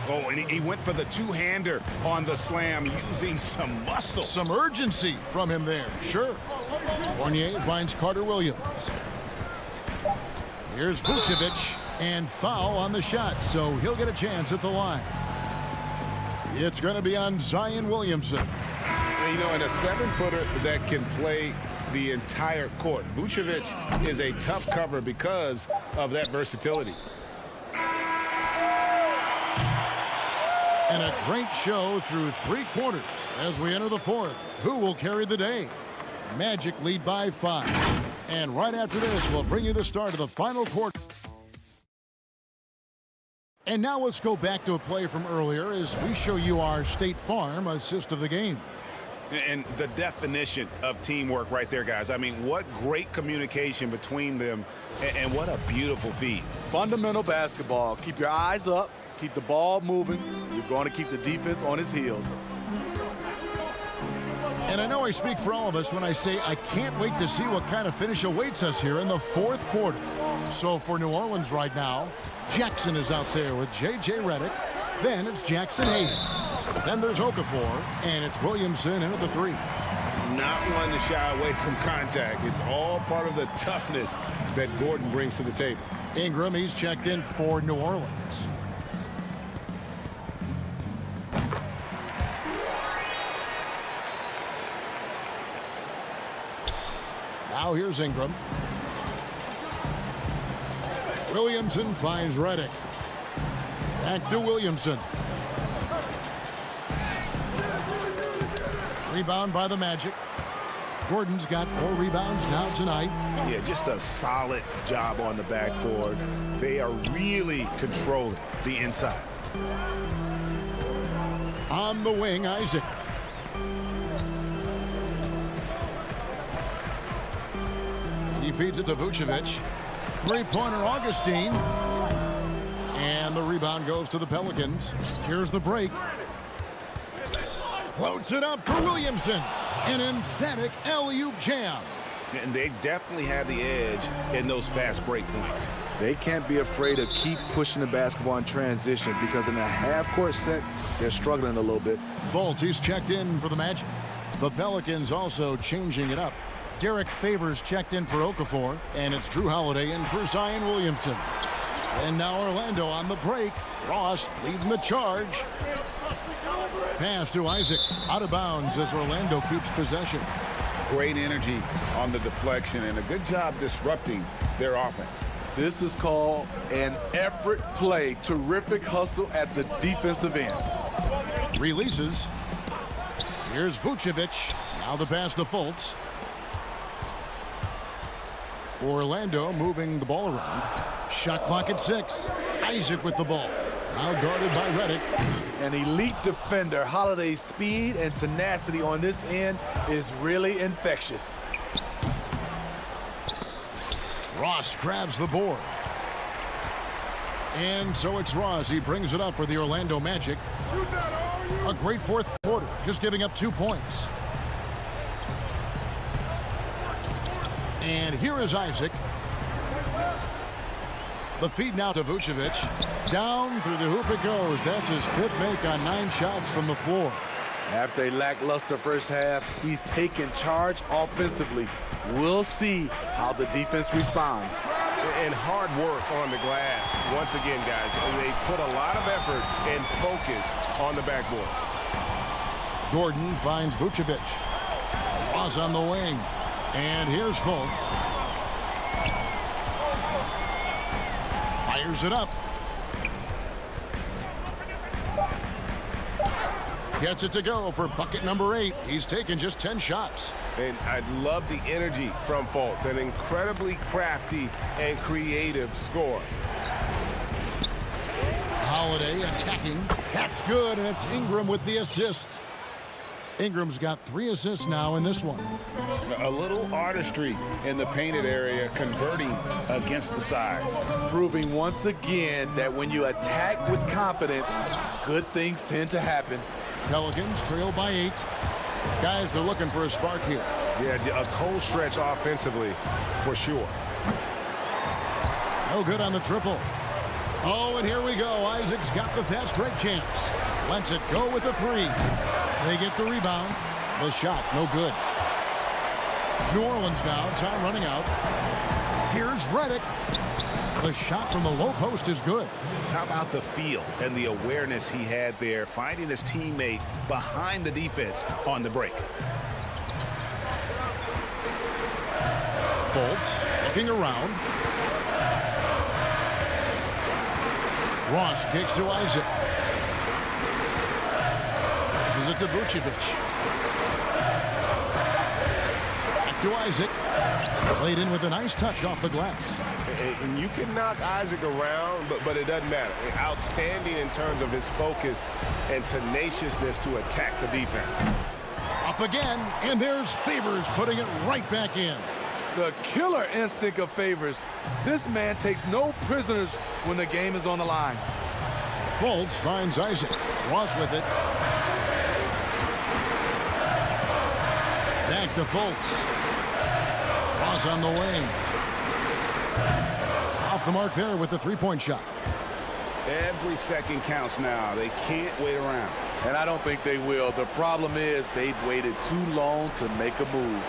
Oh, and he went for the two-hander on the slam using some muscle. Some urgency from him there, sure. Fournier finds Carter Williams. Here's Vucevic, and foul on the shot, so he'll get a chance at the line. It's going to be on Zion Williamson. And, you know, in a 7-footer that can play the entire court, Vucevic is a tough cover because of that versatility. And a great show through 3 quarters as we enter the 4th. Who will carry the day? Magic lead by 5. And right after this, we'll bring you the start of the final quarter. And now let's go back to a play from earlier as we show you our State Farm assist of the game. And the definition of teamwork right there, guys. I mean, what great communication between them, and what a beautiful feed. Fundamental basketball. Keep your eyes up, Keep the ball moving. You're going to keep the defense on its heels. And I know I speak for all of us when I say I can't wait to see what kind of finish awaits us here in the fourth quarter. So for New Orleans right now, Jackson is out there with J.J. Redick. Then it's Jackson Hayes. Then there's Okafor, and it's Williamson in at the 3. Not one to shy away from contact. It's all part of the toughness that Gordon brings to the table. Ingram, he's checked in for New Orleans. Now here's Ingram. Williamson finds Redick. Back to Williamson. Rebound by the Magic. Gordon's got 4 rebounds now tonight. Yeah, just a solid job on the backboard. They are really controlling the inside. On the wing, Isaac. He feeds it to Vucevic. Three-pointer, Augustine. And the rebound goes to the Pelicans. Here's the break. Floats it up for Williamson. An emphatic alley-oop jam. And they definitely have the edge in those fast break points. They can't be afraid to keep pushing the basketball in transition because in a half-court set, they're struggling a little bit. Fultz, he's checked in for the Magic. The Pelicans also changing it up. Derek Favors checked in for Okafor, and it's Drew Holiday in for Zion Williamson. And now Orlando on the break. Ross leading the charge. Pass to Isaac. Out of bounds as Orlando keeps possession. Great energy on the deflection and a good job disrupting their offense. This is called an effort play. Terrific hustle at the defensive end. Releases. Here's Vucevic. Now the pass to Fultz. Orlando moving the ball around. Shot clock at 6. Isaac with the ball. Now guarded by Redick. An elite defender. Holiday's speed and tenacity on this end is really infectious. Ross grabs the board. And so it's Ross. He brings it up for the Orlando Magic. A great fourth quarter, just giving up 2 points. And here is Isaac. The feed now to Vucevic. Down through the hoop it goes. That's his 5th make on 9 shots from the floor. After a lackluster first half, he's taken charge offensively. We'll see how the defense responds. And hard work on the glass. Once again, guys, they put a lot of effort and focus on the backboard. Gordon finds Vucevic. Ross on the wing. And here's Fultz. Fires it up. Gets it to go for bucket number 8. He's taken just 10 shots. And I love the energy from Fultz. An incredibly crafty and creative scorer. Holiday attacking. That's good, and it's Ingram with the assist. Ingram's got 3 assists now in this one. A little artistry in the painted area, converting against the size. Proving once again that when you attack with confidence, good things tend to happen. Pelicans trail by 8. Guys are looking for a spark here. Yeah, a cold stretch offensively, for sure. No good on the triple. Oh, and here we go. Isaac's got the fast break chance. Lets it go with the 3. They get the rebound. The shot, no good. New Orleans now, time running out. Here's Redick. The shot from the low post is good. How about the feel and the awareness he had there, finding his teammate behind the defense on the break. Fultz looking around. Ross kicks to Isaac. Passes it to Vucevic. Back to Isaac. Played in with a nice touch off the glass. And you can knock Isaac around, but it doesn't matter. Outstanding in terms of his focus and tenaciousness to attack the defense. Up again, and there's Favors putting it right back in. The killer instinct of Favors. This man takes no prisoners when the game is on the line. Fultz finds Isaac. Ross with it. Back to Fultz. Ross on the wing. Off the mark there with the three-point shot. Every second counts now. They can't wait around. And I don't think they will. The problem is they've waited too long to make a move.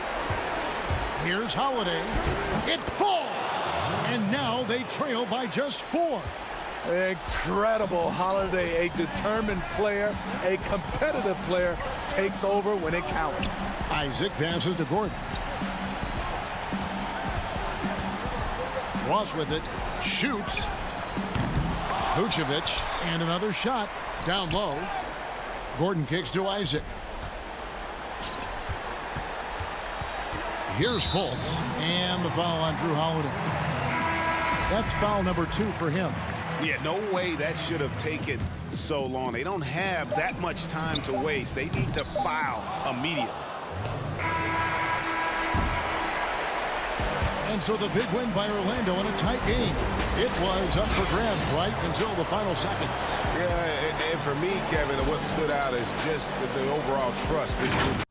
Here's Holiday. It falls. And now they trail by just 4. Incredible. Holiday, a determined player, a competitive player, takes over when it counts. Isaac passes to Gordon. Ross with it. Shoots. Vucevic. And another shot. Down low. Gordon kicks to Isaac. Here's Fultz. And the foul on Drew Holiday. That's foul number 2 for him. Yeah, no way that should have taken so long. They don't have that much time to waste. They need to foul immediately. And so the big win by Orlando in a tight game. It was up for grabs right until the final seconds. Yeah, and for me, Kevin, what stood out is just the overall trust this group.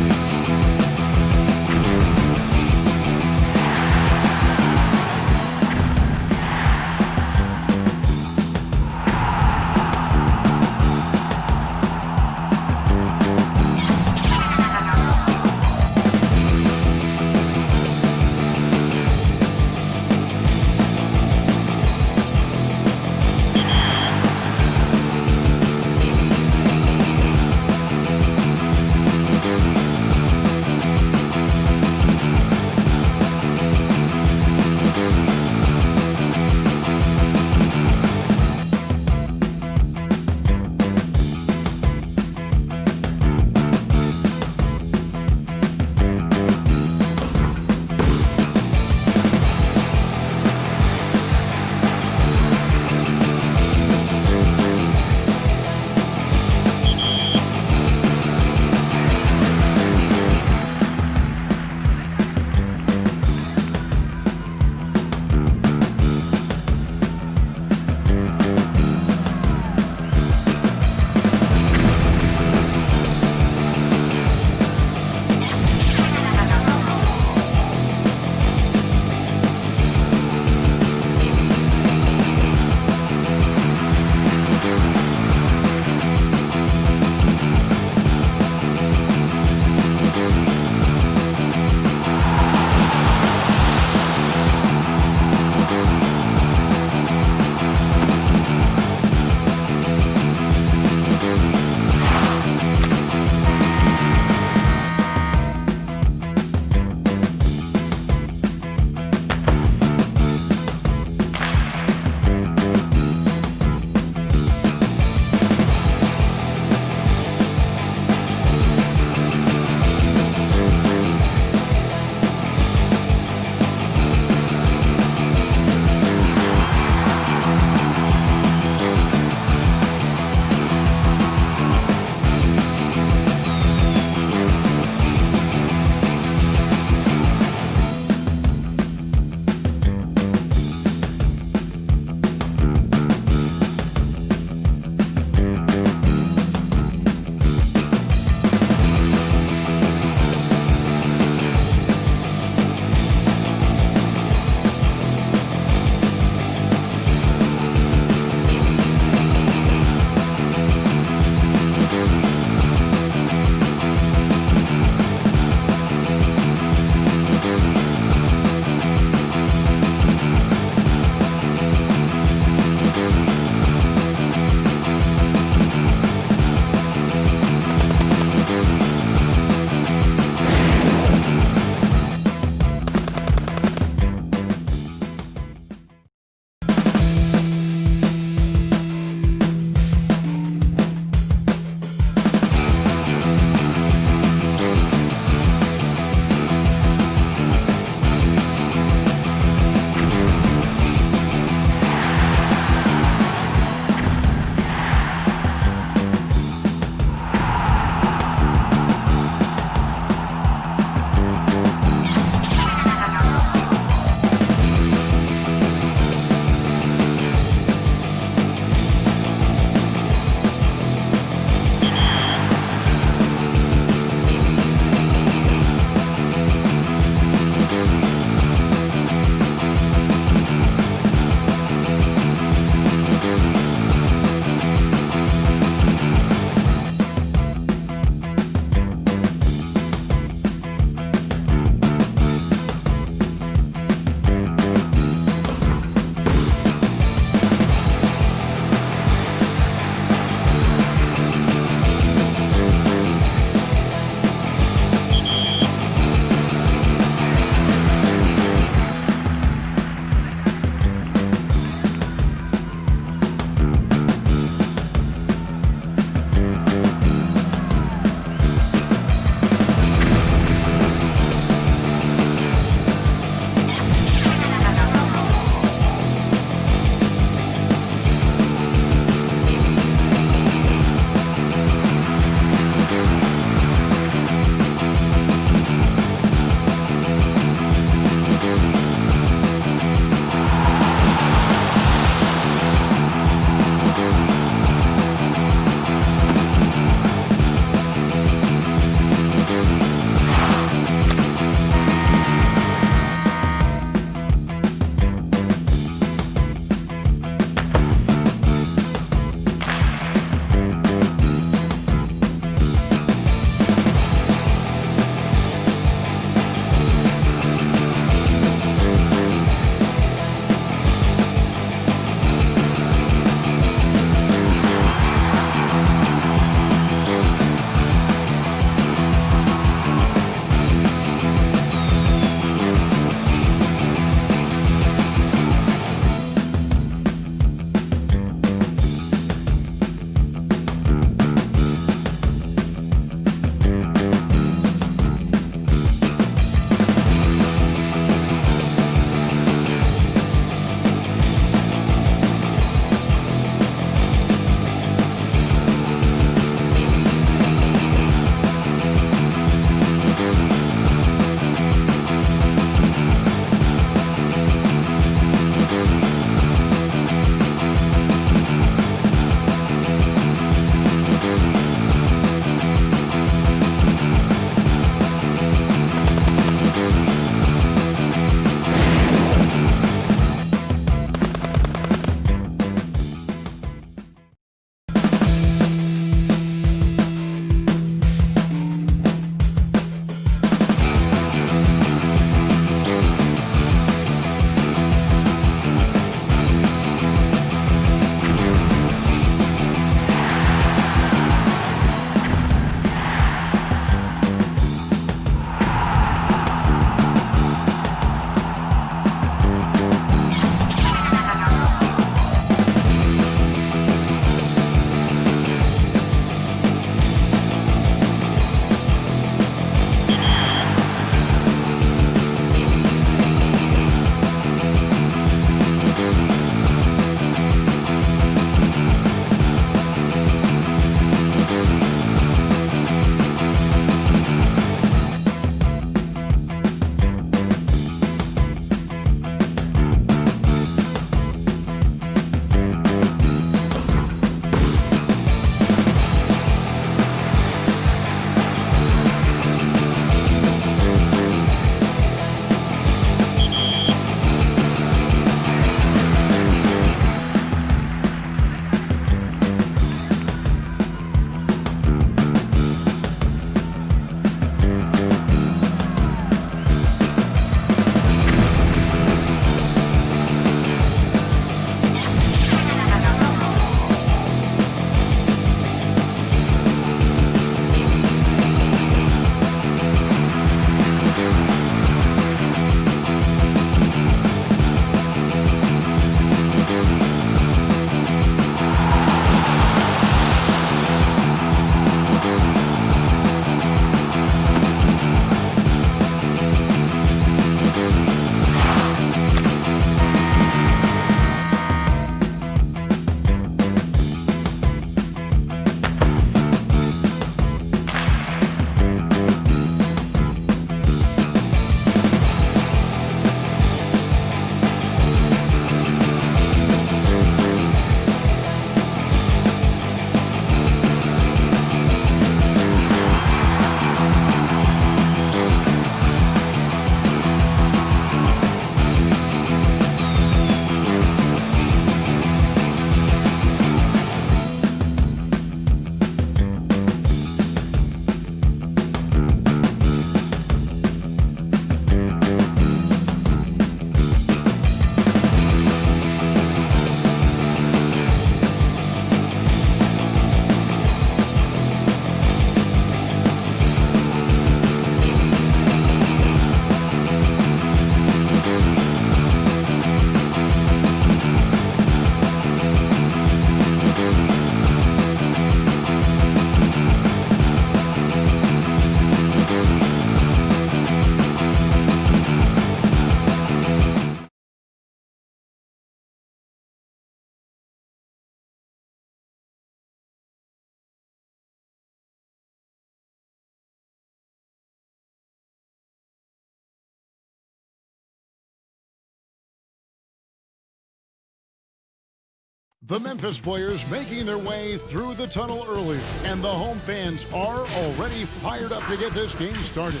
The Memphis players making their way through the tunnel early, and the home fans are already fired up to get this game started.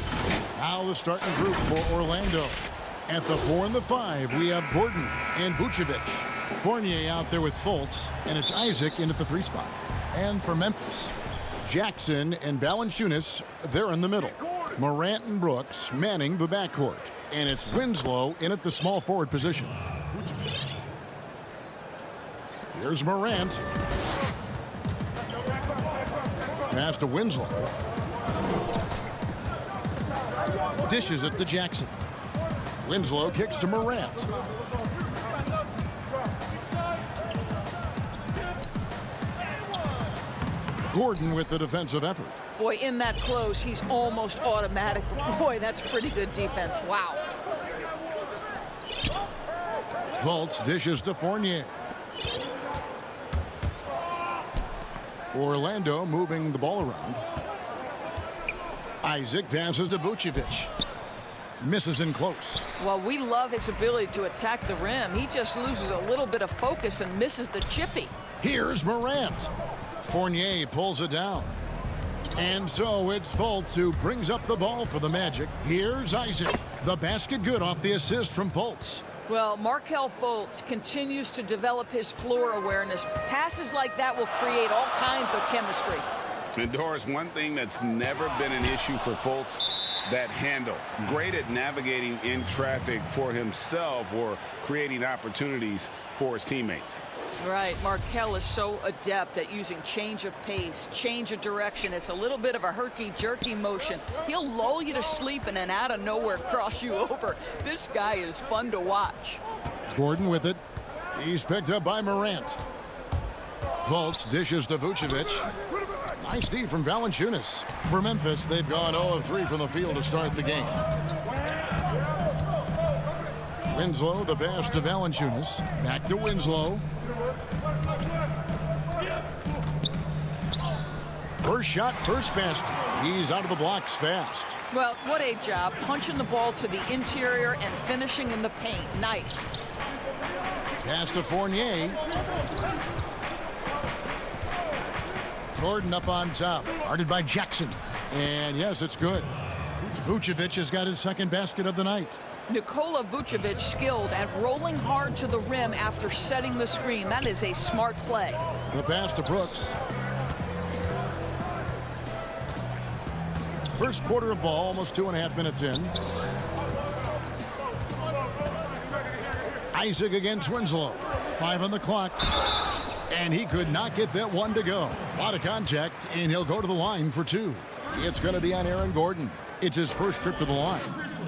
Now the starting group for Orlando. At the 4 and the 5, we have Gordon and Vucevic. Fournier out there with Fultz, and it's Isaac in at the 3 spot. And for Memphis, Jackson and Valanciunas, they're in the middle. Morant and Brooks manning the backcourt, and it's Winslow in at the small forward position. Here's Morant. Pass to Winslow. Dishes it to Jackson. Winslow kicks to Morant. Gordon with the defensive effort. Boy, in that close, he's almost automatic. Boy, that's pretty good defense. Wow. Fultz dishes to Fournier. Orlando moving the ball around. Isaac passes to Vucevic. Misses in close. Well, we love his ability to attack the rim. He just loses a little bit of focus and misses the chippy. Here's Morant. Fournier pulls it down. And so it's Fultz who brings up the ball for the Magic. Here's Isaac. The basket good off the assist from Fultz. Well, Markelle Fultz continues to develop his floor awareness. Passes like that will create all kinds of chemistry. And Doris, one thing that's never been an issue for Fultz, that handle. Great at navigating in traffic for himself or creating opportunities for his teammates. Right, Markelle is so adept at using change of pace, change of direction. It's a little bit of a herky-jerky motion. He'll lull you to sleep and then out of nowhere cross you over. This guy is fun to watch. Gordon with it. He's picked up by Morant. Fultz dishes to Vucevic. Nice D from Valanciunas. For Memphis, they've gone 0 of 3 from the field to start the game. Winslow, the pass to Valanciunas. Back to Winslow. First shot, first basket. He's out of the blocks fast. Well, what a job. Punching the ball to the interior and finishing in the paint. Nice. Pass to Fournier. Gordon up on top. Guarded by Jackson. And yes, it's good. Vucevic has got his second basket of the night. Nikola Vucevic skilled at rolling hard to the rim after setting the screen. That is a smart play. The pass to Brooks. First quarter of ball, almost 2.5 minutes in. Isaac against Winslow. 5 on the clock. And he could not get that one to go. A lot of contact, and he'll go to the line for 2. It's going to be on Aaron Gordon. It's his first trip to the line.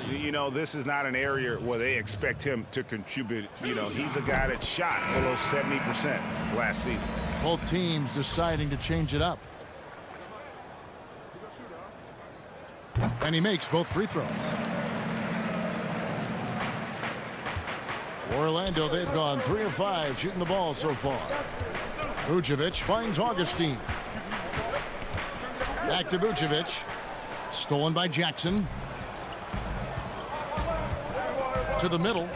You know, this is not an area where they expect him to contribute. You know, he's a guy that shot below 70% last season. Both teams deciding to change it up. And he makes both free throws. For Orlando, they've gone 3 of 5 shooting the ball so far. Vucevic finds Augustine. Back to Vucevic. Stolen by Jackson. To the middle.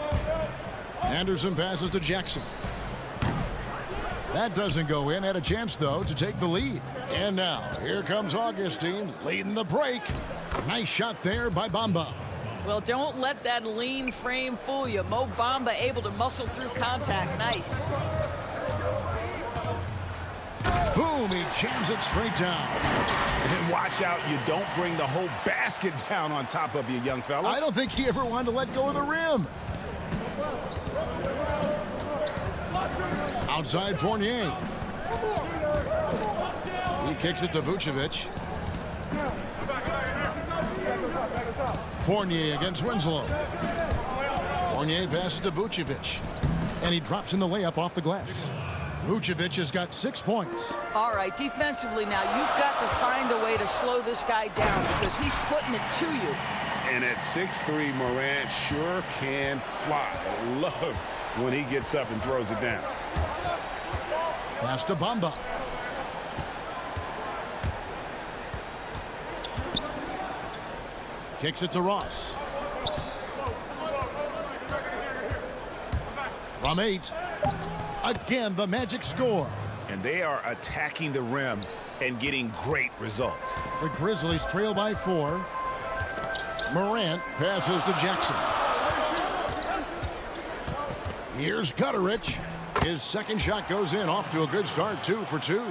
Anderson passes to Jackson. That doesn't go in. Had a chance, though, to take the lead. And now, here comes Augustine leading the break. Nice shot there by Bamba. Well, don't let that lean frame fool you. Mo Bamba able to muscle through contact. Nice. Boom, he jams it straight down. And watch out, you don't bring the whole basket down on top of you, young fella. I don't think he ever wanted to let go of the rim. Outside Fournier. He kicks it to Vucevic. Fournier against Winslow. Fournier passes to Vucevic. And he drops in the layup off the glass. Vucevic has got 6 points. All right, defensively now, you've got to find a way to slow this guy down because he's putting it to you. And at 6'3", Morant sure can fly. I love when he gets up and throws it down. Pass to Bamba. Kicks it to Ross. From 8. Again, the Magic score. And they are attacking the rim and getting great results. The Grizzlies trail by 4. Morant passes to Jackson. Here's Gutterich. His second shot goes in, off to a good start, 2 for 2.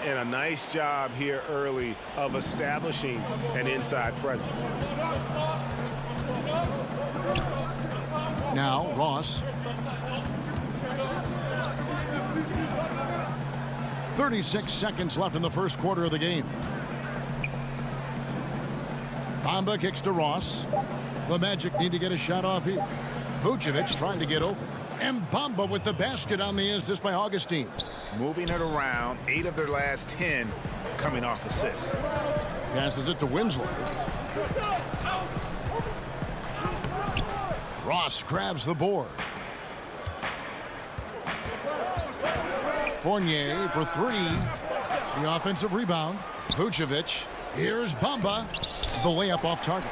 And a nice job here early of establishing an inside presence. Now, Ross. 36 seconds left in the first quarter of the game. Bamba kicks to Ross. The Magic need to get a shot off here. Vucevic trying to get open. And Bamba with the basket on the assist by Augustine. Moving it around, 8 of their last 10 coming off assists. Passes it to Winslow. Ross grabs the board. Fournier for 3. The offensive rebound. Vucevic. Here's Bamba. The layup off target.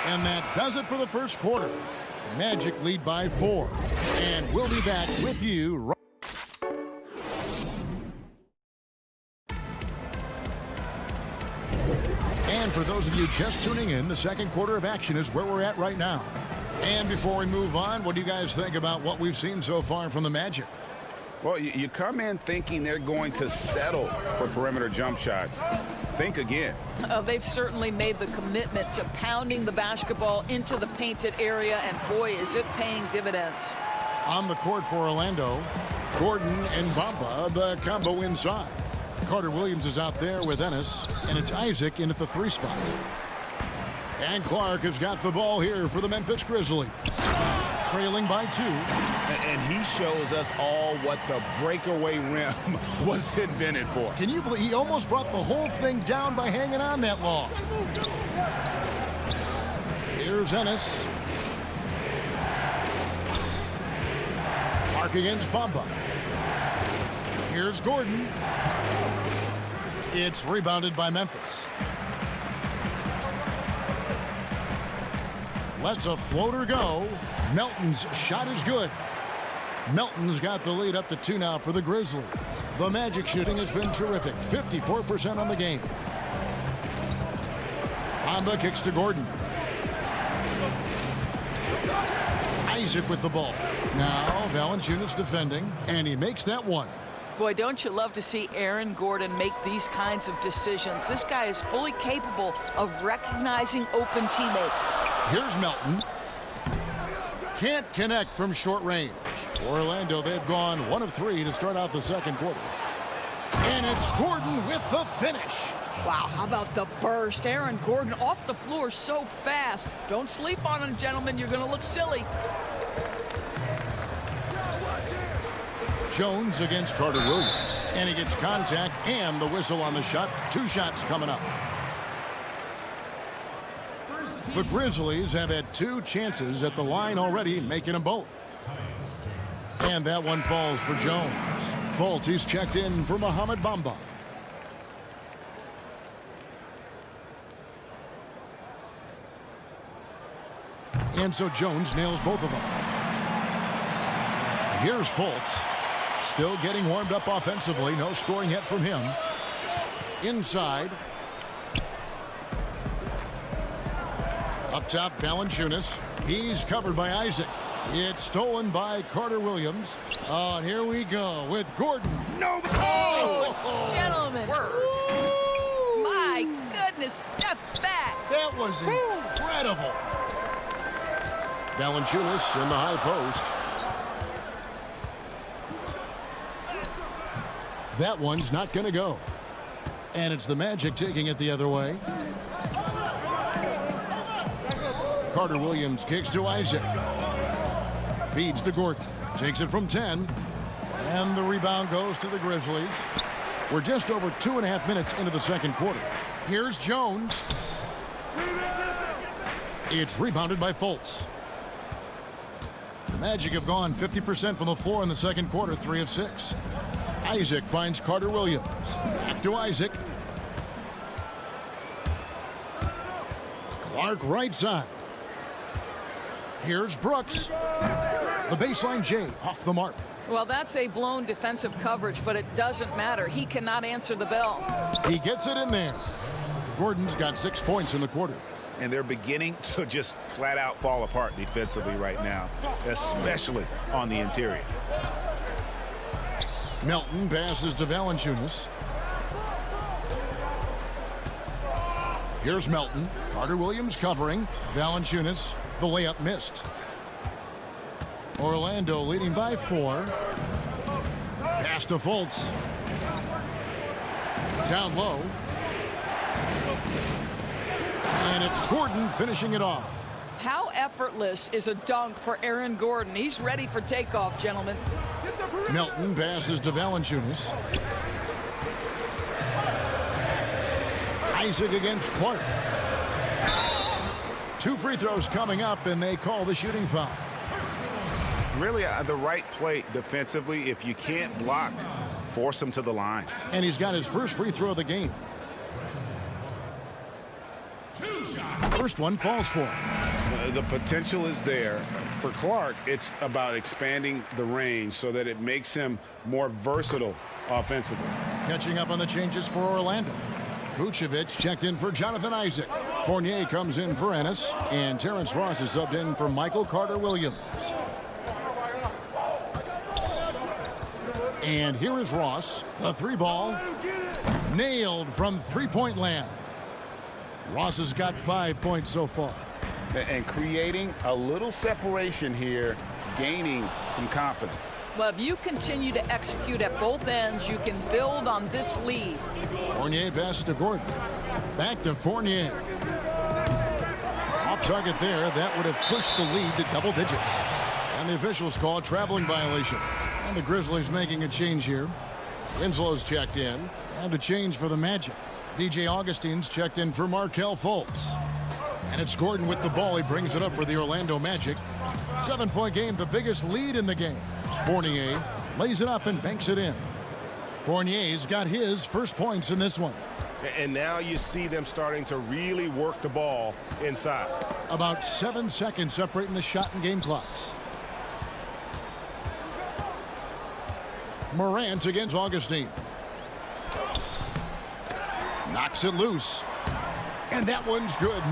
And that does it for the first quarter. Magic lead by 4. And we'll be back with you right. And for those of you just tuning in, the second quarter of action is where we're at right now. And before we move on, what do you guys think about what we've seen so far from the Magic? Well, you come in thinking they're going to settle for perimeter jump shots. Think again. They've certainly made the commitment to pounding the basketball into the painted area, and boy, is it paying dividends. On the court for Orlando, Gordon and Bamba, the combo inside. Carter Williams is out there with Ennis, and it's Isaac in at the 3 spot. And Clark has got the ball here for the Memphis Grizzlies. Trailing by 2. And he shows us all what the breakaway rim was invented for. Can you believe he almost brought the whole thing down by hanging on that long? Here's Ennis. Clark against Bamba. Here's Gordon. It's rebounded by Memphis. Lets a floater go. Melton's shot is good. Melton's got the lead up to 2 now for the Grizzlies. The Magic shooting has been terrific. 54% on the game. Bamba kicks to Gordon. Isaac with the ball. Now Valanciunas defending, and he makes that one. Boy, don't you love to see Aaron Gordon make these kinds of decisions. This guy is fully capable of recognizing open teammates. Here's Melton. Can't connect from short range. Orlando, they've gone 1 of 3 to start out the second quarter. And it's Gordon with the finish. Wow, how about the burst? Aaron Gordon off the floor so fast. Don't sleep on him, gentlemen. You're going to look silly. Jones against Carter Williams. And he gets contact and the whistle on the shot. 2 shots coming up. The Grizzlies have had 2 chances at the line already, making them both. And that one falls for Jones. Fultz, he's checked in for Mohamed Bamba. And so Jones nails both of them. Here's Fultz. Still getting warmed up offensively. No scoring yet from him. Inside. Up top, Valanciunas. He's covered by Isaac. It's stolen by Carter Williams. Oh, and here we go with Gordon. No. Oh, gentlemen. Ooh, my goodness, step back. That was incredible. Valanciunas in the high post. That one's not going to go. And it's the Magic taking it the other way. Carter Williams kicks to Isaac. Feeds to Gordon. Takes it from 10. And the rebound goes to the Grizzlies. We're just over 2.5 minutes into the second quarter. Here's Jones. It's rebounded by Fultz. The Magic have gone 50% from the floor in the second quarter, 3 of 6. Isaac finds Carter Williams. Back to Isaac. Clark right side. Here's Brooks. The baseline J off the mark. Well, that's a blown defensive coverage, but it doesn't matter. He cannot answer the bell. He gets it in there. Gordon's got 6 points in the quarter. And they're beginning to just flat out fall apart defensively right now, especially on the interior. Melton passes to Valanciunas. Here's Melton. Carter Williams covering. Valanciunas, the layup missed. Orlando leading by 4. Pass to Fultz. Down low. And it's Gordon finishing it off. How effortless is a dunk for Aaron Gordon? He's ready for takeoff, gentlemen. Melton passes to Valanciunas. Isaac against Clark. 2 free throws coming up, and they call the shooting foul. Really the right play defensively. If you can't block, force him to the line. And he's got his first free throw of the game. First one falls for him. The potential is there. For Clark, it's about expanding the range so that it makes him more versatile offensively. Catching up on the changes for Orlando. Vucevic checked in for Jonathan Isaac. Fournier comes in for Ennis. And Terrence Ross is subbed in for Michael Carter-Williams. And here is Ross. The 3-ball. Nailed from three-point land. Ross has got 5 points so far. And creating a little separation here, gaining some confidence. Well, if you continue to execute at both ends, you can build on this lead. Fournier passes to Gordon. Back to Fournier. Off target there. That would have pushed the lead to double digits. And the officials call a traveling violation. And the Grizzlies making a change here. Winslow's checked in. And a change for the Magic. DJ Augustine's checked in for Markelle Fultz. And it's Gordon with the ball. He brings it up for the Orlando Magic. 7-point game, the biggest lead in the game. Fournier lays it up and banks it in. Fournier's got his first points in this one. And now you see them starting to really work the ball inside. About 7 seconds separating the shot and game clocks. Morant against Augustine. Knocks it loose. And that one's good.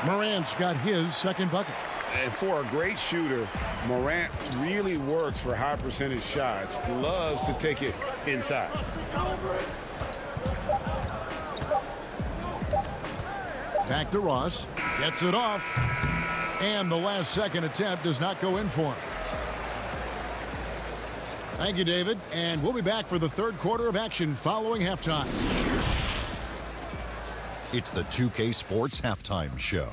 Morant's got his second bucket. And for a great shooter, Morant really works for high percentage shots. Loves to take it inside. Back to Ross. Gets it off. And the last second attempt does not go in for him. Thank you, David. And we'll be back for the third quarter of action following halftime. It's the 2K Sports Halftime Show.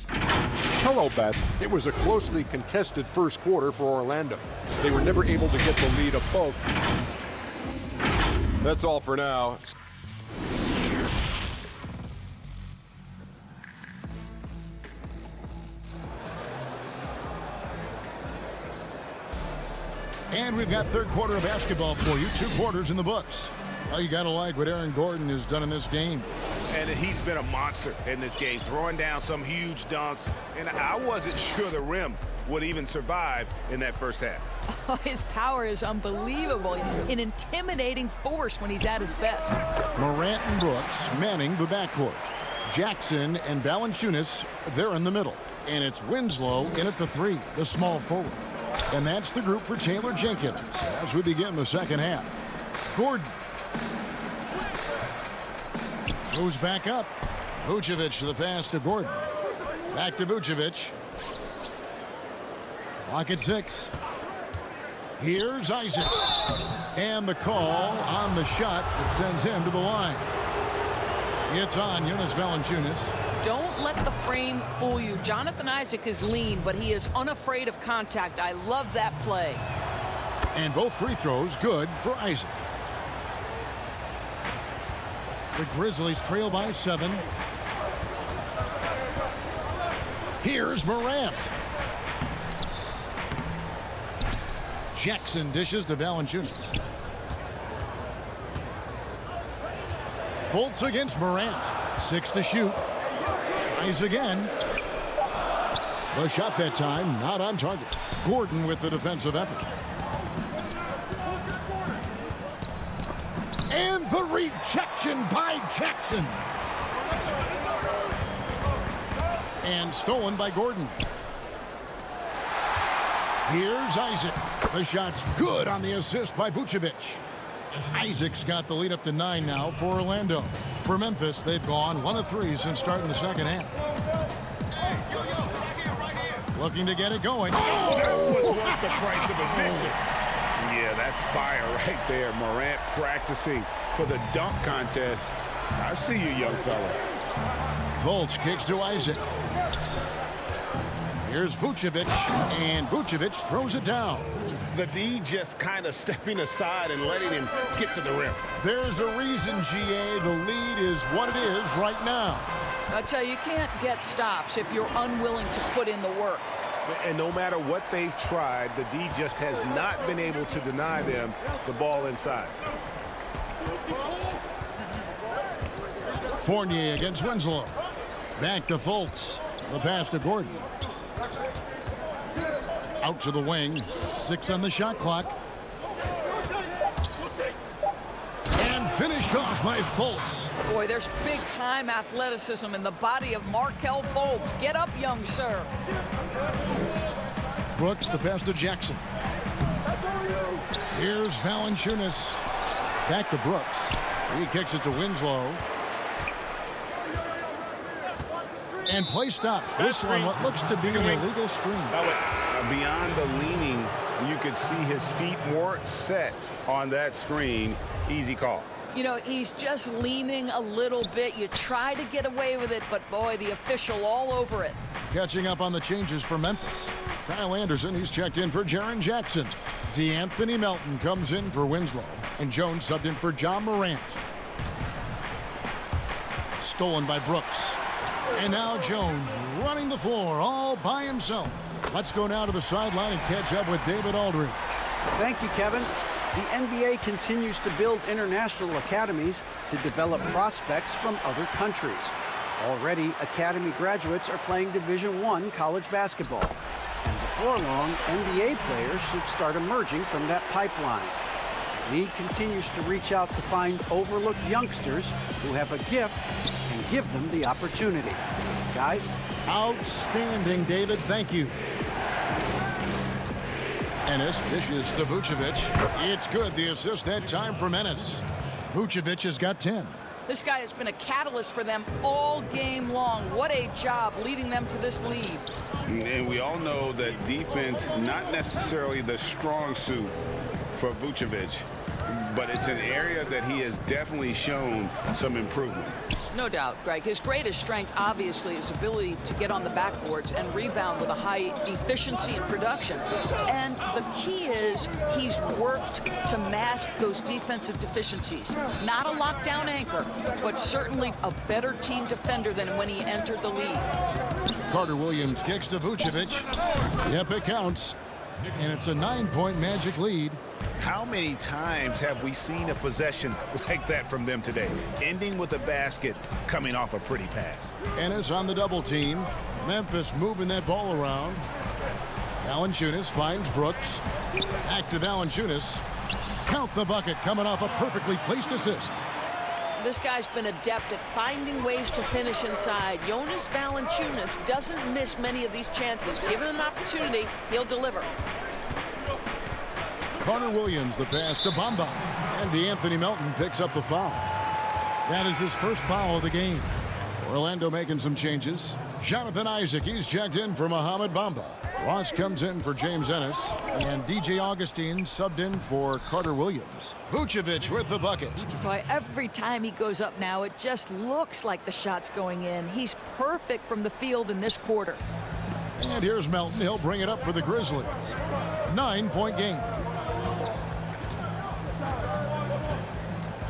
Hello, Beth. It was a closely contested first quarter for Orlando. They were never able to get the lead above. That's all for now. And we've got third quarter of basketball for you. 2 quarters in the books. Well, you got to like what Aaron Gordon has done in this game. And he's been a monster in this game, throwing down some huge dunks. And I wasn't sure the rim would even survive in that first half. Oh, his power is unbelievable. An intimidating force when he's at his best. Morant and Brooks manning the backcourt. Jackson and Valanciunas, they're in the middle. And it's Winslow in at the 3, the small forward. And that's the group for Taylor Jenkins as we begin the second half. Gordon moves back up. Vucevic to the pass to Gordon. Back to Vucevic. Clock at 6. Here's Isaac. And the call on the shot that sends him to the line. It's on Jonas Valanciunas. Don't let the frame fool you. Jonathan Isaac is lean, but he is unafraid of contact. I love that play. And both free throws good for Isaac. The Grizzlies trail by 7. Here's Morant. Jackson dishes to Valanciunas. Fultz against Morant. 6 to shoot. Tries again. The shot that time not on target. Gordon with the defensive effort. And the rejection by Jackson. And stolen by Gordon. Here's Isaac. The shot's good on the assist by Vucevic. Isaac's got the lead up to 9 now for Orlando. For Memphis, they've gone 1 of 3 since starting the second half. Looking to get it going. Oh, that was worth the price of admission. Yeah, that's fire right there. Morant practicing for the dunk contest. I see you, young fella. Fultz kicks to Isaac. Here's Vucevic, and Vucevic throws it down. The D just kind of stepping aside and letting him get to the rim. There's a reason, GA, the lead is what it is right now. I tell you can't get stops if you're unwilling to put in the work. And no matter what they've tried, the D just has not been able to deny them the ball inside. Fournier against Winslow. Back to Fultz. The pass to Gordon. Out to the wing. 6 on the shot clock. And finished off by Fultz. Boy, there's big-time athleticism in the body of Markelle Fultz. Get up, young sir. Brooks, the pass to Jackson. Here's Valanciunas. Back to Brooks. He kicks it to Winslow. And play stops. Whistle on what looks to be an illegal screen. Beyond the leaning, you could see his feet more set on that screen. Easy call. You know, he's just leaning a little bit. You try to get away with it, but boy, the official all over it. Catching up on the changes for Memphis. Kyle Anderson, he's checked in for Jaren Jackson. DeAnthony Melton comes in for Winslow. And Jones subbed in for John Morant. Stolen by Brooks. And now Jones running the floor all by himself. Let's go now to the sideline and catch up with David Aldridge. Thank you, Kevin. The NBA continues to build international academies to develop prospects from other countries. Already, academy graduates are playing Division I college basketball. And before long, NBA players should start emerging from that pipeline. The league continues to reach out to find overlooked youngsters who have a gift and give them the opportunity. Guys? Outstanding, David. Thank you. Ennis dishes to Vucevic. It's good. The assist that time from Ennis. Vucevic has got 10. This guy has been a catalyst for them all game long. What a job leading them to this lead. And we all know that defense, not necessarily the strong suit for Vucevic, but it's an area that he has definitely shown some improvement. No doubt, Greg. His greatest strength, obviously, is his ability to get on the backboards and rebound with a high efficiency and production. And the key is he's worked to mask those defensive deficiencies. Not a lockdown anchor, but certainly a better team defender than when he entered the league. Carter Williams kicks to Vucevic. Yep, it counts. And it's a 9-point Magic lead. How many times have we seen a possession like that from them today? Ending with a basket, coming off a pretty pass. Ennis on the double team. Memphis moving that ball around. Valanciunas finds Brooks. Back to Valanciunas. Count the bucket coming off a perfectly placed assist. This guy's been adept at finding ways to finish inside. Jonas Valanciunas doesn't miss many of these chances. Given an opportunity, he'll deliver. Carter Williams, the pass to Bamba. And DeAnthony Melton picks up the foul. That is his first foul of the game. Orlando making some changes. Jonathan Isaac, he's checked in for Mohamed Bamba. Ross comes in for James Ennis. And DJ Augustine subbed in for Carter Williams. Vucevic with the bucket. Boy, every time he goes up now, it just looks like the shot's going in. He's perfect from the field in this quarter. And here's Melton. He'll bring it up for the Grizzlies. 9-point game.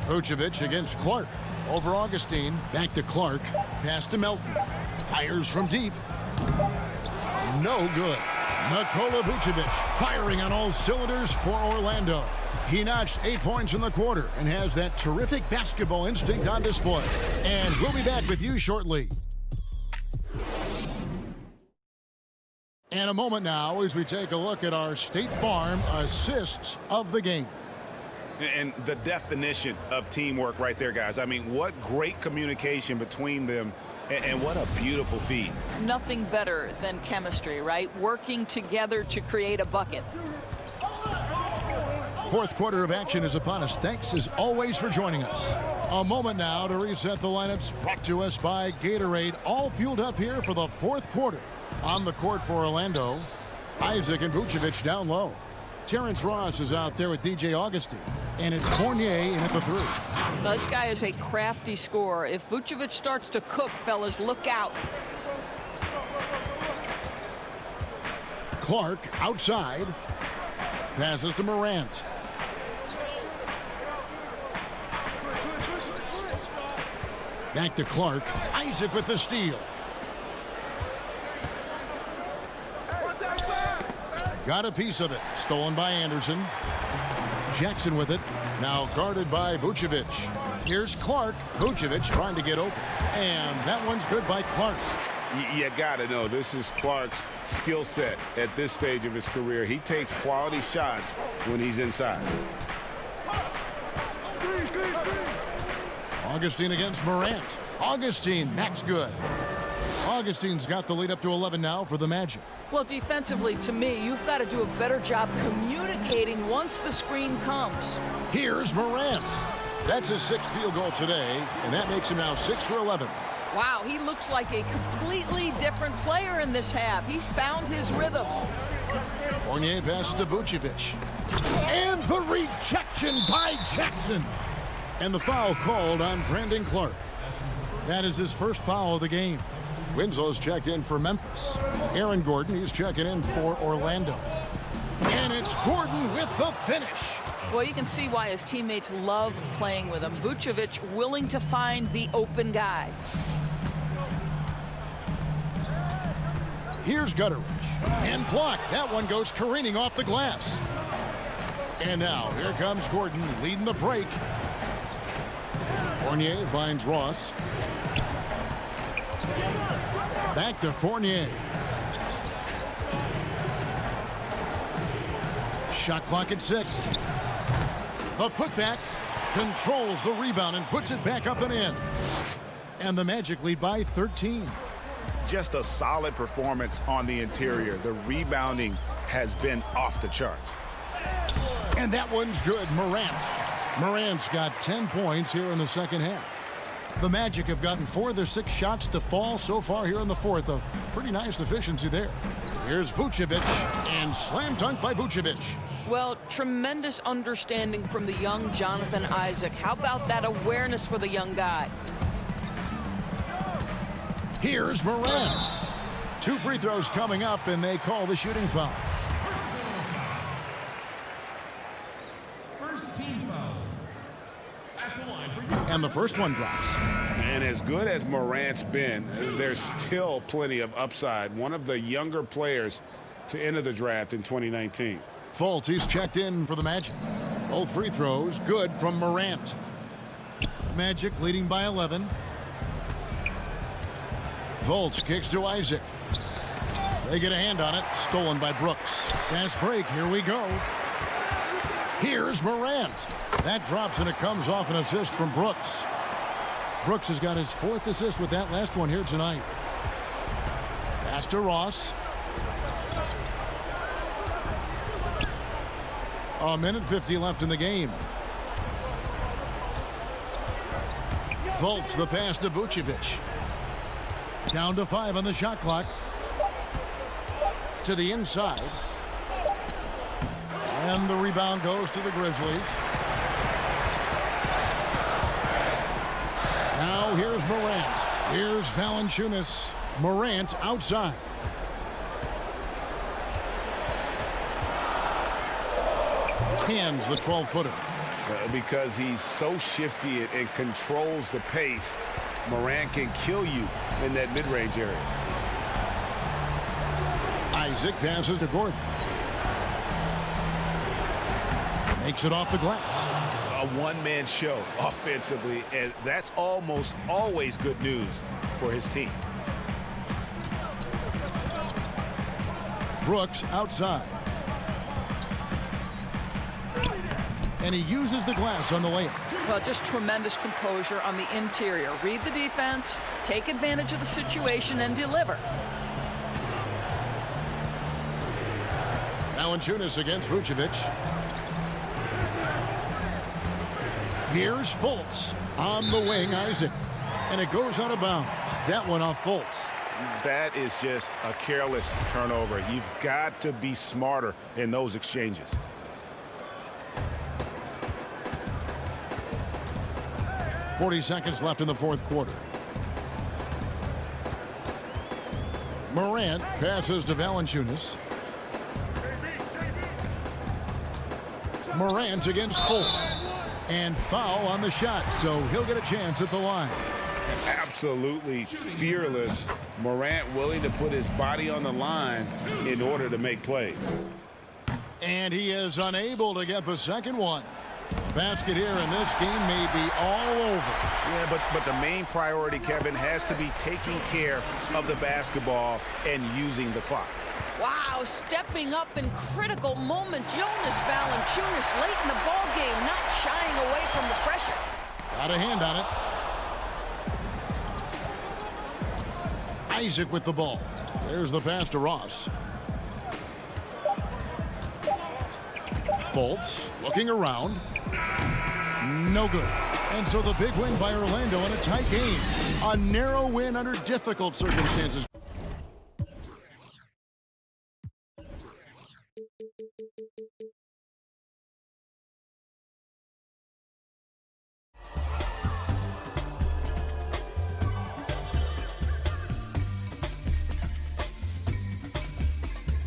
Vucevic against Clark. Over Augustine. Back to Clark. Pass to Melton. Fires from deep. No good. Nikola Vucevic firing on all cylinders for Orlando. He notched 8 points in the quarter and has that terrific basketball instinct on display. And we'll be back with you shortly. And a moment now as we take a look at our State Farm assists of the game. And the definition of teamwork right there, guys. I mean, what great communication between them, and what a beautiful feed. Nothing better than chemistry, right? Working together to create a bucket. Fourth quarter of action is upon us. Thanks as always for joining us. A moment now to reset the lineups, brought to us by Gatorade, all fueled up here for the fourth quarter. On the court for Orlando, Isaac and Vucevic down low. Terrence Ross is out there with DJ Augustine, and it's Fournier in at the three. Now, this guy is a crafty scorer. If Vucevic starts to cook, fellas, look out. Clark outside, passes to Morant. Back to Clark. Isaac with the steal. Got a piece of it. Stolen by Anderson. Jackson with it. Now guarded by Vucevic. Here's Clark. Vucevic trying to get open. And that one's good by Clark. You got to know this is Clark's skill set at this stage of his career. He takes quality shots when he's inside. Augustine against Morant. Augustine, that's good. Augustine's got the lead up to 11 now for the Magic. Well, defensively, to me, you've got to do a better job communicating once the screen comes. Here's Morant. That's his sixth field goal today, and that makes him now 6 for 11. Wow, he looks like a completely different player in this half. He's found his rhythm. Fournier passes to Vucevic. And the rejection by Jackson. And the foul called on Brandon Clark. That is his first foul of the game. Winslow's checked in for Memphis. Aaron Gordon, he's checking in for Orlando. And it's Gordon with the finish. Well, you can see why his teammates love playing with him. Vucevic willing to find the open guy. Here's Gutteridge. And blocked. That one goes careening off the glass. And now, here comes Gordon leading the break. Fournier finds Ross. Back to Fournier. Shot clock at 6. A putback controls the rebound and puts it back up and in. And the Magic lead by 13. Just a solid performance on the interior. The rebounding has been off the charts. And that one's good. Morant's got 10 points here in the second half. The Magic have gotten 4 of their 6 shots to fall so far here in the fourth. A pretty nice efficiency there. Here's Vucevic, and slam dunk by Vucevic. Well, tremendous understanding from the young Jonathan Isaac. How about that awareness for the young guy? Here's Morant. 2 free throws coming up, and they call the shooting foul. And the first one drops. And as good as Morant's been, there's still plenty of upside. One of the younger players to enter the draft in 2019. Fultz, he's checked in for the Magic. Both free throws good from Morant. Magic leading by 11. Fultz kicks to Isaac. They get a hand on it. Stolen by Brooks. Fast break. Here we go. Here's Morant. That drops, and it comes off an assist from Brooks. Brooks has got his 4th assist with that last one here tonight. Pass to Ross. A minute 50 left in the game. Fultz, the pass to Vucevic. Down to 5 on the shot clock. To the inside. And the rebound goes to the Grizzlies. Now here's Morant. Here's Valanciunas. Morant outside. Hands the 12-footer. Because he's so shifty and controls the pace, Morant can kill you in that mid-range area. Isaac passes to Gordon. Makes it off the glass. A one-man show offensively, and that's almost always good news for his team. Brooks outside. And he uses the glass on the layup. Well, just tremendous composure on the interior. Read the defense, take advantage of the situation, and deliver. Valanciunas against Vucevic. Here's Fultz on the wing, Isaac. And it goes out of bounds. That one off Fultz. That is just a careless turnover. You've got to be smarter in those exchanges. .40 seconds left in the fourth quarter. Morant passes to Valanciunas. Morant against Fultz. And foul on the shot, so he'll get a chance at the line. Absolutely fearless. Morant willing to put his body on the line in order to make plays. And he is unable to get the second one. Basket here, and this game may be all over. Yeah, but the main priority, Kevin, has to be taking care of the basketball and using the clock. Wow, stepping up in critical moments. Jonas Valanciunas late in the ball game, not shying away from the pressure. Got a hand on it. Isaac with the ball. There's the pass to Ross. Fultz looking around. No good. And so the big win by Orlando in a tight game. A narrow win under difficult circumstances.